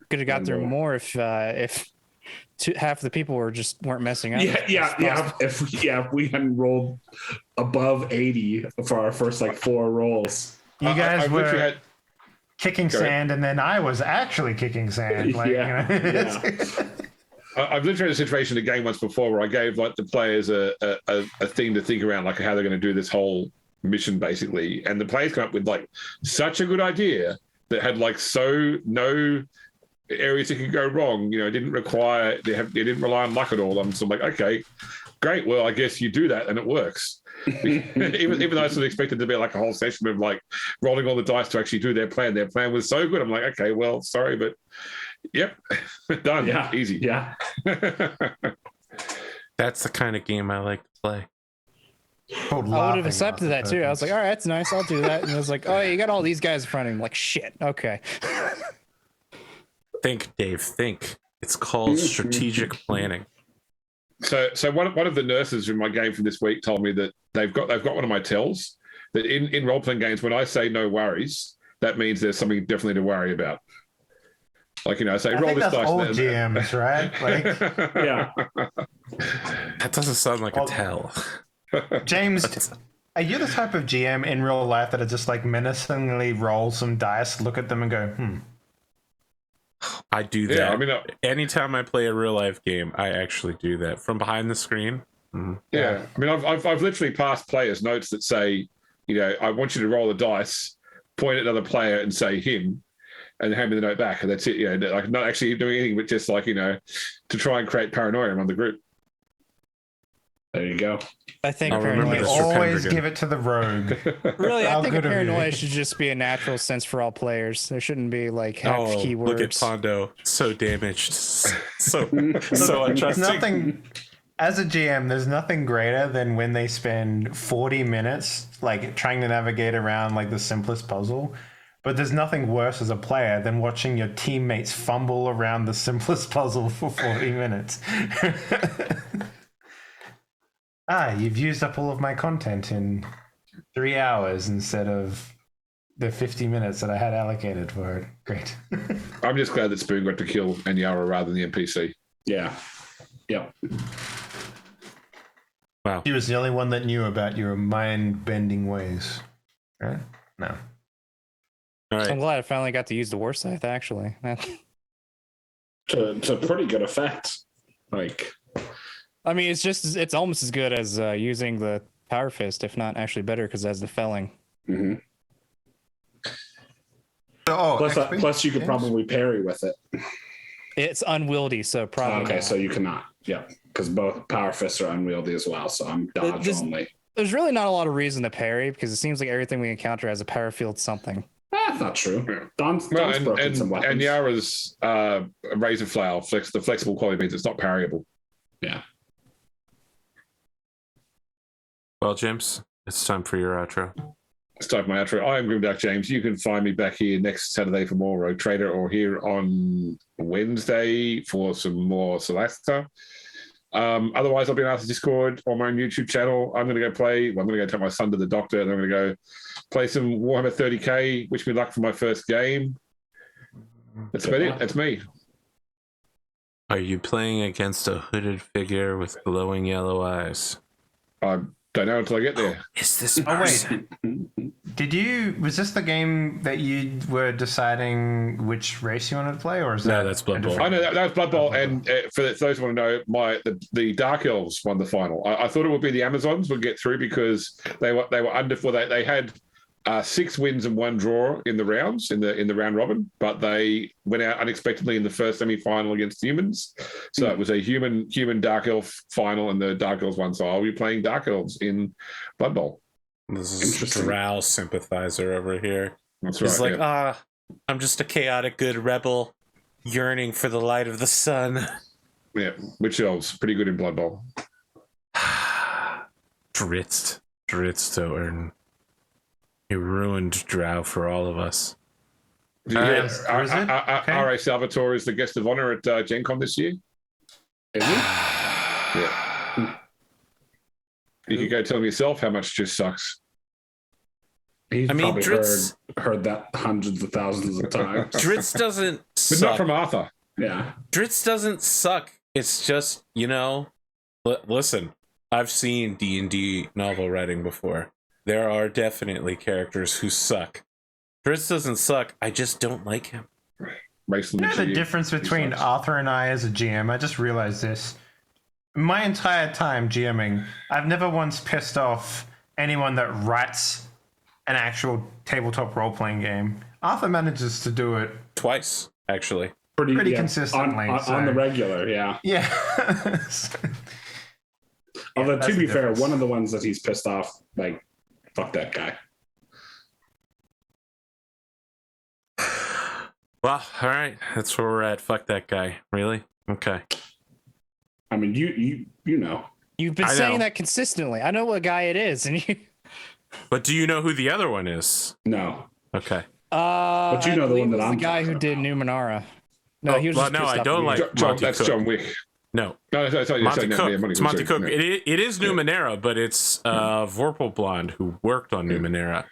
Could have got through more if half the people weren't messing up. Yeah. If we hadn't rolled above 80 for our first 4 rolls, you guys were kicking sand, and then I was actually kicking sand. I've literally had a situation in a game once before where I gave the players a thing to think around, how they're going to do this whole mission basically, and the players come up with such a good idea that had no areas that could go wrong. It didn't require they didn't rely on luck at all. I'm sort of okay, great. Well, I guess you do that and it works. even though I sort of expected to be a whole session of rolling all the dice to actually do their plan. Their plan was so good. I'm okay, well, sorry, but yep, done. Yeah, easy. Yeah. That's the kind of game I like to play. I would have accepted that too. I was all right, that's nice. I'll do that. And it was oh, you got all these guys in front of him. Shit. Okay. Think, Dave. Think. It's called strategic planning. So one of the nurses in my game from this week told me that they've got one of my tells that in role playing games, when I say no worries, that means there's something definitely to worry about. I say roll this dice. Old GMs, right? Yeah. That doesn't sound like a tell. James, are you the type of GM in real life that are just menacingly roll some dice, look at them, and go, I do that. Yeah, I mean, anytime I play a real life game, I actually do that from behind the screen. Mm-hmm. Yeah, I mean, I've literally passed players notes that say, I want you to roll a dice, point at another player, and say him, and hand me the note back, and that's it. Not actually doing anything, but just to try and create paranoia among the group. There you go. I think paranoia always give it to the rogue. Really, I think paranoia should just be a natural sense for all players. There shouldn't be half keywords. Look at Pondo, so damaged, so untrusting. Nothing. As a GM, there's nothing greater than when they spend 40 minutes trying to navigate around the simplest puzzle. But there's nothing worse as a player than watching your teammates fumble around the simplest puzzle for 40 minutes. You've used up all of my content in 3 hours instead of the 50 minutes that I had allocated for it. Great. I'm just glad that Spoon got to kill Anyara rather than the NPC. Yeah. Yep. Wow. He was the only one that knew about your mind-bending ways. Right? No. All right. I'm glad I finally got to use the War Scythe, actually. To pretty good effect. I mean, it's almost as good as using the Power Fist, if not actually better, because it has the felling. Mm-hmm. Plus, you could probably parry with it. It's unwieldy, so probably. Okay, so you cannot. Yeah, because both Power Fists are unwieldy as well. So I'm dodge only. There's really not a lot of reason to parry because it seems like everything we encounter has a power field something. That's not true. Don's Well, broken some weapons. and Yara's razor flail, the flexible quality means it's not parryable. Yeah. Well, James, it's time for your outro. It's time for my outro. I am Grimdark James. You can find me back here next Saturday for more Rogue Trader, or here on Wednesday for some more Celesta. Otherwise, I'll be on the Discord on my own YouTube channel. I'm going to go play. Well, I'm going to go take my son to the doctor, and I'm going to go play some Warhammer 40K. Wish me luck for my first game. That's about it. That's me. Are you playing against a hooded figure with glowing yellow eyes? I don't know until I get there. Is this Oh wait, was this the game that you were deciding which race you wanted to play, or is No, that that's Blood Bowl. I know that was Blood Bowl, and for those who want to know, the Dark Elves won the final. I thought it would be the Amazons would get through because they were under for that. They had 6 wins and 1 draw in the rounds in the round robin, but they went out unexpectedly in the first semi-final against humans. So it was a human Dark Elf final, and the Dark Elves won. So I'll be playing Dark Elves in Blood Bowl. This is a Drow sympathizer over here. That's He's right. like, I'm just a chaotic good rebel yearning for the light of the sun. Yeah, Witch Elves, pretty good in Blood Bowl. Dritz Thorne. You ruined Drow for all of us. Yes, Okay. R.A. Salvatore is the guest of honor at Gen Con this year. Is he? Yeah. You could go tell him yourself how much just sucks. He's probably Dritz, heard that hundreds of thousands of times. Dritz doesn't But suck. not from Arthur. Yeah. Dritz doesn't suck. It's just, listen, I've seen D&D novel writing before. There are definitely characters who suck. Dritz doesn't suck. I just don't like him. Makes them You know the cheat. difference between Arthur and I as a GM? I just realized this. My entire time GMing, I've never once pissed off anyone that writes an actual tabletop role-playing game. Arthur manages to do it Twice, actually. pretty consistently. On the regular, yeah. Yeah. Although, that's to the be fair, difference. one of the ones that he's pissed off, like, fuck that guy. Well, all right. That's where we're at. Fuck that guy. Really? Okay. I mean, you know. You've been I saying know. that consistently. I know what guy it is, and you. But do you know who the other one is? No. Okay. But you I know the believe one that it was I'm the guy who talking did about. Numenera. No, he was just no, pissed I off don't at you. like John, Monty that's Cook. John Wick. No. No, sorry, Monty Cook. yeah, It's Monty Cook. No. It is Numenera, but it's Vorpal Blonde who worked on Numenera.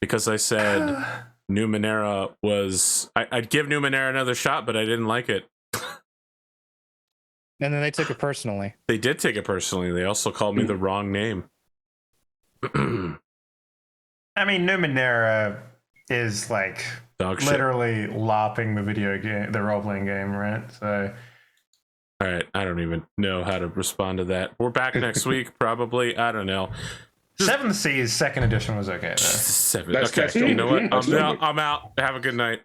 Because I said Numenera was... I'd give Numenera another shot, but I didn't like it. And then they took it personally. They did take it personally. They also called me the wrong name. I mean, Numenera is like Dog shit. literally LARPing the video game, the role-playing game, right? So... All right, I don't even know how to respond to that. We're back next week, probably. I don't know. 7th Seas 2nd edition was okay, though. Seven. That's Okay, John you know Wick. what? That's John Wick. I'm out. Have a good night.